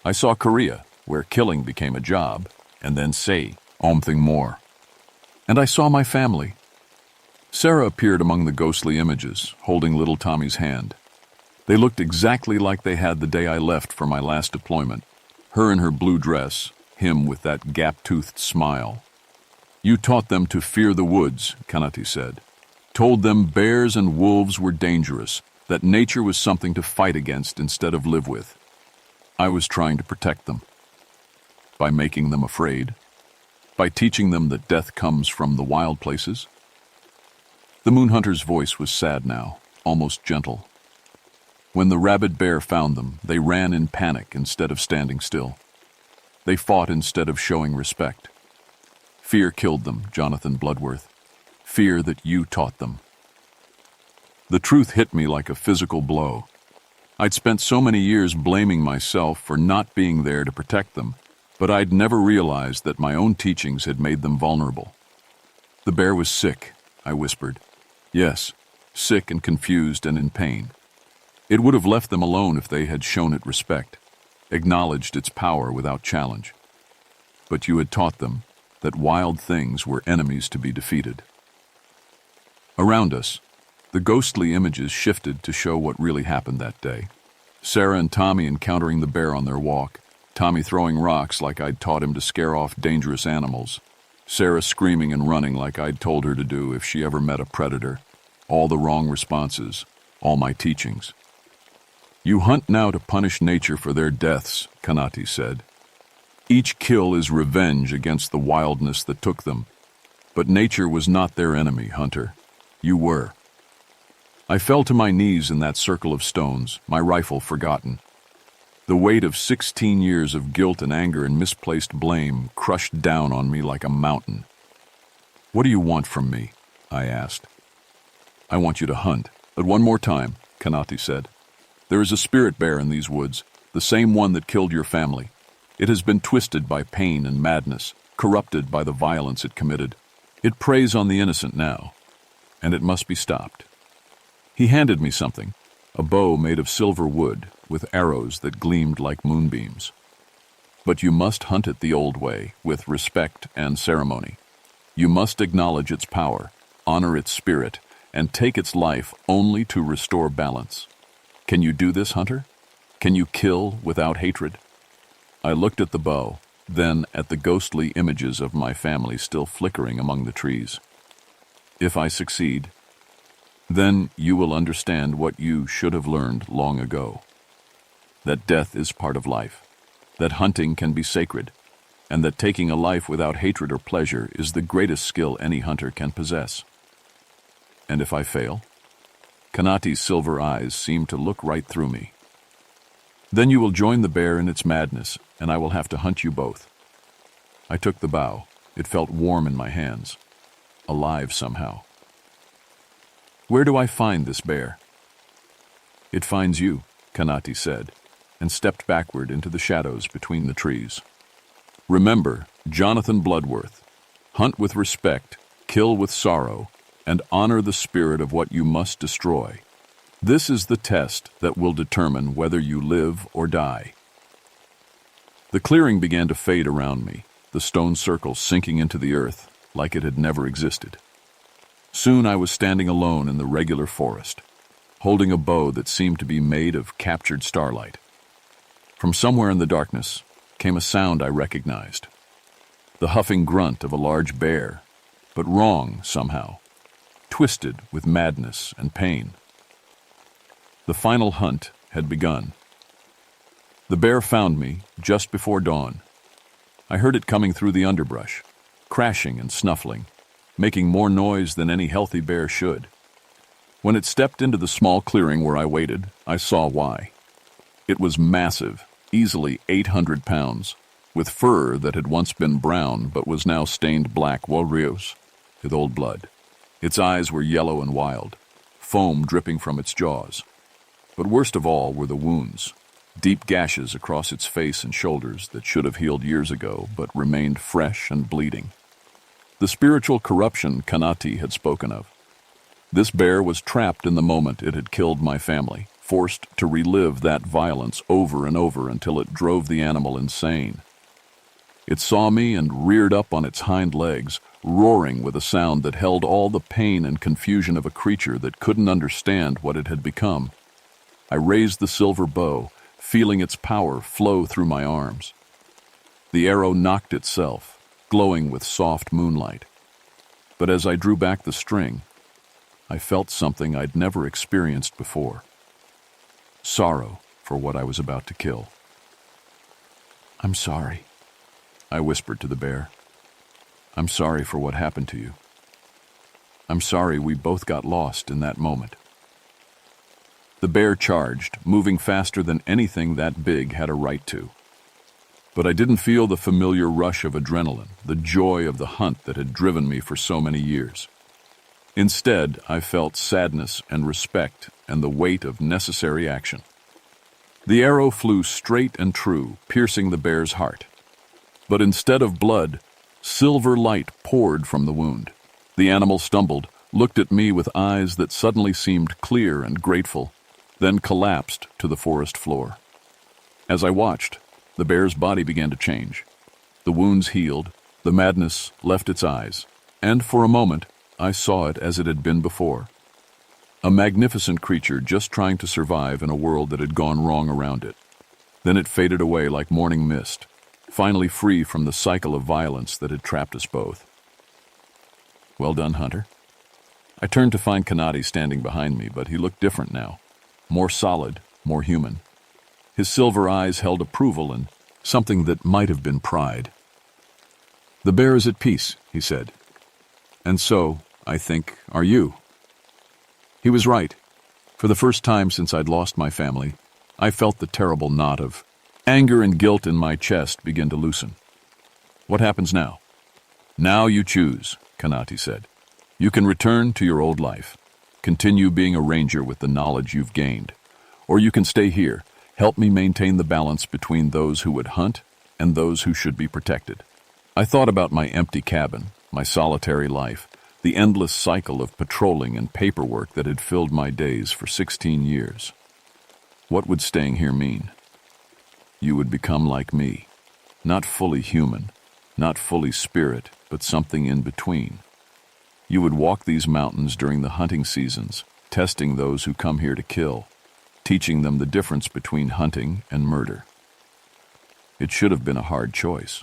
I saw Korea, where killing became a job, and then say, something more. And I saw my family. Sarah appeared among the ghostly images, holding little Tommy's hand. They looked exactly like they had the day I left for my last deployment. Her in her blue dress, him with that gap-toothed smile. You taught them to fear the woods, Kanati said. Told them bears and wolves were dangerous, that nature was something to fight against instead of live with. I was trying to protect them. By making them afraid. By teaching them that death comes from the wild places. The moon hunter's voice was sad now, almost gentle. When the rabid bear found them, they ran in panic instead of standing still. They fought instead of showing respect. Fear killed them, Jonathan Bloodworth. Fear that you taught them. The truth hit me like a physical blow. I'd spent so many years blaming myself for not being there to protect them, but I'd never realized that my own teachings had made them vulnerable. The bear was sick, I whispered. Yes, sick and confused and in pain. It would have left them alone if they had shown it respect, acknowledged its power without challenge. But you had taught them that wild things were enemies to be defeated. Around us, the ghostly images shifted to show what really happened that day. Sarah and Tommy encountering the bear on their walk, Tommy throwing rocks like I'd taught him to scare off dangerous animals, Sarah screaming and running like I'd told her to do if she ever met a predator. All the wrong responses, all my teachings. You hunt now to punish nature for their deaths, Kanati said. Each kill is revenge against the wildness that took them. But nature was not their enemy, Hunter. You were. I fell to my knees in that circle of stones, my rifle forgotten. The weight of 16 years of guilt and anger and misplaced blame crushed down on me like a mountain. What do you want from me? I asked. I want you to hunt. But one more time, Kanati said. There is a spirit bear in these woods, the same one that killed your family. It has been twisted by pain and madness, corrupted by the violence it committed. It preys on the innocent now, and it must be stopped. He handed me something, a bow made of silver wood with arrows that gleamed like moonbeams. But you must hunt it the old way, with respect and ceremony. You must acknowledge its power, honor its spirit, and take its life only to restore balance. Can you do this, Hunter? Can you kill without hatred? I looked at the bow, then at the ghostly images of my family still flickering among the trees. If I succeed, then you will understand what you should have learned long ago. That death is part of life, that hunting can be sacred, and that taking a life without hatred or pleasure is the greatest skill any hunter can possess. And if I fail? Kanati's silver eyes seemed to look right through me. Then you will join the bear in its madness, and I will have to hunt you both. I took the bow. It felt warm in my hands, alive somehow. Where do I find this bear? It finds you, Kanati said, and stepped backward into the shadows between the trees. Remember, Jonathan Bloodworth, hunt with respect, kill with sorrow, and honor the spirit of what you must destroy. This is the test that will determine whether you live or die. The clearing began to fade around me, the stone circle sinking into the earth like it had never existed. Soon I was standing alone in the regular forest, holding a bow that seemed to be made of captured starlight. From somewhere in the darkness came a sound I recognized, the huffing grunt of a large bear, but wrong somehow, twisted with madness and pain. The final hunt had begun. The bear found me just before dawn, I heard it coming through the underbrush, crashing and snuffling, making more noise than any healthy bear should. When it stepped into the small clearing where I waited, I saw why. It was massive, easily 800 pounds, with fur that had once been brown but was now stained black with old blood. Its eyes were yellow and wild, foam dripping from its jaws. But worst of all were the wounds, deep gashes across its face and shoulders that should have healed years ago but remained fresh and bleeding. The spiritual corruption Kanati had spoken of. This bear was trapped in the moment it had killed my family, forced to relive that violence over and over until it drove the animal insane. It saw me and reared up on its hind legs, roaring with a sound that held all the pain and confusion of a creature that couldn't understand what it had become. I raised the silver bow, feeling its power flow through my arms. The arrow knocked itself, glowing with soft moonlight. But as I drew back the string, I felt something I'd never experienced before. Sorrow for what I was about to kill. "I'm sorry," I whispered to the bear. "I'm sorry for what happened to you. I'm sorry we both got lost in that moment." The bear charged, moving faster than anything that big had a right to. But I didn't feel the familiar rush of adrenaline, the joy of the hunt that had driven me for so many years. Instead, I felt sadness and respect and the weight of necessary action. The arrow flew straight and true, piercing the bear's heart. But instead of blood, silver light poured from the wound. The animal stumbled, looked at me with eyes that suddenly seemed clear and grateful, then collapsed to the forest floor. As I watched, the bear's body began to change. The wounds healed, the madness left its eyes, and for a moment, I saw it as it had been before. A magnificent creature just trying to survive in a world that had gone wrong around it. Then it faded away like morning mist, finally free from the cycle of violence that had trapped us both. "Well done, Hunter." I turned to find Kanati standing behind me, but he looked different now. More solid, more human. His silver eyes held approval and something that might have been pride. "The bear is at peace," he said. "And so, I think, are you." He was right. For the first time since I'd lost my family, I felt the terrible knot of anger and guilt in my chest begin to loosen. "What happens now?" "Now you choose," Kanati said. "You can return to your old life, continue being a ranger with the knowledge you've gained, or you can stay here, help me maintain the balance between those who would hunt and those who should be protected." I thought about my empty cabin, my solitary life, the endless cycle of patrolling and paperwork that had filled my days for 16 years. What would staying here mean? You would become like me, not fully human, not fully spirit, but something in between. You would walk these mountains during the hunting seasons, testing those who come here to kill, teaching them the difference between hunting and murder. It should have been a hard choice.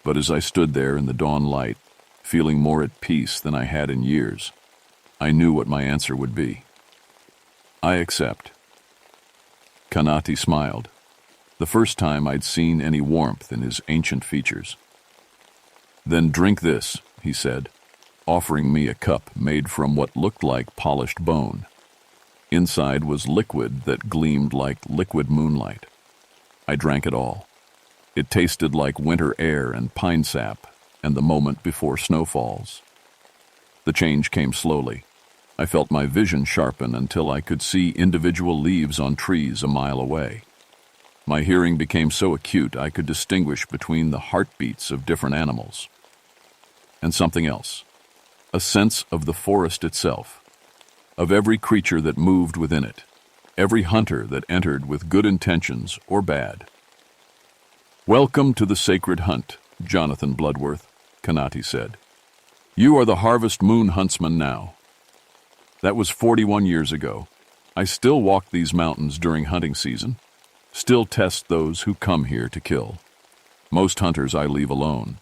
But as I stood there in the dawn light, feeling more at peace than I had in years, I knew what my answer would be. "I accept." Kanati smiled, the first time I'd seen any warmth in his ancient features. "Then drink this," he said, offering me a cup made from what looked like polished bone. Inside was liquid that gleamed like liquid moonlight. I drank it all. It tasted like winter air and pine sap, and the moment before snow falls. The change came slowly. I felt my vision sharpen until I could see individual leaves on trees a mile away. My hearing became so acute I could distinguish between the heartbeats of different animals. And something else, a sense of the forest itself, of every creature that moved within it, every hunter that entered with good intentions or bad. "Welcome to the sacred hunt, Jonathan Bloodworth," Kanati said. "You are the Harvest Moon huntsman now." That was 41 years ago. I still walk these mountains during hunting season, still test those who come here to kill. Most hunters I leave alone.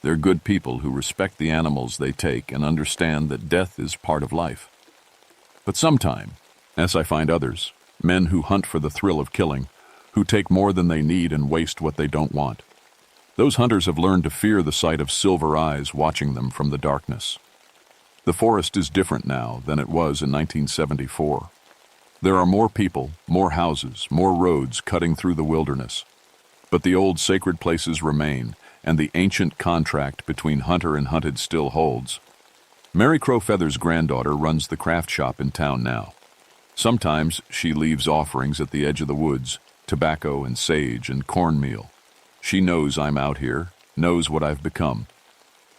They're good people who respect the animals they take and understand that death is part of life. But sometime, as I find others, men who hunt for the thrill of killing, who take more than they need and waste what they don't want. Those hunters have learned to fear the sight of silver eyes watching them from the darkness. The forest is different now than it was in 1974. There are more people, more houses, more roads cutting through the wilderness. But the old sacred places remain, and the ancient contract between hunter and hunted still holds. Mary Crowfeather's granddaughter runs the craft shop in town now. Sometimes she leaves offerings at the edge of the woods, tobacco and sage and cornmeal. She knows I'm out here, knows what I've become.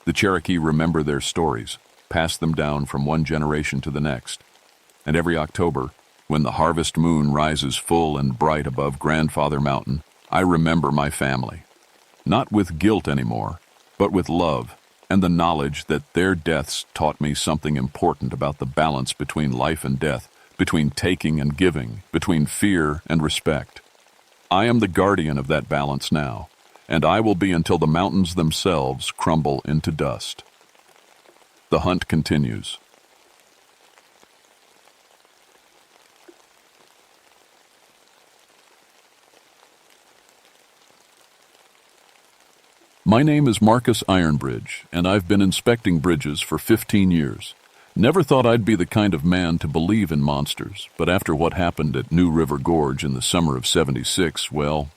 The Cherokee remember their stories, pass them down from one generation to the next. And every October, when the harvest moon rises full and bright above Grandfather Mountain, I remember my family. Not with guilt anymore, but with love and the knowledge that their deaths taught me something important about the balance between life and death, between taking and giving, between fear and respect. I am the guardian of that balance now, and I will be until the mountains themselves crumble into dust. The hunt continues. My name is Marcus Ironbridge, and I've been inspecting bridges for 15 years. Never thought I'd be the kind of man to believe in monsters, but after what happened at New River Gorge in the summer of '76, well,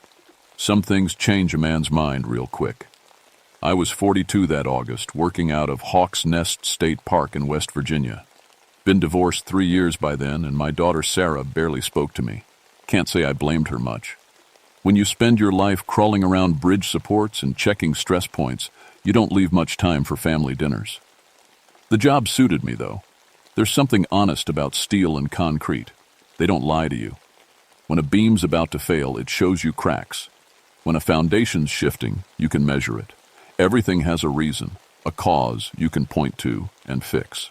some things change a man's mind real quick. I was 42 that August, working out of Hawks Nest State Park in West Virginia. Been divorced 3 years by then, and my daughter Sarah barely spoke to me. Can't say I blamed her much. When you spend your life crawling around bridge supports and checking stress points, you don't leave much time for family dinners. The job suited me, though. There's something honest about steel and concrete. They don't lie to you. When a beam's about to fail, it shows you cracks. When a foundation's shifting, you can measure it. Everything has a reason, a cause you can point to and fix.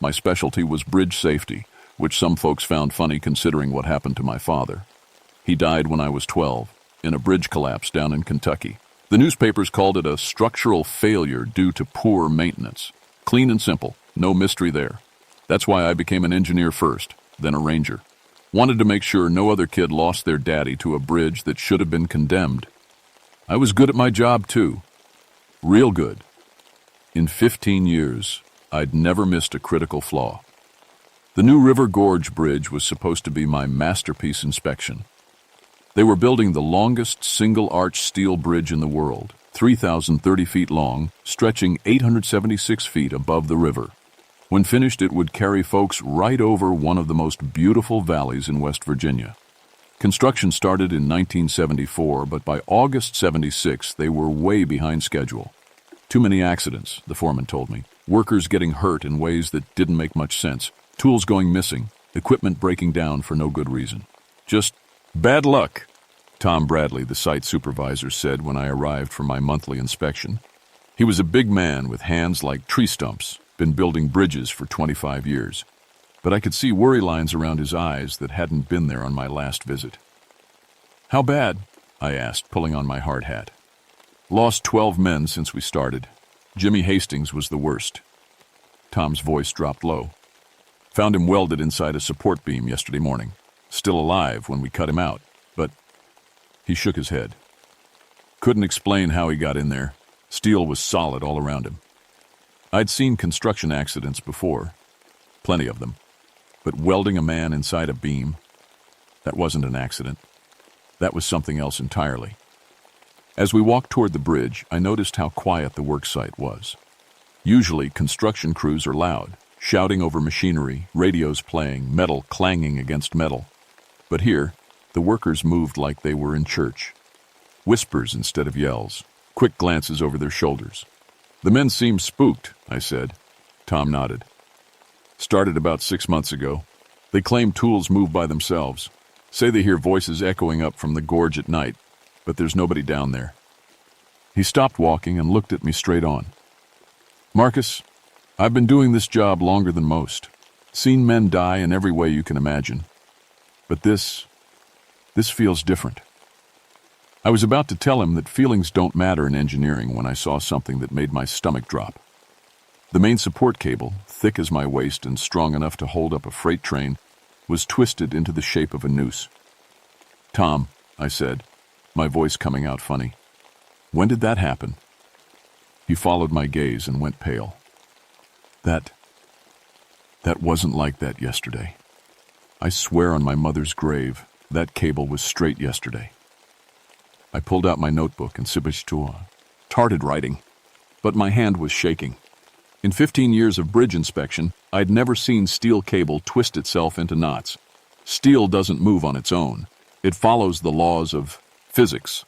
My specialty was bridge safety, which some folks found funny considering what happened to my father. He died when I was 12, in a bridge collapse down in Kentucky. The newspapers called it a structural failure due to poor maintenance. Clean and simple, no mystery there. That's why I became an engineer first, then a ranger. Wanted to make sure no other kid lost their daddy to a bridge that should have been condemned. I was good at my job, too. Real good. In 15 years, I'd never missed a critical flaw. The New River Gorge Bridge was supposed to be my masterpiece inspection. They were building the longest single-arch steel bridge in the world, 3,030 feet long, stretching 876 feet above the river. When finished, it would carry folks right over one of the most beautiful valleys in West Virginia. Construction started in 1974, but by August '76, they were way behind schedule. Too many accidents, the foreman told me. Workers getting hurt in ways that didn't make much sense. Tools going missing. Equipment breaking down for no good reason. Just bad luck, Tom Bradley, the site supervisor, said when I arrived for my monthly inspection. He was a big man with hands like tree stumps, been building bridges for 25 years. But I could see worry lines around his eyes that hadn't been there on my last visit. How bad? I asked, pulling on my hard hat. Lost 12 men since we started. Jimmy Hastings was the worst. Tom's voice dropped low. Found him welded inside a support beam yesterday morning. Still alive when we cut him out, but he shook his head. Couldn't explain how he got in there. Steel was solid all around him. I'd seen construction accidents before, plenty of them, but welding a man inside a beam, that wasn't an accident. That was something else entirely. As we walked toward the bridge, I noticed how quiet the work site was. Usually, construction crews are loud, shouting over machinery, radios playing, metal clanging against metal. But here, the workers moved like they were in church. Whispers instead of yells, quick glances over their shoulders. The men seemed spooked, I said. Tom nodded. Started about 6 months ago. They claim tools move by themselves. Say they hear voices echoing up from the gorge at night, but there's nobody down there. He stopped walking and looked at me straight on. Marcus, I've been doing this job longer than most. Seen men die in every way you can imagine. But this feels different. I was about to tell him that feelings don't matter in engineering when I saw something that made my stomach drop. The main support cable, thick as my waist and strong enough to hold up a freight train, was twisted into the shape of a noose. Tom, I said, my voice coming out funny. When did that happen? He followed my gaze and went pale. That wasn't like that yesterday. I swear on my mother's grave, that cable was straight yesterday. I pulled out my notebook and started writing, but my hand was shaking. In 15 years of bridge inspection, I'd never seen steel cable twist itself into knots. Steel doesn't move on its own. It follows the laws of physics.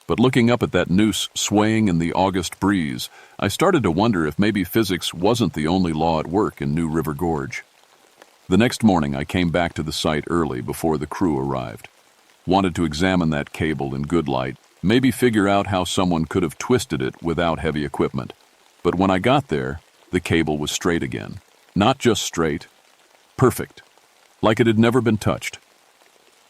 But looking up at that noose swaying in the August breeze, I started to wonder if maybe physics wasn't the only law at work in New River Gorge. The next morning, I came back to the site early before the crew arrived. Wanted to examine that cable in good light, maybe figure out how someone could have twisted it without heavy equipment. But when I got there, the cable was straight again. Not just straight, perfect, like it had never been touched.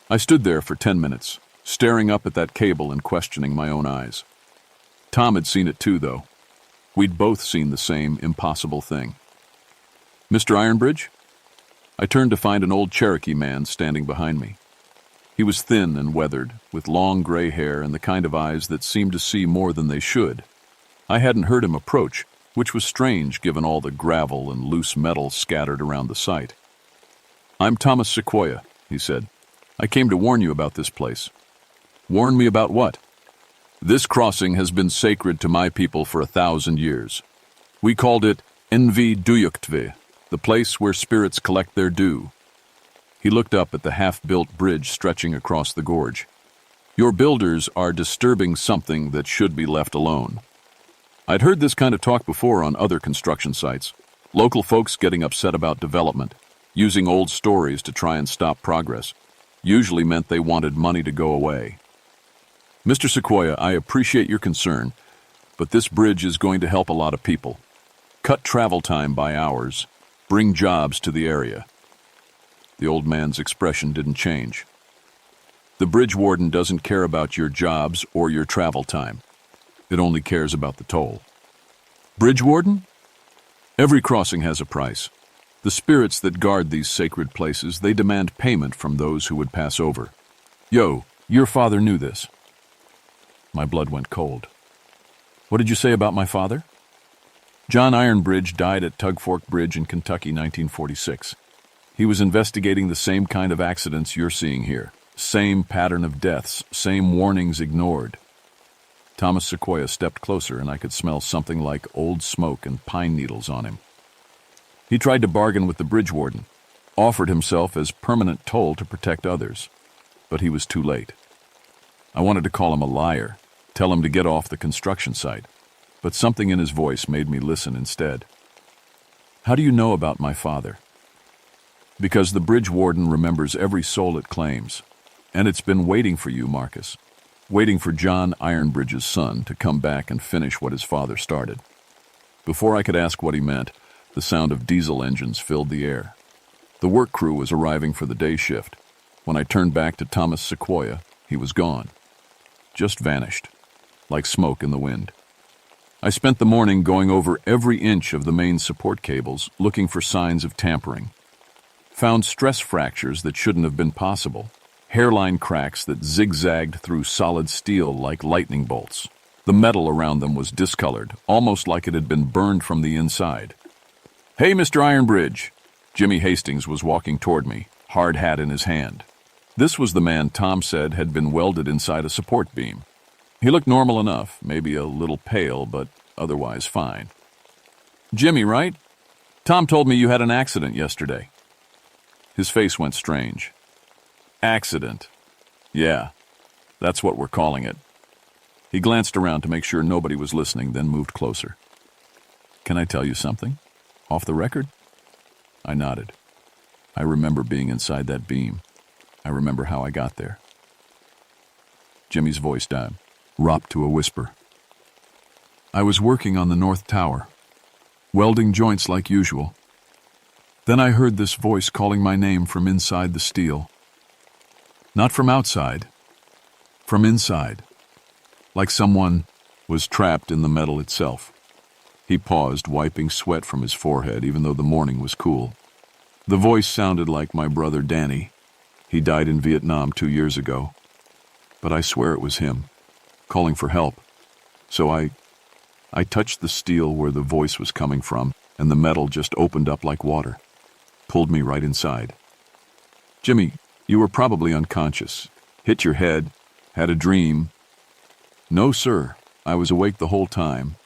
I stood there for 10 minutes, staring up at that cable and questioning my own eyes. Tom had seen it too, though. We'd both seen the same impossible thing. "Mr. Ironbridge?" I turned to find an old Cherokee man standing behind me. He was thin and weathered, with long gray hair and the kind of eyes that seemed to see more than they should. I hadn't heard him approach, which was strange given all the gravel and loose metal scattered around the site. "I'm Thomas Sequoia," he said. "I came to warn you about this place." "Warn me about what?" "This crossing has been sacred to my people for 1,000 years. We called it Envi Duyuktve, the place where spirits collect their due." He looked up at the half-built bridge stretching across the gorge. "Your builders are disturbing something that should be left alone." I'd heard this kind of talk before on other construction sites. Local folks getting upset about development, using old stories to try and stop progress. Usually meant they wanted money to go away. "Mr. Sequoia, I appreciate your concern, but this bridge is going to help a lot of people. Cut travel time by hours. Bring jobs to the area." The old man's expression didn't change. "The bridge warden doesn't care about your jobs or your travel time. It only cares about the toll." "Bridge warden?" "Every crossing has a price. The spirits that guard these sacred places, they demand payment from those who would pass over. Yo, your father knew this." My blood went cold. "What did you say about my father?" "John Ironbridge died at Tug Fork Bridge in Kentucky, 1946. He was investigating the same kind of accidents you're seeing here. Same pattern of deaths, same warnings ignored." Thomas Sequoia stepped closer, and I could smell something like old smoke and pine needles on him. "He tried to bargain with the bridge warden, offered himself as permanent toll to protect others, but he was too late. I wanted to call him a liar, tell him to get off the construction site, but something in his voice made me listen instead. "How do you know about my father?" "Because the bridge warden remembers every soul it claims, and it's been waiting for you, Marcus, waiting for John Ironbridge's son to come back and finish what his father started." Before I could ask what he meant, the sound of diesel engines filled the air. The work crew was arriving for the day shift. When I turned back to Thomas Sequoia, he was gone. Just vanished, like smoke in the wind. I spent the morning going over every inch of the main support cables, looking for signs of tampering. Found stress fractures that shouldn't have been possible, hairline cracks that zigzagged through solid steel like lightning bolts. The metal around them was discolored, almost like it had been burned from the inside. "Hey, Mr. Ironbridge!" Jimmy Hastings was walking toward me, hard hat in his hand. This was the man Tom said had been welded inside a support beam. He looked normal enough, maybe a little pale, but otherwise fine. "Jimmy, right? Tom told me you had an accident yesterday." His face went strange. "Accident? Yeah, that's what we're calling it." He glanced around to make sure nobody was listening, then moved closer. "Can I tell you something? Off the record?" I nodded. I remember being inside that beam. I remember how I got there. Jimmy's voice dropped to a whisper. "I was working on the North Tower, welding joints like usual. Then I heard this voice calling my name from inside the steel. Not from outside, from inside, like someone was trapped in the metal itself." He paused, wiping sweat from his forehead, even though the morning was cool. "The voice sounded like my brother Danny. He died in Vietnam 2 years ago. But I swear it was him, calling for help. So I touched the steel where the voice was coming from, and the metal just opened up like water. Pulled me right inside. Jimmy, you were probably unconscious. Hit your head. Had a dream. No, sir. I was awake the whole time.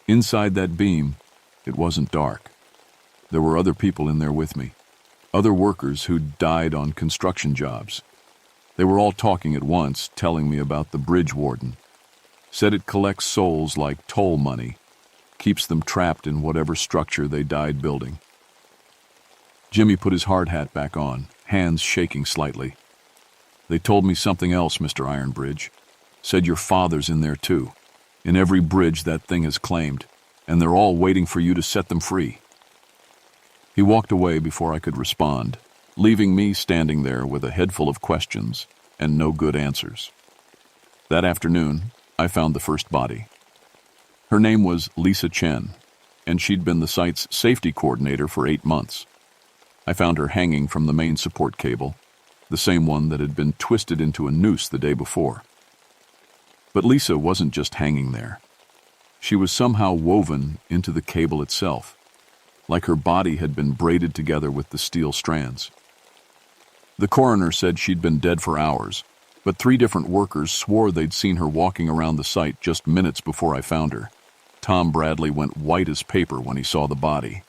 Inside that beam, it wasn't dark. There were other people in there with me. Other workers who'd died on construction jobs. They were all talking at once, telling me about the bridge warden. Said it collects souls like toll money, keeps them trapped in whatever structure they died building. Jimmy put his hard hat back on, hands shaking slightly. They told me something else, Mr. Ironbridge. Said your father's in there too, in every bridge that thing has claimed, and they're all waiting for you to set them free. He walked away before I could respond, leaving me standing there with a head full of questions and no good answers. That afternoon, I found the first body. Her name was Lisa Chen, and she'd been the site's safety coordinator for 8 months. I found her hanging from the main support cable, the same one that had been twisted into a noose the day before. But Lisa wasn't just hanging there. She was somehow woven into the cable itself, like her body had been braided together with the steel strands. The coroner said she'd been dead for hours, but 3 different workers swore they'd seen her walking around the site just minutes before I found her. Tom Bradley went white as paper when he saw the body.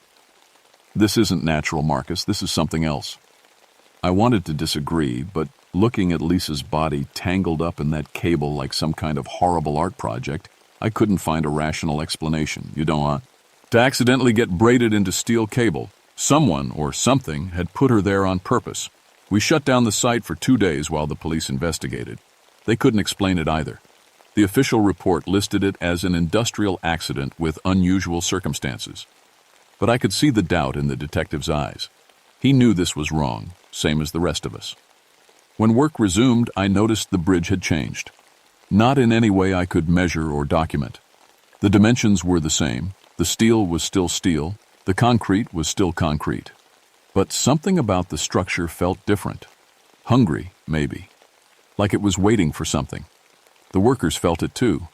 This isn't natural, Marcus. This is something else. I wanted to disagree, but looking at Lisa's body tangled up in that cable like some kind of horrible art project, I couldn't find a rational explanation. You don't want to accidentally get braided into steel cable. Someone or something had put her there on purpose. We shut down the site for 2 days while the police investigated. They couldn't explain it either. The official report listed it as an industrial accident with unusual circumstances. But I could see the doubt in the detective's eyes. He knew this was wrong, same as the rest of us. When work resumed, I noticed the bridge had changed. Not in any way I could measure or document. The dimensions were the same. The steel was still steel. The concrete was still concrete. But something about the structure felt different. Hungry, maybe. Like it was waiting for something. The workers felt it too.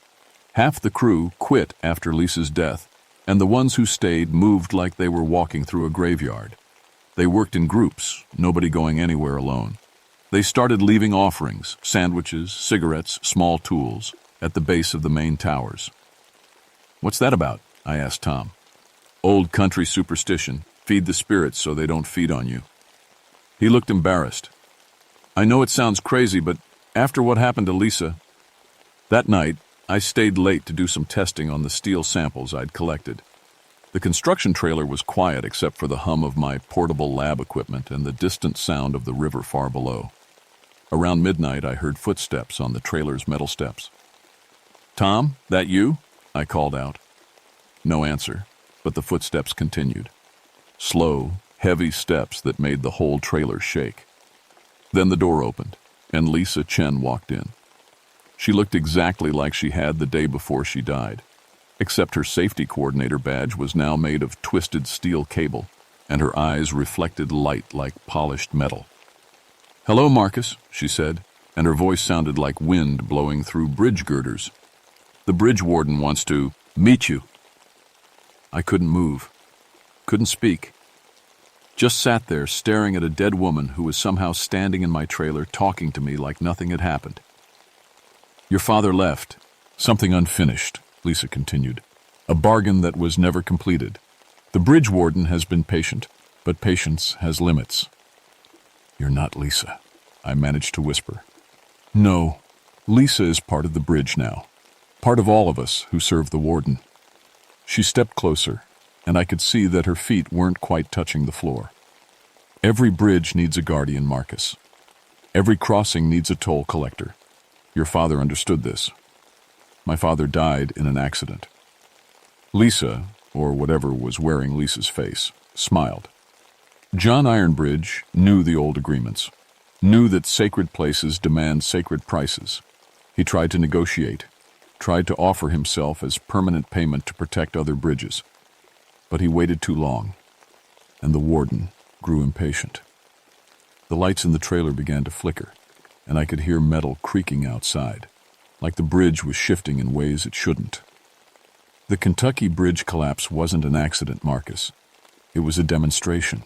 Half the crew quit after Lisa's death, and the ones who stayed moved like they were walking through a graveyard. They worked in groups, nobody going anywhere alone. They started leaving offerings, sandwiches, cigarettes, small tools, at the base of the main towers. What's that about? I asked Tom. Old country superstition. Feed the spirits so they don't feed on you. He looked embarrassed. I know it sounds crazy, but after what happened to Lisa... That night, I stayed late to do some testing on the steel samples I'd collected. The construction trailer was quiet except for the hum of my portable lab equipment and the distant sound of the river far below. Around midnight, I heard footsteps on the trailer's metal steps. Tom, that you? I called out. No answer, but the footsteps continued. Slow, heavy steps that made the whole trailer shake. Then the door opened, and Lisa Chen walked in. She looked exactly like she had the day before she died, except her safety coordinator badge was now made of twisted steel cable, and her eyes reflected light like polished metal. Hello, Marcus, she said, and her voice sounded like wind blowing through bridge girders. The bridge warden wants to meet you. I couldn't move, couldn't speak. Just sat there staring at a dead woman who was somehow standing in my trailer talking to me like nothing had happened. Your father left. Something unfinished, Lisa continued. A bargain that was never completed. The bridge warden has been patient, but patience has limits. You're not Lisa, I managed to whisper. No, Lisa is part of the bridge now. Part of all of us who serve the warden. She stepped closer, and I could see that her feet weren't quite touching the floor. Every bridge needs a guardian, Marcus. Every crossing needs a toll collector. Your father understood this. My father died in an accident. Lisa, or whatever was wearing Lisa's face, smiled. John Ironbridge knew the old agreements, knew that sacred places demand sacred prices. He tried to negotiate, tried to offer himself as permanent payment to protect other bridges. But he waited too long, and the warden grew impatient. The lights in the trailer began to flicker, and I could hear metal creaking outside, like the bridge was shifting in ways it shouldn't. The Kentucky bridge collapse wasn't an accident, Marcus. It was a demonstration.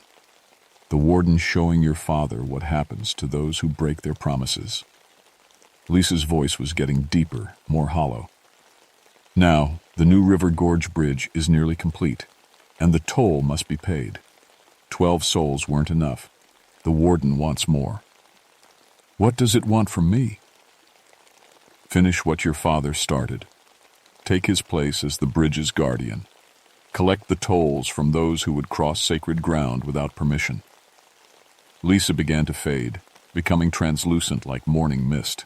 The warden showing your father what happens to those who break their promises. Lisa's voice was getting deeper, more hollow. Now, the New River Gorge Bridge is nearly complete, and the toll must be paid. 12 souls weren't enough. The warden wants more. What does it want from me? Finish what your father started. Take his place as the bridge's guardian. Collect the tolls from those who would cross sacred ground without permission. Lisa began to fade, becoming translucent like morning mist.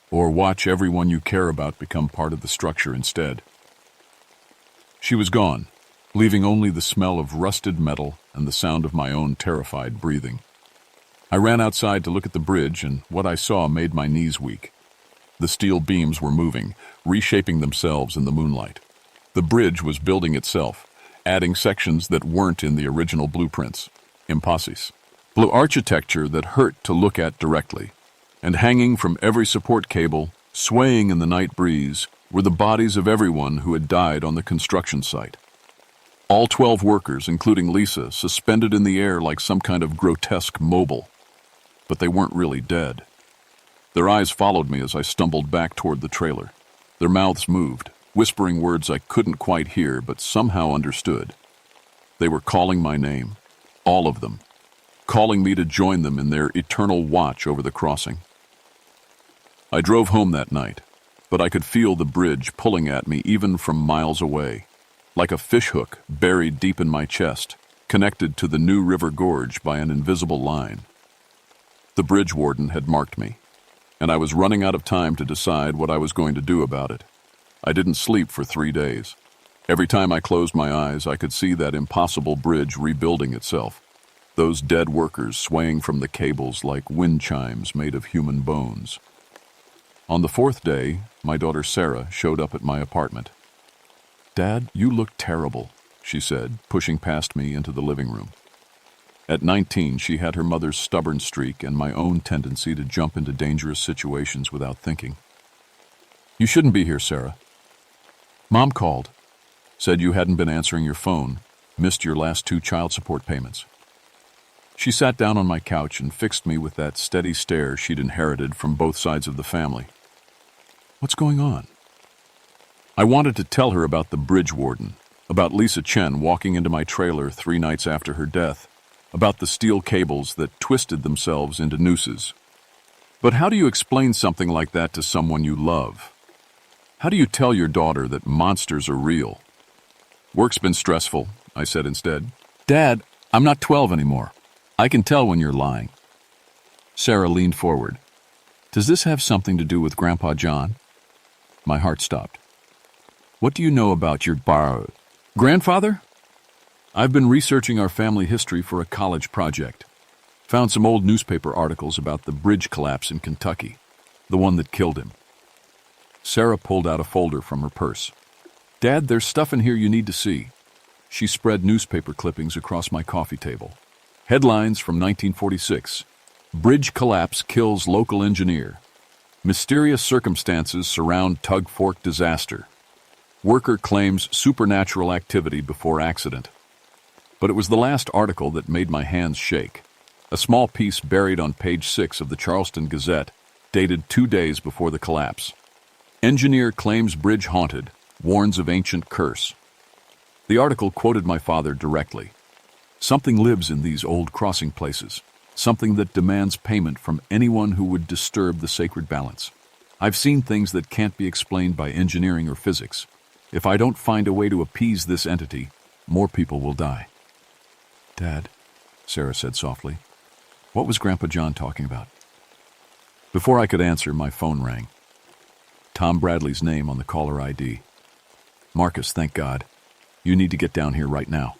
Or watch everyone you care about become part of the structure instead. She was gone, leaving only the smell of rusted metal and the sound of my own terrified breathing. I ran outside to look at the bridge, and what I saw made my knees weak. The steel beams were moving, reshaping themselves in the moonlight. The bridge was building itself, adding sections that weren't in the original blueprints. Impasses. Blue architecture that hurt to look at directly. And hanging from every support cable, swaying in the night breeze, were the bodies of everyone who had died on the construction site. All 12 workers, including Lisa, suspended in the air like some kind of grotesque mobile. But they weren't really dead. Their eyes followed me as I stumbled back toward the trailer. Their mouths moved, whispering words I couldn't quite hear but somehow understood. They were calling my name, all of them, calling me to join them in their eternal watch over the crossing. I drove home that night, but I could feel the bridge pulling at me even from miles away, like a fishhook buried deep in my chest, connected to the New River Gorge by an invisible line. The bridge warden had marked me, and I was running out of time to decide what I was going to do about it. I didn't sleep for 3 days. Every time I closed my eyes, I could see that impossible bridge rebuilding itself, those dead workers swaying from the cables like wind chimes made of human bones. On the 4th day, my daughter Sarah showed up at my apartment. "Dad, you look terrible," she said, pushing past me into the living room. At 19, she had her mother's stubborn streak and my own tendency to jump into dangerous situations without thinking. "You shouldn't be here, Sarah." "Mom called. Said you hadn't been answering your phone, missed your last 2 child support payments." She sat down on my couch and fixed me with that steady stare she'd inherited from both sides of the family. "What's going on?" I wanted to tell her about the bridge warden, about Lisa Chen walking into my trailer 3 nights after her death, about the steel cables that twisted themselves into nooses. But how do you explain something like that to someone you love? How do you tell your daughter that monsters are real? "Work's been stressful," I said instead. "Dad, I'm not 12 anymore. I can tell when you're lying." Sarah leaned forward. "Does this have something to do with Grandpa John?" My heart stopped. "What do you know about your grandfather?" "I've been researching our family history for a college project. Found some old newspaper articles about the bridge collapse in Kentucky, the one that killed him." Sarah pulled out a folder from her purse. "Dad, there's stuff in here you need to see." She spread newspaper clippings across my coffee table. Headlines from 1946. "Bridge collapse kills local engineer." "Mysterious circumstances surround Tug Fork disaster." "Worker claims supernatural activity before accident." But it was the last article that made my hands shake. A small piece buried on page 6 of the Charleston Gazette, dated 2 days before the collapse. "Engineer claims bridge haunted, warns of ancient curse." The article quoted my father directly. "Something lives in these old crossing places, something that demands payment from anyone who would disturb the sacred balance. I've seen things that can't be explained by engineering or physics. If I don't find a way to appease this entity, more people will die." "Dad," Sarah said softly, "what was Grandpa John talking about?" Before I could answer, my phone rang. Tom Bradley's name on the caller ID. "Marcus, thank God. You need to get down here right now."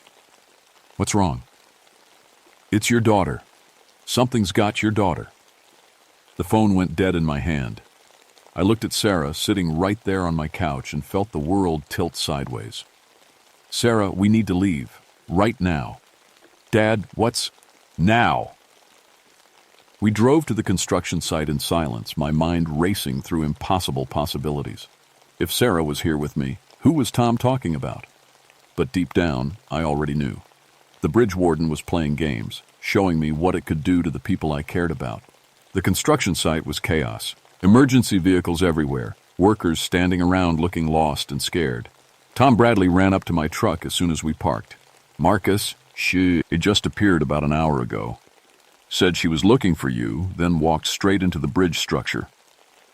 "What's wrong?" "It's your daughter. Something's got your daughter." The phone went dead in my hand. I looked at Sarah sitting right there on my couch and felt the world tilt sideways. "Sarah, we need to leave. Right now." "Dad, what's now?" We drove to the construction site in silence, my mind racing through impossible possibilities. If Sarah was here with me, Who was Tom talking about? But deep down, I already knew. The bridge warden was playing games, showing me what it could do to the people I cared about. The construction site was chaos. Emergency vehicles everywhere, workers standing around looking lost and scared. Tom Bradley ran up to my truck as soon as we parked. Marcus, she just appeared about an hour ago. Said she was looking for you, then walked straight into the bridge structure.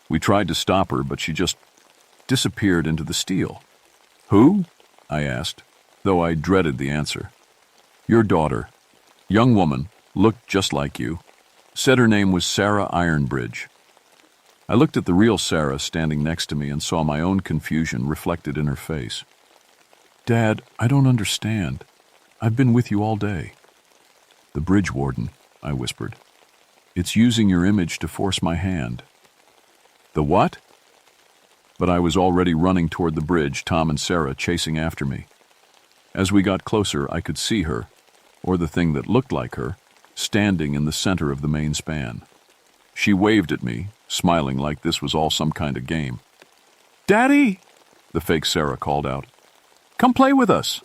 We tried to stop her, but she just disappeared into the steel. Who? I asked, though I dreaded the answer. Your daughter. Young woman, looked just like you. Said her name was Sarah Ironbridge. I looked at the real Sarah standing next to me and saw my own confusion reflected in her face. Dad, I don't understand. I've been with you all day. The bridge warden, I whispered. It's using your image to force my hand. The what? But I was already running toward the bridge, Tom and Sarah chasing after me. As we got closer, I could see her, or the thing that looked like her, standing in the center of the main span. She waved at me, smiling like this was all some kind of game. Daddy, the fake Sarah called out. Come play with us.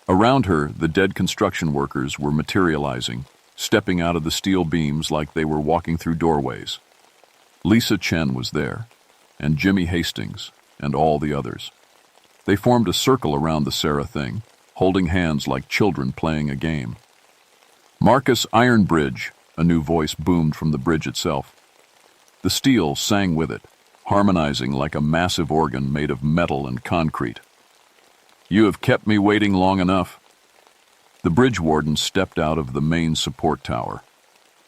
Around her, the dead construction workers were materializing, stepping out of the steel beams like they were walking through doorways. Lisa Chen was there, and Jimmy Hastings, and all the others. They formed a circle around the Sarah thing, holding hands like children playing a game. Marcus Ironbridge, a new voice boomed from the bridge itself. The steel sang with it, harmonizing like a massive organ made of metal and concrete. You have kept me waiting long enough. The bridge warden stepped out of the main support tower.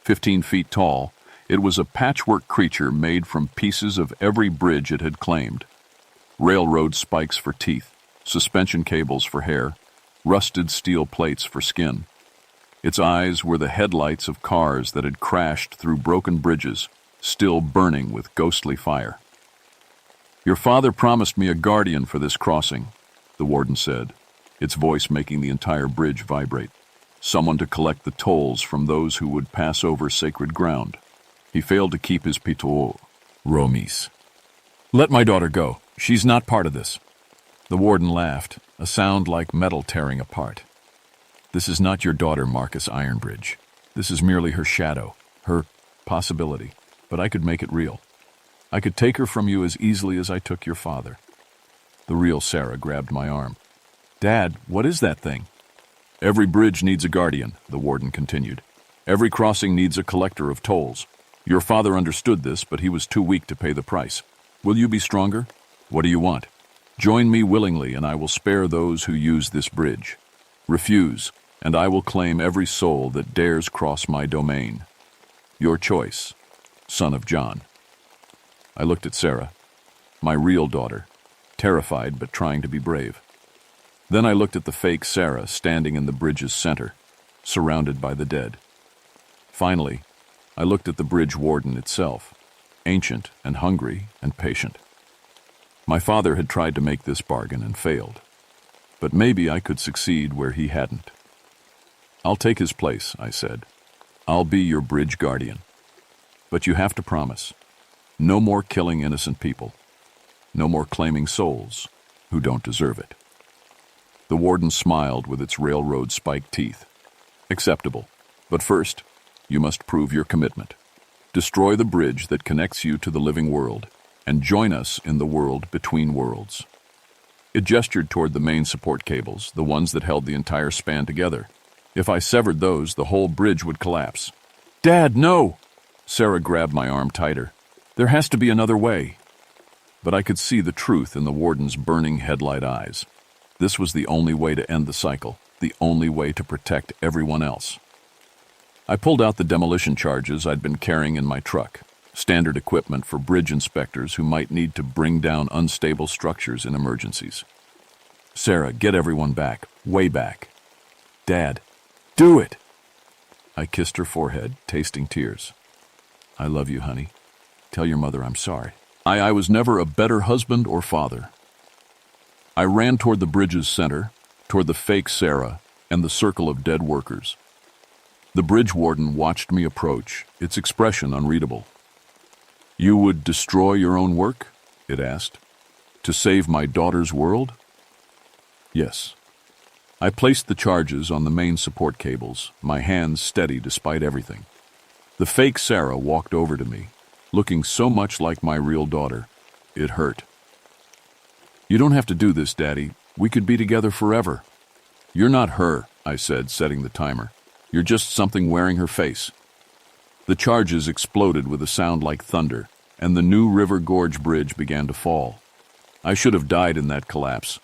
15 feet tall, it was a patchwork creature made from pieces of every bridge it had claimed. Railroad spikes for teeth, suspension cables for hair, rusted steel plates for skin. Its eyes were the headlights of cars that had crashed through broken bridges, still burning with ghostly fire. Your father promised me a guardian for this crossing, the warden said, its voice making the entire bridge vibrate. Someone to collect the tolls from those who would pass over sacred ground. He failed to keep his pito, Romis. Let my daughter go. She's not part of this. The warden laughed, a sound like metal tearing apart. This is not your daughter, Marcus Ironbridge. This is merely her shadow, her possibility, but I could make it real. I could take her from you as easily as I took your father. The real Sarah grabbed my arm. Dad, what is that thing? Every bridge needs a guardian, the warden continued. Every crossing needs a collector of tolls. Your father understood this, but he was too weak to pay the price. Will you be stronger? What do you want? Join me willingly, and I will spare those who use this bridge. Refuse, and I will claim every soul that dares cross my domain. Your choice, son of John. I looked at Sarah, my real daughter, terrified but trying to be brave. Then I looked at the fake Sarah standing in the bridge's center, surrounded by the dead. Finally, I looked at the bridge warden itself, ancient and hungry and patient. My father had tried to make this bargain and failed, but maybe I could succeed where he hadn't. I'll take his place, I said. I'll be your bridge guardian. But you have to promise, no more killing innocent people, no more claiming souls who don't deserve it. The warden smiled with its railroad spiked teeth. Acceptable, but first, you must prove your commitment. Destroy the bridge that connects you to the living world, and join us in the world between worlds. It gestured toward the main support cables, the ones that held the entire span together. If I severed those, the whole bridge would collapse. Dad, no! Sarah grabbed my arm tighter. There has to be another way. But I could see the truth in the warden's burning headlight eyes. This was the only way to end the cycle, the only way to protect everyone else. I pulled out the demolition charges I'd been carrying in my truck, standard equipment for bridge inspectors who might need to bring down unstable structures in emergencies. Sarah, get everyone back, way back. Dad, do it! I kissed her forehead, tasting tears. I love you, honey. Tell your mother I'm sorry. I was never a better husband or father. I ran toward the bridge's center, toward the fake Sarah and the circle of dead workers. The bridge warden watched me approach, its expression unreadable. You would destroy your own work? It asked. To save my daughter's world? Yes. I placed the charges on the main support cables, my hands steady despite everything. The fake Sarah walked over to me, looking so much like my real daughter. It hurt. You don't have to do this, Daddy. We could be together forever. You're not her, I said, setting the timer. You're just something wearing her face. The charges exploded with a sound like thunder, and the New River Gorge Bridge began to fall. I should have died in that collapse.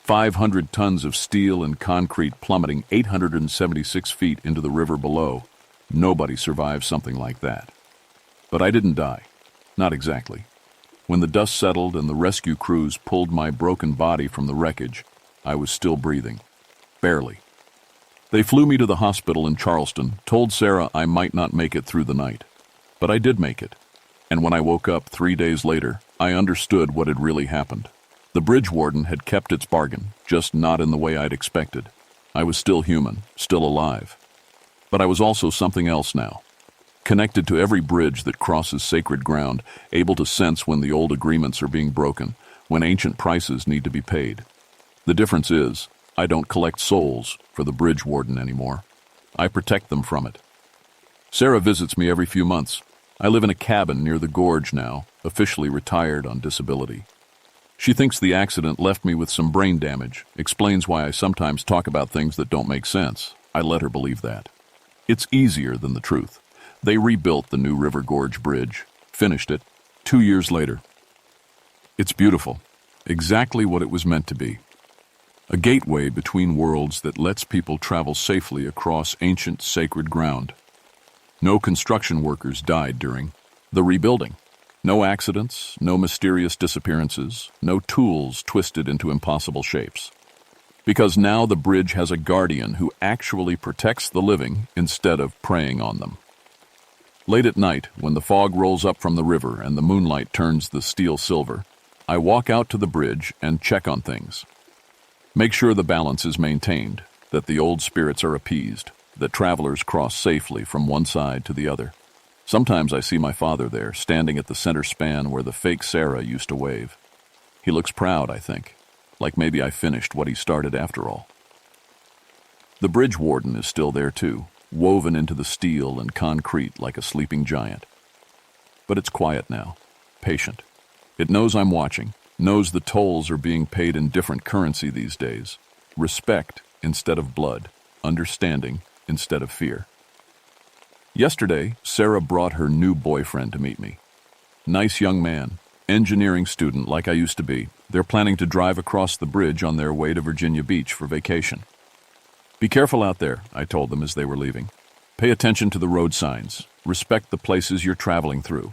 500 tons of steel and concrete plummeting 876 feet into the river below. Nobody survives something like that. But I didn't die. Not exactly. When the dust settled and the rescue crews pulled my broken body from the wreckage, I was still breathing. Barely. They flew me to the hospital in Charleston, told Sarah I might not make it through the night. But I did make it. And when I woke up 3 days later, I understood what had really happened. The bridge warden had kept its bargain, just not in the way I'd expected. I was still human, still alive. But I was also something else now. Connected to every bridge that crosses sacred ground, able to sense when the old agreements are being broken, when ancient prices need to be paid. The difference is, I don't collect souls for the bridge warden anymore. I protect them from it. Sarah visits me every few months. I live in a cabin near the gorge now, officially retired on disability. She thinks the accident left me with some brain damage, explains why I sometimes talk about things that don't make sense. I let her believe that. It's easier than the truth. They rebuilt the New River Gorge Bridge, finished it, 2 years later. It's beautiful, exactly what it was meant to be. A gateway between worlds that lets people travel safely across ancient sacred ground. No construction workers died during the rebuilding. No accidents, no mysterious disappearances, no tools twisted into impossible shapes. Because now the bridge has a guardian who actually protects the living instead of preying on them. Late at night, when the fog rolls up from the river and the moonlight turns the steel silver, I walk out to the bridge and check on things. Make sure the balance is maintained, that the old spirits are appeased, that travelers cross safely from one side to the other. Sometimes I see my father there, standing at the center span where the fake Sarah used to wave. He looks proud, I think, like maybe I finished what he started after all. The bridge warden is still there too, woven into the steel and concrete like a sleeping giant. But it's quiet now, patient. It knows I'm watching, knows the tolls are being paid in different currency these days. Respect instead of blood, understanding instead of fear. Yesterday, Sarah brought her new boyfriend to meet me. Nice young man, engineering student like I used to be. They're planning to drive across the bridge on their way to Virginia Beach for vacation. Be careful out there, I told them as they were leaving. Pay attention to the road signs. Respect the places you're traveling through.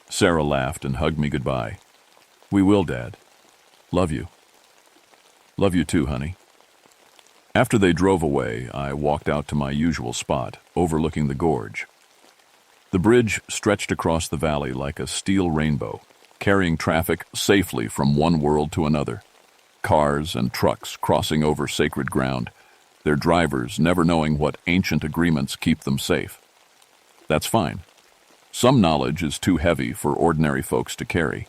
Sarah laughed and hugged me goodbye. We will, Dad. Love you. Love you too, honey. After they drove away, I walked out to my usual spot, overlooking the gorge. The bridge stretched across the valley like a steel rainbow, carrying traffic safely from one world to another. Cars and trucks crossing over sacred ground, their drivers never knowing what ancient agreements keep them safe. That's fine. Some knowledge is too heavy for ordinary folks to carry,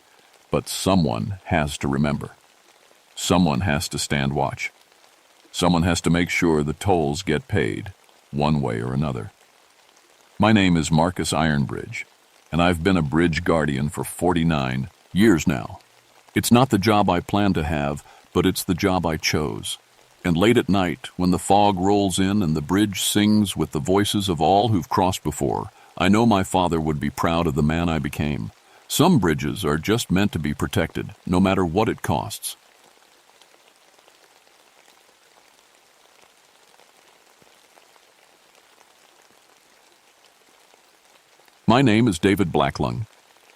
but someone has to remember. Someone has to stand watch. Someone has to make sure the tolls get paid, one way or another. My name is Marcus Ironbridge, and I've been a bridge guardian for 49 years now. It's not the job I planned to have, but it's the job I chose. And late at night, when the fog rolls in and the bridge sings with the voices of all who've crossed before, I know my father would be proud of the man I became. Some bridges are just meant to be protected, no matter what it costs. My name is David Blacklung,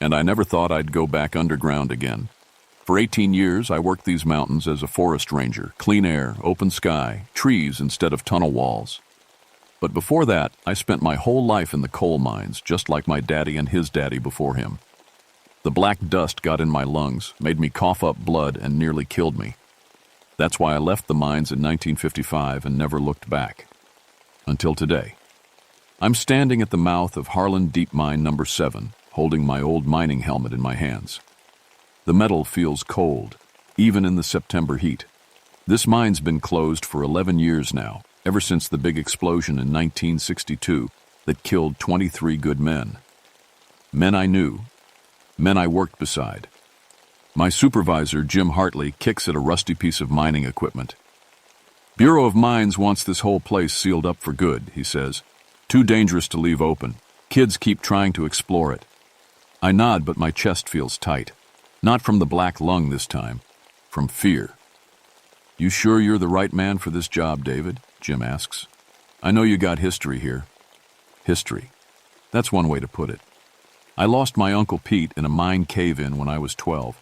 and I never thought I'd go back underground again. For 18 years, I worked these mountains as a forest ranger, clean air, open sky, trees instead of tunnel walls. But before that, I spent my whole life in the coal mines, just like my daddy and his daddy before him. The black dust got in my lungs, made me cough up blood, and nearly killed me. That's why I left the mines in 1955 and never looked back. Until today. I'm standing at the mouth of Harlan Deep Mine No. 7, holding my old mining helmet in my hands. The metal feels cold, even in the September heat. This mine's been closed for 11 years now, ever since the big explosion in 1962 that killed 23 good men. Men I knew, men I worked beside. My supervisor, Jim Hartley, kicks at a rusty piece of mining equipment. Bureau of Mines wants this whole place sealed up for good, he says. Too dangerous to leave open. Kids keep trying to explore it. I nod, but my chest feels tight. Not from the black lung this time, from fear. You sure you're the right man for this job, David? Jim asks. I know you got history here. History. That's one way to put it. I lost my Uncle Pete in a mine cave-in when I was 12.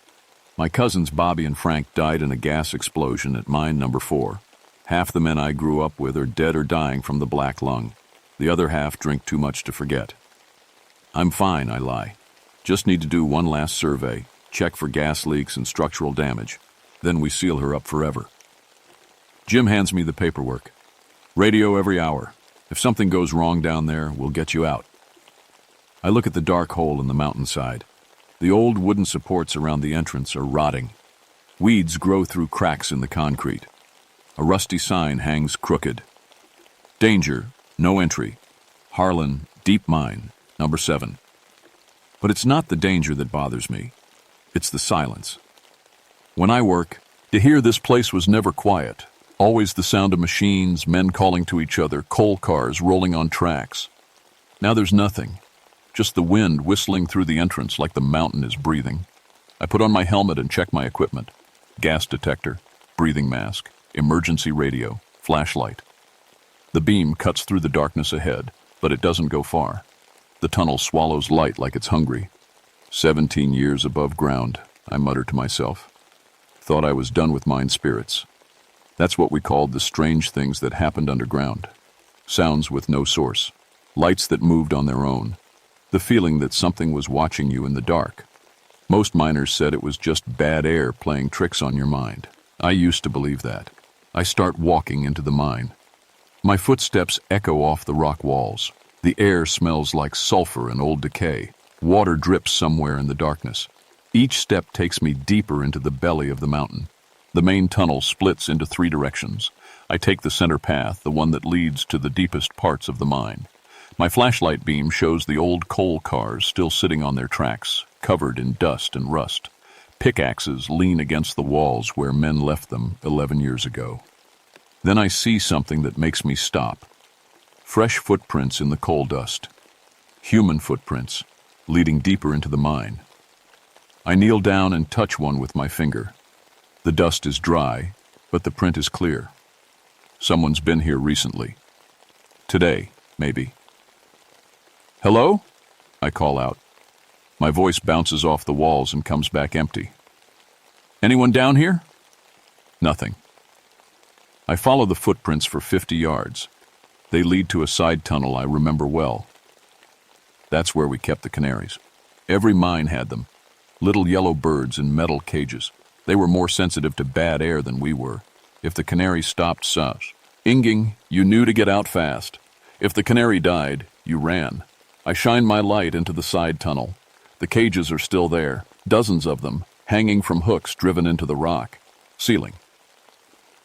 My cousins Bobby and Frank died in a gas explosion at mine number 4. Half the men I grew up with are dead or dying from the black lung. The other half drink too much to forget. I'm fine, I lie. Just need to do one last survey, check for gas leaks and structural damage. Then we seal her up forever. Jim hands me the paperwork. Radio every hour. If something goes wrong down there, we'll get you out. I look at the dark hole in the mountainside. The old wooden supports around the entrance are rotting. Weeds grow through cracks in the concrete. A rusty sign hangs crooked. Danger, no entry. Harlan, deep mine, number 7. But it's not the danger that bothers me. It's the silence. When I work, to hear this place was never quiet. Always the sound of machines, men calling to each other, coal cars rolling on tracks. Now there's nothing. Just the wind whistling through the entrance like the mountain is breathing. I put on my helmet and check my equipment. Gas detector, breathing mask, emergency radio, flashlight. The beam cuts through the darkness ahead, but it doesn't go far. The tunnel swallows light like it's hungry. 17 years above ground, I mutter to myself. Thought I was done with mine spirits. That's what we called the strange things that happened underground. Sounds with no source. Lights that moved on their own. The feeling that something was watching you in the dark. Most miners said it was just bad air playing tricks on your mind. I used to believe that. I start walking into the mine. My footsteps echo off the rock walls. The air smells like sulfur and old decay. Water drips somewhere in the darkness. Each step takes me deeper into the belly of the mountain. The main tunnel splits into 3 directions. I take the center path, the one that leads to the deepest parts of the mine. My flashlight beam shows the old coal cars still sitting on their tracks, covered in dust and rust. Pickaxes lean against the walls where men left them 11 years ago. Then I see something that makes me stop. Fresh footprints in the coal dust. Human footprints, leading deeper into the mine. I kneel down and touch one with my finger. The dust is dry, but the print is clear. Someone's been here recently. Today, maybe. Hello? I call out. My voice bounces off the walls and comes back empty. Anyone down here? Nothing. I follow the footprints for 50 yards. They lead to a side tunnel I remember well. That's where we kept the canaries. Every mine had them. Little yellow birds in metal cages. They were more sensitive to bad air than we were. If the canary stopped sus, inging, you knew to get out fast. If the canary died, you ran. I shine my light into the side tunnel. The cages are still there, dozens of them, hanging from hooks driven into the rock. Ceiling.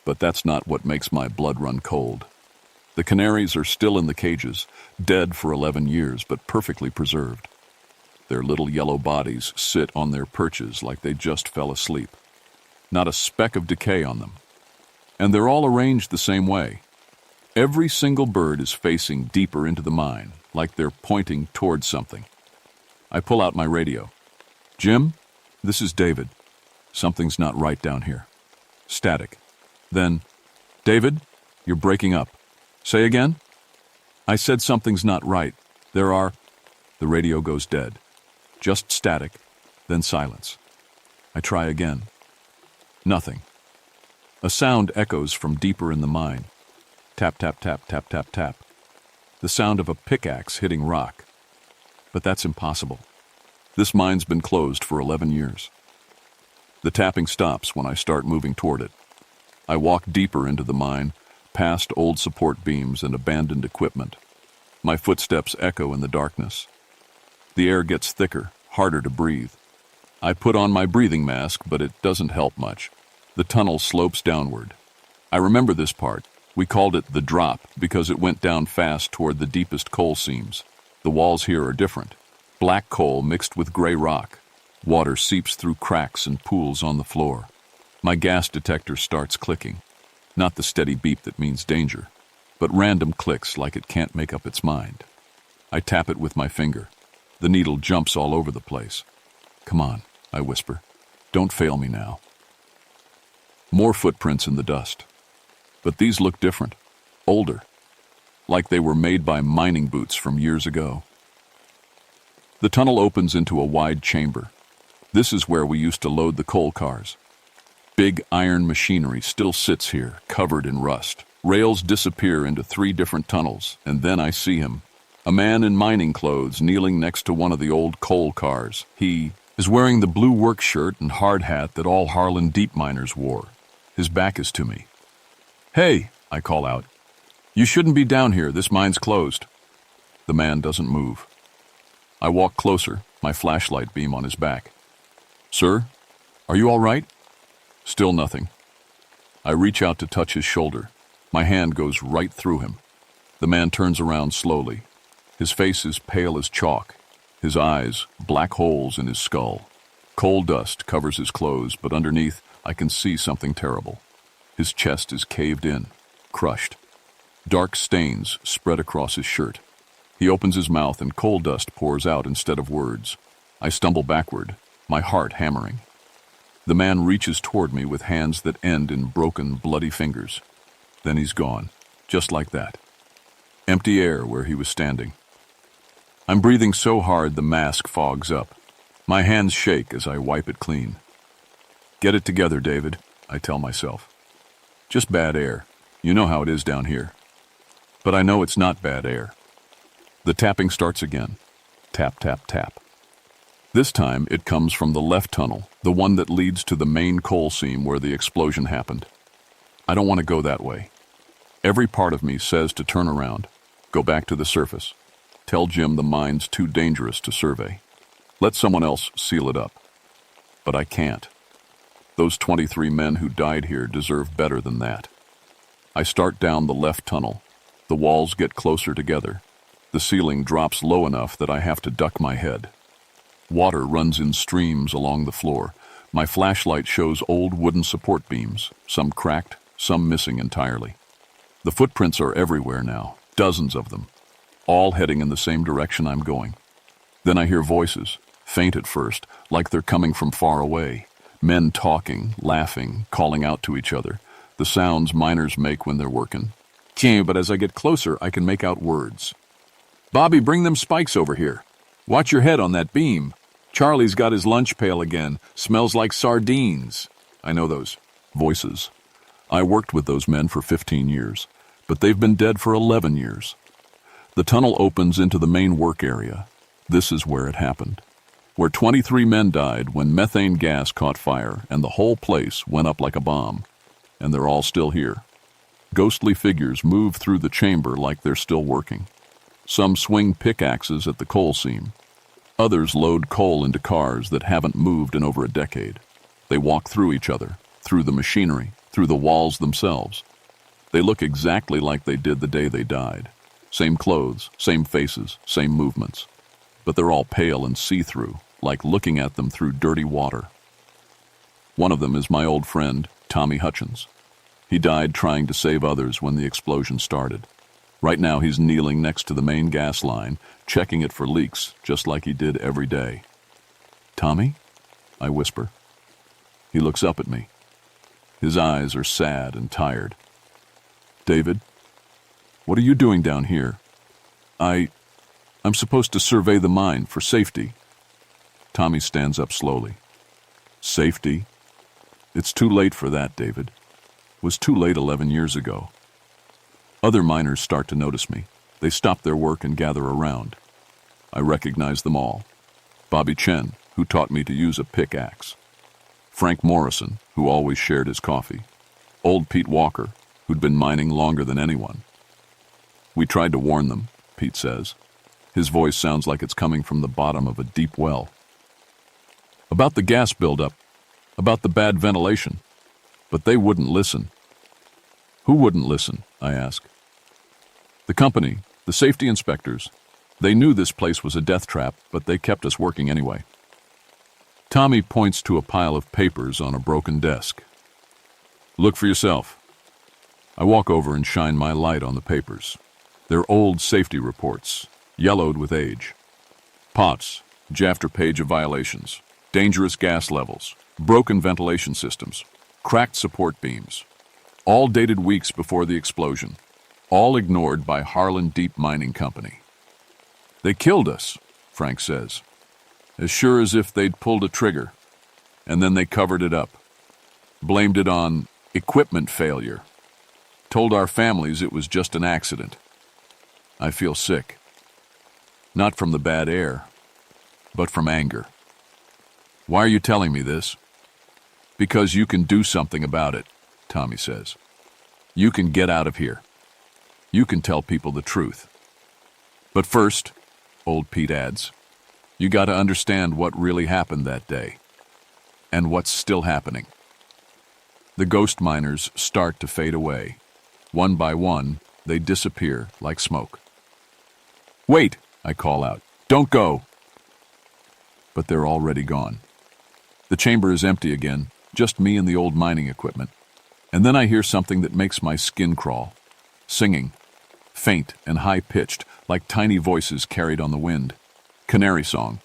But that's not what makes my blood run cold. The canaries are still in the cages, dead for 11 years, but perfectly preserved. Their little yellow bodies sit on their perches like they just fell asleep. Not a speck of decay on them. And they're all arranged the same way. Every single bird is facing deeper into the mine, like they're pointing towards something. I pull out my radio. Jim, this is David. Something's not right down here. Static. Then, David, you're breaking up. Say again? I said something's not right. There are... The radio goes dead. Just static, then silence. I try again. Nothing. A sound echoes from deeper in the mine. Tap, tap, tap, tap, tap, tap. The sound of a pickaxe hitting rock. But that's impossible. This mine's been closed for 11 years. The tapping stops when I start moving toward it. I walk deeper into the mine, past old support beams and abandoned equipment. My footsteps echo in the darkness. The air gets thicker, harder to breathe. I put on my breathing mask, but it doesn't help much. The tunnel slopes downward. I remember this part. We called it the drop because it went down fast toward the deepest coal seams. The walls here are different. Black coal mixed with gray rock. Water seeps through cracks and pools on the floor. My gas detector starts clicking. Not the steady beep that means danger, but random clicks like it can't make up its mind. I tap it with my finger. The needle jumps all over the place. Come on, I whisper. Don't fail me now. More footprints in the dust. But these look different, older, like they were made by mining boots from years ago. The tunnel opens into a wide chamber. This is where we used to load the coal cars. Big iron machinery still sits here, covered in rust. Rails disappear into 3 different tunnels, and then I see him. A man in mining clothes kneeling next to one of the old coal cars. He is wearing the blue work shirt and hard hat that all Harlan deep miners wore. His back is to me. Hey, I call out. You shouldn't be down here. This mine's closed. The man doesn't move. I walk closer, my flashlight beam on his back. Sir, are you all right? Still nothing. I reach out to touch his shoulder. My hand goes right through him. The man turns around slowly. His face is pale as chalk. His eyes, black holes in his skull. Coal dust covers his clothes, but underneath I can see something terrible. His chest is caved in, crushed. Dark stains spread across his shirt. He opens his mouth and coal dust pours out instead of words. I stumble backward, my heart hammering. The man reaches toward me with hands that end in broken, bloody fingers. Then he's gone, just like that. Empty air where he was standing. I'm breathing so hard the mask fogs up. My hands shake as I wipe it clean. Get it together, David, I tell myself. Just bad air. You know how it is down here. But I know it's not bad air. The tapping starts again. Tap, tap, tap. This time it comes from the left tunnel, the one that leads to the main coal seam where the explosion happened. I don't want to go that way. Every part of me says to turn around, go back to the surface. Tell Jim the mine's too dangerous to survey. Let someone else seal it up. But I can't. Those 23 men who died here deserve better than that. I start down the left tunnel. The walls get closer together. The ceiling drops low enough that I have to duck my head. Water runs in streams along the floor. My flashlight shows old wooden support beams, some cracked, some missing entirely. The footprints are everywhere now, dozens of them, all heading in the same direction I'm going. Then I hear voices, faint at first, like they're coming from far away. Men talking, laughing, calling out to each other, the sounds miners make when they're working. But as I get closer, I can make out words. Bobby, bring them spikes over here. Watch your head on that beam. Charlie's got his lunch pail again. Smells like sardines. I know those voices. I worked with those men for 15 years, but they've been dead for 11 years. The tunnel opens into the main work area. This is where it happened. Where 23 men died when methane gas caught fire and the whole place went up like a bomb. And they're all still here. Ghostly figures move through the chamber like they're still working. Some swing pickaxes at the coal seam. Others load coal into cars that haven't moved in over a decade. They walk through each other, through the machinery, through the walls themselves. They look exactly like they did the day they died. Same clothes, same faces, same movements. But they're all pale and see-through, like looking at them through dirty water. One of them is my old friend, Tommy Hutchins. He died trying to save others when the explosion started. Right now he's kneeling next to the main gas line, checking it for leaks, just like he did every day. Tommy? I whisper. He looks up at me. His eyes are sad and tired. David, what are you doing down here? I'm supposed to survey the mine for safety. Tommy stands up slowly. Safety? It's too late for that, David. It was too late 11 years ago. Other miners start to notice me. They stop their work and gather around. I recognize them all. Bobby Chen, who taught me to use a pickaxe. Frank Morrison, who always shared his coffee. Old Pete Walker, who'd been mining longer than anyone. We tried to warn them, Pete says. His voice sounds like it's coming from the bottom of a deep well. about the gas buildup, about the bad ventilation. But they wouldn't listen. Who wouldn't listen? I ask. The company, the safety inspectors. They knew this place was a death trap, but they kept us working anyway. Tommy points to a pile of papers on a broken desk. Look for yourself. I walk over and shine my light on the papers. They're old safety reports, yellowed with age. POTS, after page of violations, dangerous gas levels, broken ventilation systems, cracked support beams. All dated weeks before the explosion. All ignored by Harlan Deep Mining Company. They killed us, Frank says, as sure as if they'd pulled a trigger. And then they covered it up. Blamed it on equipment failure. Told our families it was just an accident. I feel sick. Not from the bad air, but from anger. Why are you telling me this? Because you can do something about it, Tommy says. You can get out of here. You can tell people the truth. But first, old Pete adds, you got to understand what really happened that day. And what's still happening. The ghost miners start to fade away. One by one, they disappear like smoke. Wait, I call out. Don't go. But they're already gone. The chamber is empty again, just me and the old mining equipment. And then I hear something that makes my skin crawl. Singing. Faint and high-pitched, like tiny voices carried on the wind. Canary song.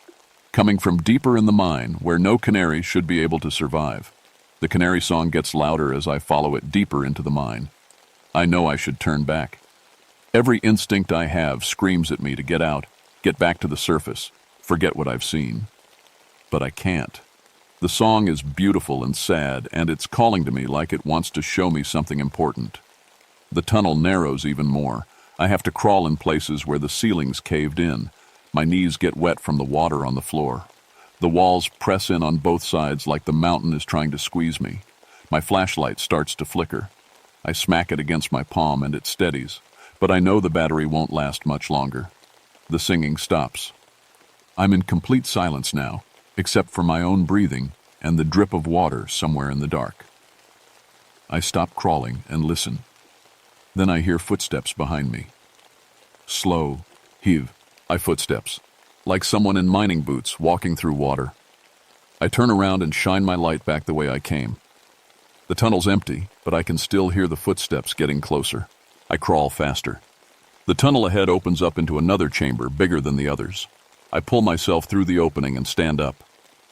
Coming from deeper in the mine, where no canary should be able to survive. The canary song gets louder as I follow it deeper into the mine. I know I should turn back. Every instinct I have screams at me to get out, get back to the surface, forget what I've seen. But I can't. The song is beautiful and sad, and it's calling to me like it wants to show me something important. The tunnel narrows even more. I have to crawl in places where the ceiling's caved in. My knees get wet from the water on the floor. The walls press in on both sides like the mountain is trying to squeeze me. My flashlight starts to flicker. I smack it against my palm and it steadies, but I know the battery won't last much longer. The singing stops. I'm in complete silence now, except for my own breathing and the drip of water somewhere in the dark. I stop crawling and listen. Then I hear footsteps behind me. Slow, I footsteps, like someone in mining boots walking through water. I turn around and shine my light back the way I came. The tunnel's empty, but I can still hear the footsteps getting closer. I crawl faster. The tunnel ahead opens up into another chamber bigger than the others. I pull myself through the opening and stand up.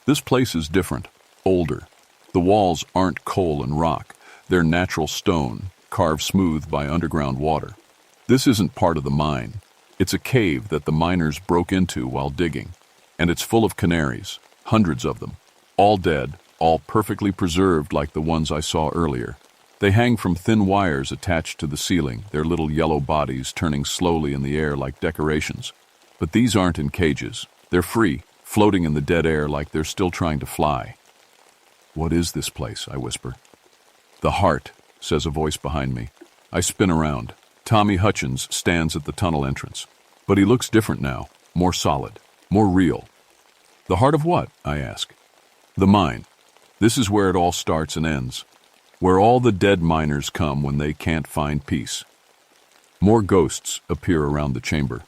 This place is different, older. The walls aren't coal and rock. They're natural stone, carved smooth by underground water. This isn't part of the mine. It's a cave that the miners broke into while digging. And it's full of canaries, hundreds of them, all dead, all perfectly preserved like the ones I saw earlier. They hang from thin wires attached to the ceiling, their little yellow bodies turning slowly in the air like decorations. But these aren't in cages. They're free, floating in the dead air like they're still trying to fly. What is this place? I whisper. The heart, says a voice behind me. I spin around. Tommy Hutchins stands at the tunnel entrance. But he looks different now, more solid, more real. The heart of what? I ask. The mine. This is where it all starts and ends. Where all the dead miners come when they can't find peace. More ghosts appear around the chamber.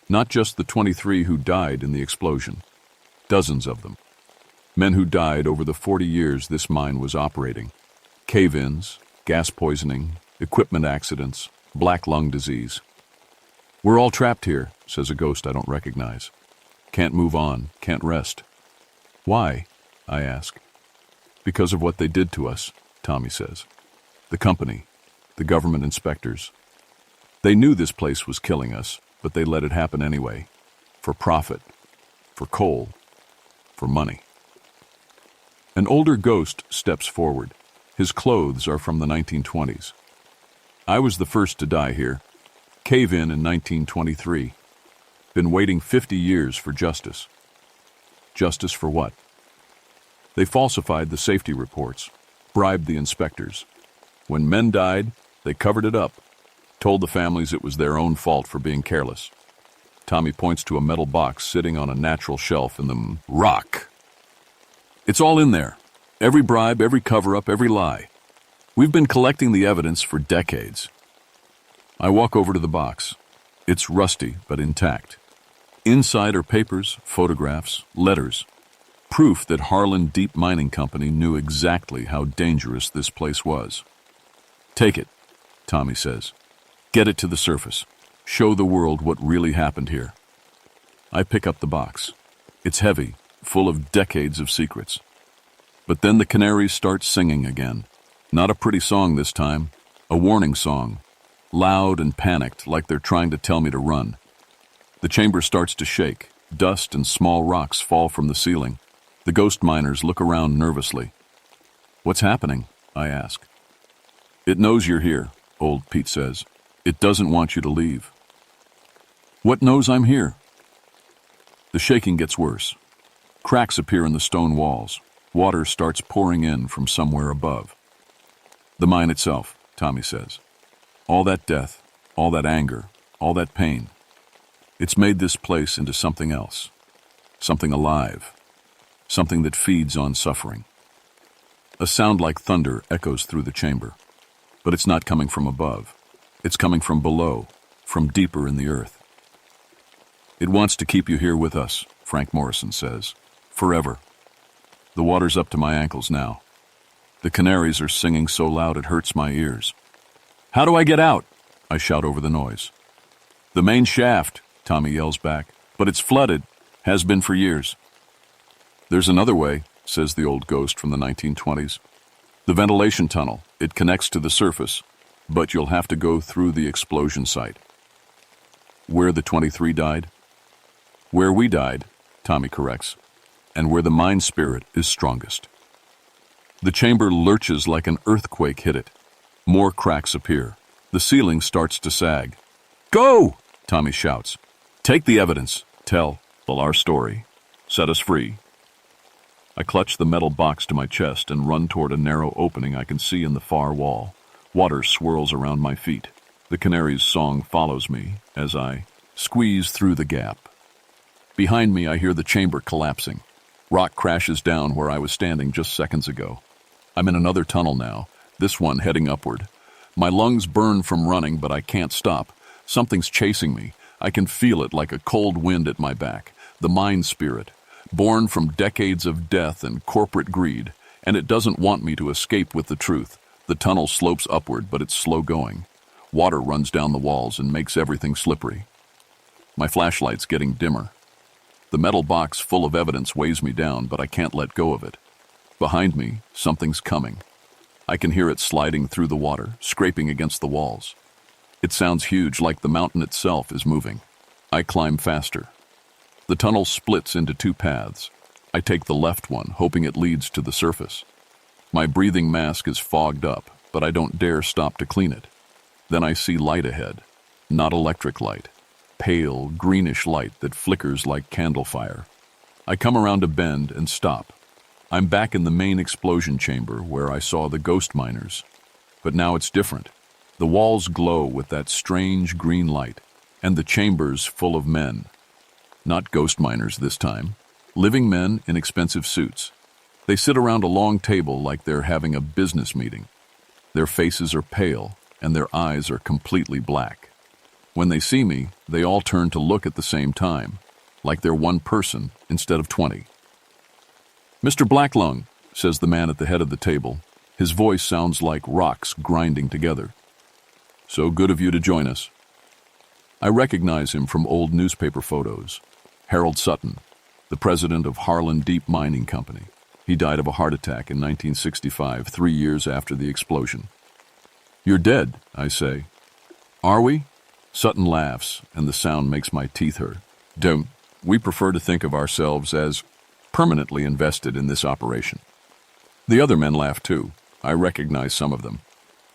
Not just the 23 who died in the explosion. Dozens of them. Men who died over the 40 years this mine was operating. Cave-ins, gas poisoning, equipment accidents, black lung disease. We're all trapped here, says a ghost I don't recognize. Can't move on, can't rest. Why? I ask. Because of what they did to us, Tommy says. The company, the government inspectors. They knew this place was killing us, but they let it happen anyway. For profit, for coal, for money. An older ghost steps forward. His clothes are from the 1920s. I was the first to die here. Cave-in 1923. Been waiting 50 years for justice. Justice for what? They falsified the safety reports, bribed the inspectors. When men died, they covered it up, told the families it was their own fault for being careless. Tommy points to a metal box sitting on a natural shelf in the rock. It's all in there. Every bribe, every cover-up, every lie. We've been collecting the evidence for decades. I walk over to the box. It's rusty, but intact. Inside are papers, photographs, letters. Proof that Harlan Deep Mining Company knew exactly how dangerous this place was. Take it, Tommy says. Get it to the surface. Show the world what really happened here. I pick up the box. It's heavy, full of decades of secrets. But then the canaries start singing again. Not a pretty song this time, a warning song. Loud and panicked, like they're trying to tell me to run. The chamber starts to shake. Dust and small rocks fall from the ceiling. The ghost miners look around nervously. What's happening? I ask. It knows you're here, old Pete says. It doesn't want you to leave. What knows I'm here? The shaking gets worse. Cracks appear in the stone walls. Water starts pouring in from somewhere above. The mine itself, Tommy says. All that death, all that anger, all that pain. It's made this place into something else. Something alive. Something that feeds on suffering. A sound like thunder echoes through the chamber. But it's not coming from above. It's coming from below, from deeper in the earth. It wants to keep you here with us, Frank Morrison says. Forever. The water's up to my ankles now. The canaries are singing so loud it hurts my ears. How do I get out? I shout over the noise. The main shaft, Tommy yells back. But it's flooded. Has been for years. There's another way, says the old ghost from the 1920s. The ventilation tunnel. It connects to the surface, but you'll have to go through the explosion site. Where the 23 died? Where we died, Tommy corrects, and where the mine spirit is strongest. The chamber lurches like an earthquake hit it. More cracks appear. The ceiling starts to sag. Go! Tommy shouts. Take the evidence. Tell our story. Set us free. I clutch the metal box to my chest and run toward a narrow opening I can see in the far wall. Water swirls around my feet. The canary's song follows me as I squeeze through the gap. Behind me, I hear the chamber collapsing. Rock crashes down where I was standing just seconds ago. I'm in another tunnel now, this one heading upward. My lungs burn from running, but I can't stop. Something's chasing me. I can feel it like a cold wind at my back. The mine spirit, born from decades of death and corporate greed, and it doesn't want me to escape with the truth. The tunnel slopes upward, but it's slow going. Water runs down the walls and makes everything slippery. My flashlight's getting dimmer. The metal box full of evidence weighs me down, but I can't let go of it. Behind me, something's coming. I can hear it sliding through the water, scraping against the walls. It sounds huge, like the mountain itself is moving. I climb faster. The tunnel splits into two paths. I take the left one, hoping it leads to the surface. My breathing mask is fogged up, but I don't dare stop to clean it. Then I see light ahead. Not electric light. Pale, greenish light that flickers like candle fire. I come around a bend and stop. I'm back in the main explosion chamber where I saw the ghost miners. But now it's different. The walls glow with that strange green light, and the chamber's full of men. Not ghost miners this time. Living men in expensive suits. They sit around a long table like they're having a business meeting. Their faces are pale, and their eyes are completely black. When they see me, they all turn to look at the same time, like they're one person instead of 20. Mr. Blacklung, says the man at the head of the table. His voice sounds like rocks grinding together. So good of you to join us. I recognize him from old newspaper photos. Harold Sutton, the president of Harlan Deep Mining Company. He died of a heart attack in 1965, 3 years after the explosion. You're dead, I say. Are we? Sutton laughs, and the sound makes my teeth hurt. Don't. We prefer to think of ourselves as permanently invested in this operation. The other men laugh too. I recognize some of them.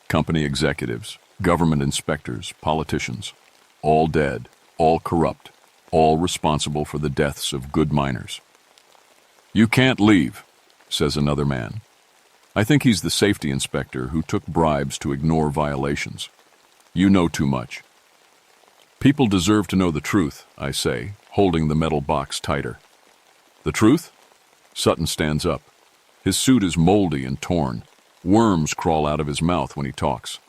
Company executives, government inspectors, politicians. All dead, all corrupt, all responsible for the deaths of good miners. You can't leave, says another man. I think he's the safety inspector who took bribes to ignore violations. You know too much. People deserve to know the truth, I say, holding the metal box tighter. The truth? Sutton stands up. His suit is moldy and torn. Worms crawl out of his mouth when he talks.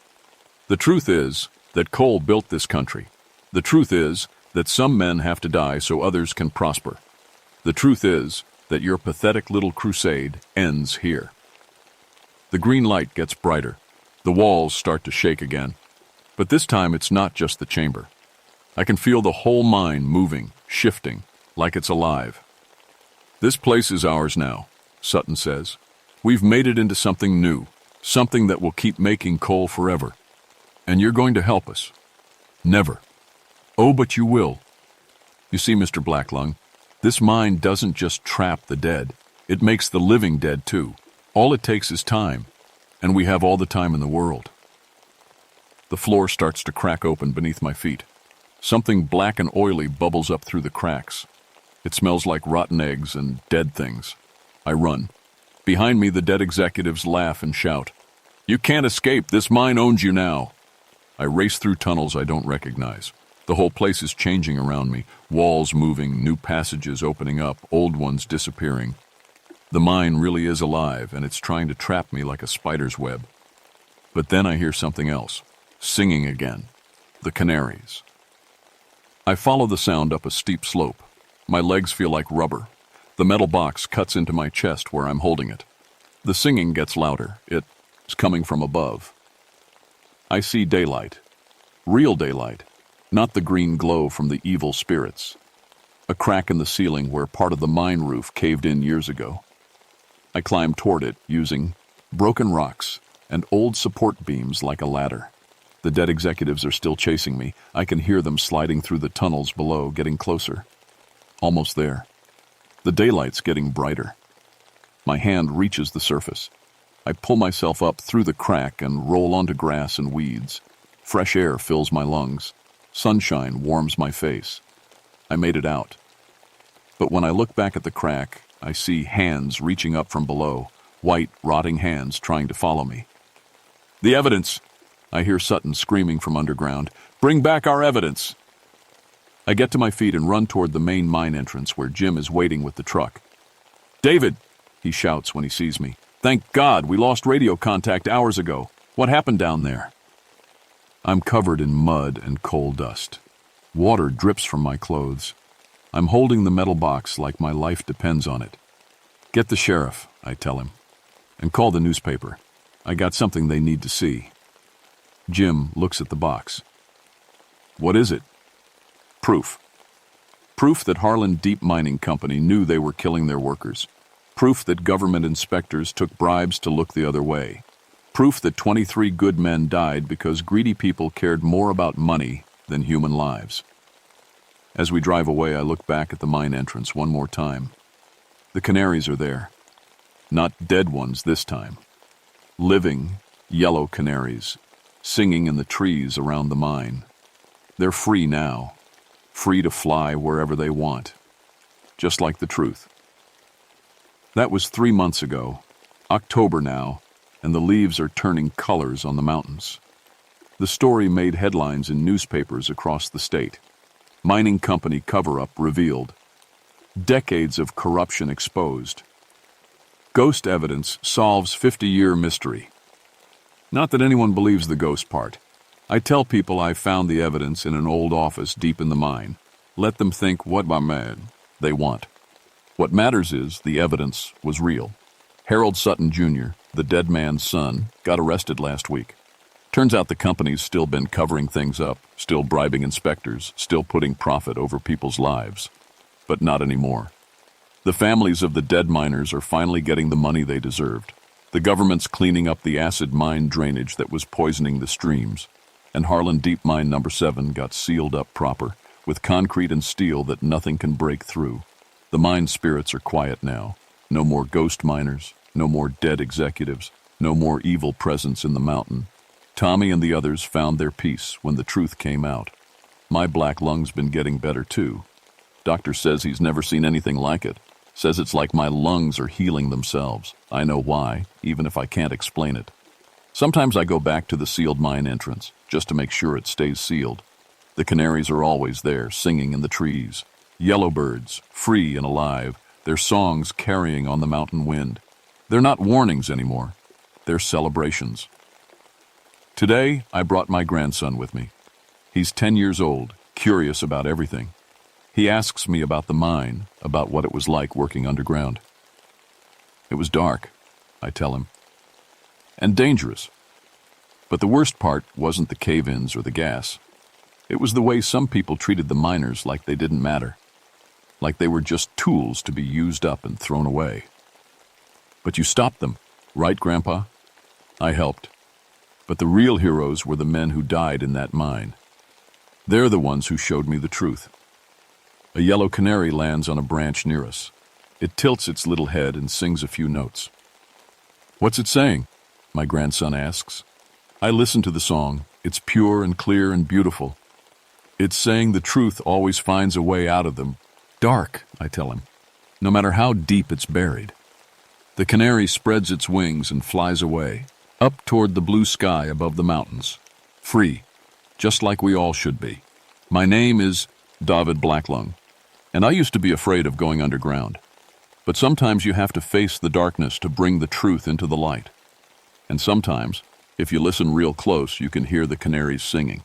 The truth is that coal built this country. The truth is that some men have to die so others can prosper. The truth is that your pathetic little crusade ends here. The green light gets brighter. The walls start to shake again. But this time it's not just the chamber. I can feel the whole mine moving, shifting, like it's alive. This place is ours now, Sutton says. We've made it into something new, something that will keep making coal forever. And you're going to help us. Never. Oh, but you will. You see, Mr. Blacklung, this mine doesn't just trap the dead. It makes the living dead, too. All it takes is time, and we have all the time in the world. The floor starts to crack open beneath my feet. Something black and oily bubbles up through the cracks. It smells like rotten eggs and dead things. I run. Behind me, the dead executives laugh and shout, "You can't escape. This mine owns you now." I race through tunnels I don't recognize. The whole place is changing around me, walls moving, new passages opening up, old ones disappearing. The mine really is alive, and it's trying to trap me like a spider's web. But then I hear something else, singing again. The canaries. I follow the sound up a steep slope. My legs feel like rubber. The metal box cuts into my chest where I'm holding it. The singing gets louder. It's coming from above. I see daylight. Real daylight. Not the green glow from the evil spirits. A crack in the ceiling where part of the mine roof caved in years ago. I climb toward it using broken rocks and old support beams like a ladder. The dead executives are still chasing me. I can hear them sliding through the tunnels below, getting closer. Almost there. The daylight's getting brighter. My hand reaches the surface. I pull myself up through the crack and roll onto grass and weeds. Fresh air fills my lungs. Sunshine warms my face. I made it out. But when I look back at the crack, I see hands reaching up from below, white, rotting hands trying to follow me. "The evidence!" I hear Sutton screaming from underground. "Bring back our evidence!" I get to my feet and run toward the main mine entrance where Jim is waiting with the truck. "David!" he shouts when he sees me. "Thank God, we lost radio contact hours ago. What happened down there?" I'm covered in mud and coal dust. Water drips from my clothes. I'm holding the metal box like my life depends on it. "Get the sheriff," I tell him, "and call the newspaper. I got something they need to see." Jim looks at the box. "What is it?" "Proof. Proof that Harlan Deep Mining Company knew they were killing their workers. Proof that government inspectors took bribes to look the other way. Proof that 23 good men died because greedy people cared more about money than human lives." As we drive away, I look back at the mine entrance one more time. The canaries are there. Not dead ones this time. Living, yellow canaries, singing in the trees around the mine. They're free now, free to fly wherever they want, just like the truth. That was 3 months ago, October now, and the leaves are turning colors on the mountains. The story made headlines in newspapers across the state. Mining company cover-up revealed. Decades of corruption exposed. Ghost evidence solves 50-year mystery. Not that anyone believes the ghost part. I tell people I found the evidence in an old office deep in the mine. Let them think what they want. What matters is the evidence was real. Harold Sutton Jr., the dead man's son, got arrested last week. Turns out the company's still been covering things up, still bribing inspectors, still putting profit over people's lives. But not anymore. The families of the dead miners are finally getting the money they deserved. The government's cleaning up the acid mine drainage that was poisoning the streams. And Harlan Deep Mine No. 7 got sealed up proper, with concrete and steel that nothing can break through. The mine spirits are quiet now. No more ghost miners, no more dead executives, no more evil presence in the mountain. Tommy and the others found their peace when the truth came out. My black lung's been getting better too. Doctor says he's never seen anything like it. Says it's like my lungs are healing themselves. I know why, even if I can't explain it. Sometimes I go back to the sealed mine entrance, just to make sure it stays sealed. The canaries are always there, singing in the trees. Yellowbirds, free and alive, their songs carrying on the mountain wind. They're not warnings anymore. They're celebrations. Today, I brought my grandson with me. He's 10 years old, curious about everything. He asks me about the mine, about what it was like working underground. It was dark, I tell him, and dangerous. But the worst part wasn't the cave-ins or the gas. It was the way some people treated the miners like they didn't matter, like they were just tools to be used up and thrown away. But you stopped them, right, Grandpa? I helped. But the real heroes were the men who died in that mine. They're the ones who showed me the truth. A yellow canary lands on a branch near us. It tilts its little head and sings a few notes. "What's it saying?" my grandson asks. I listen to the song. It's pure and clear and beautiful. It's saying the truth always finds a way out of them. Dark, I tell him, no matter how deep it's buried. The canary spreads its wings and flies away, up toward the blue sky above the mountains. Free, just like we all should be. My name is David Blacklung, and I used to be afraid of going underground. But sometimes you have to face the darkness to bring the truth into the light. And sometimes, if you listen real close, you can hear the canaries singing.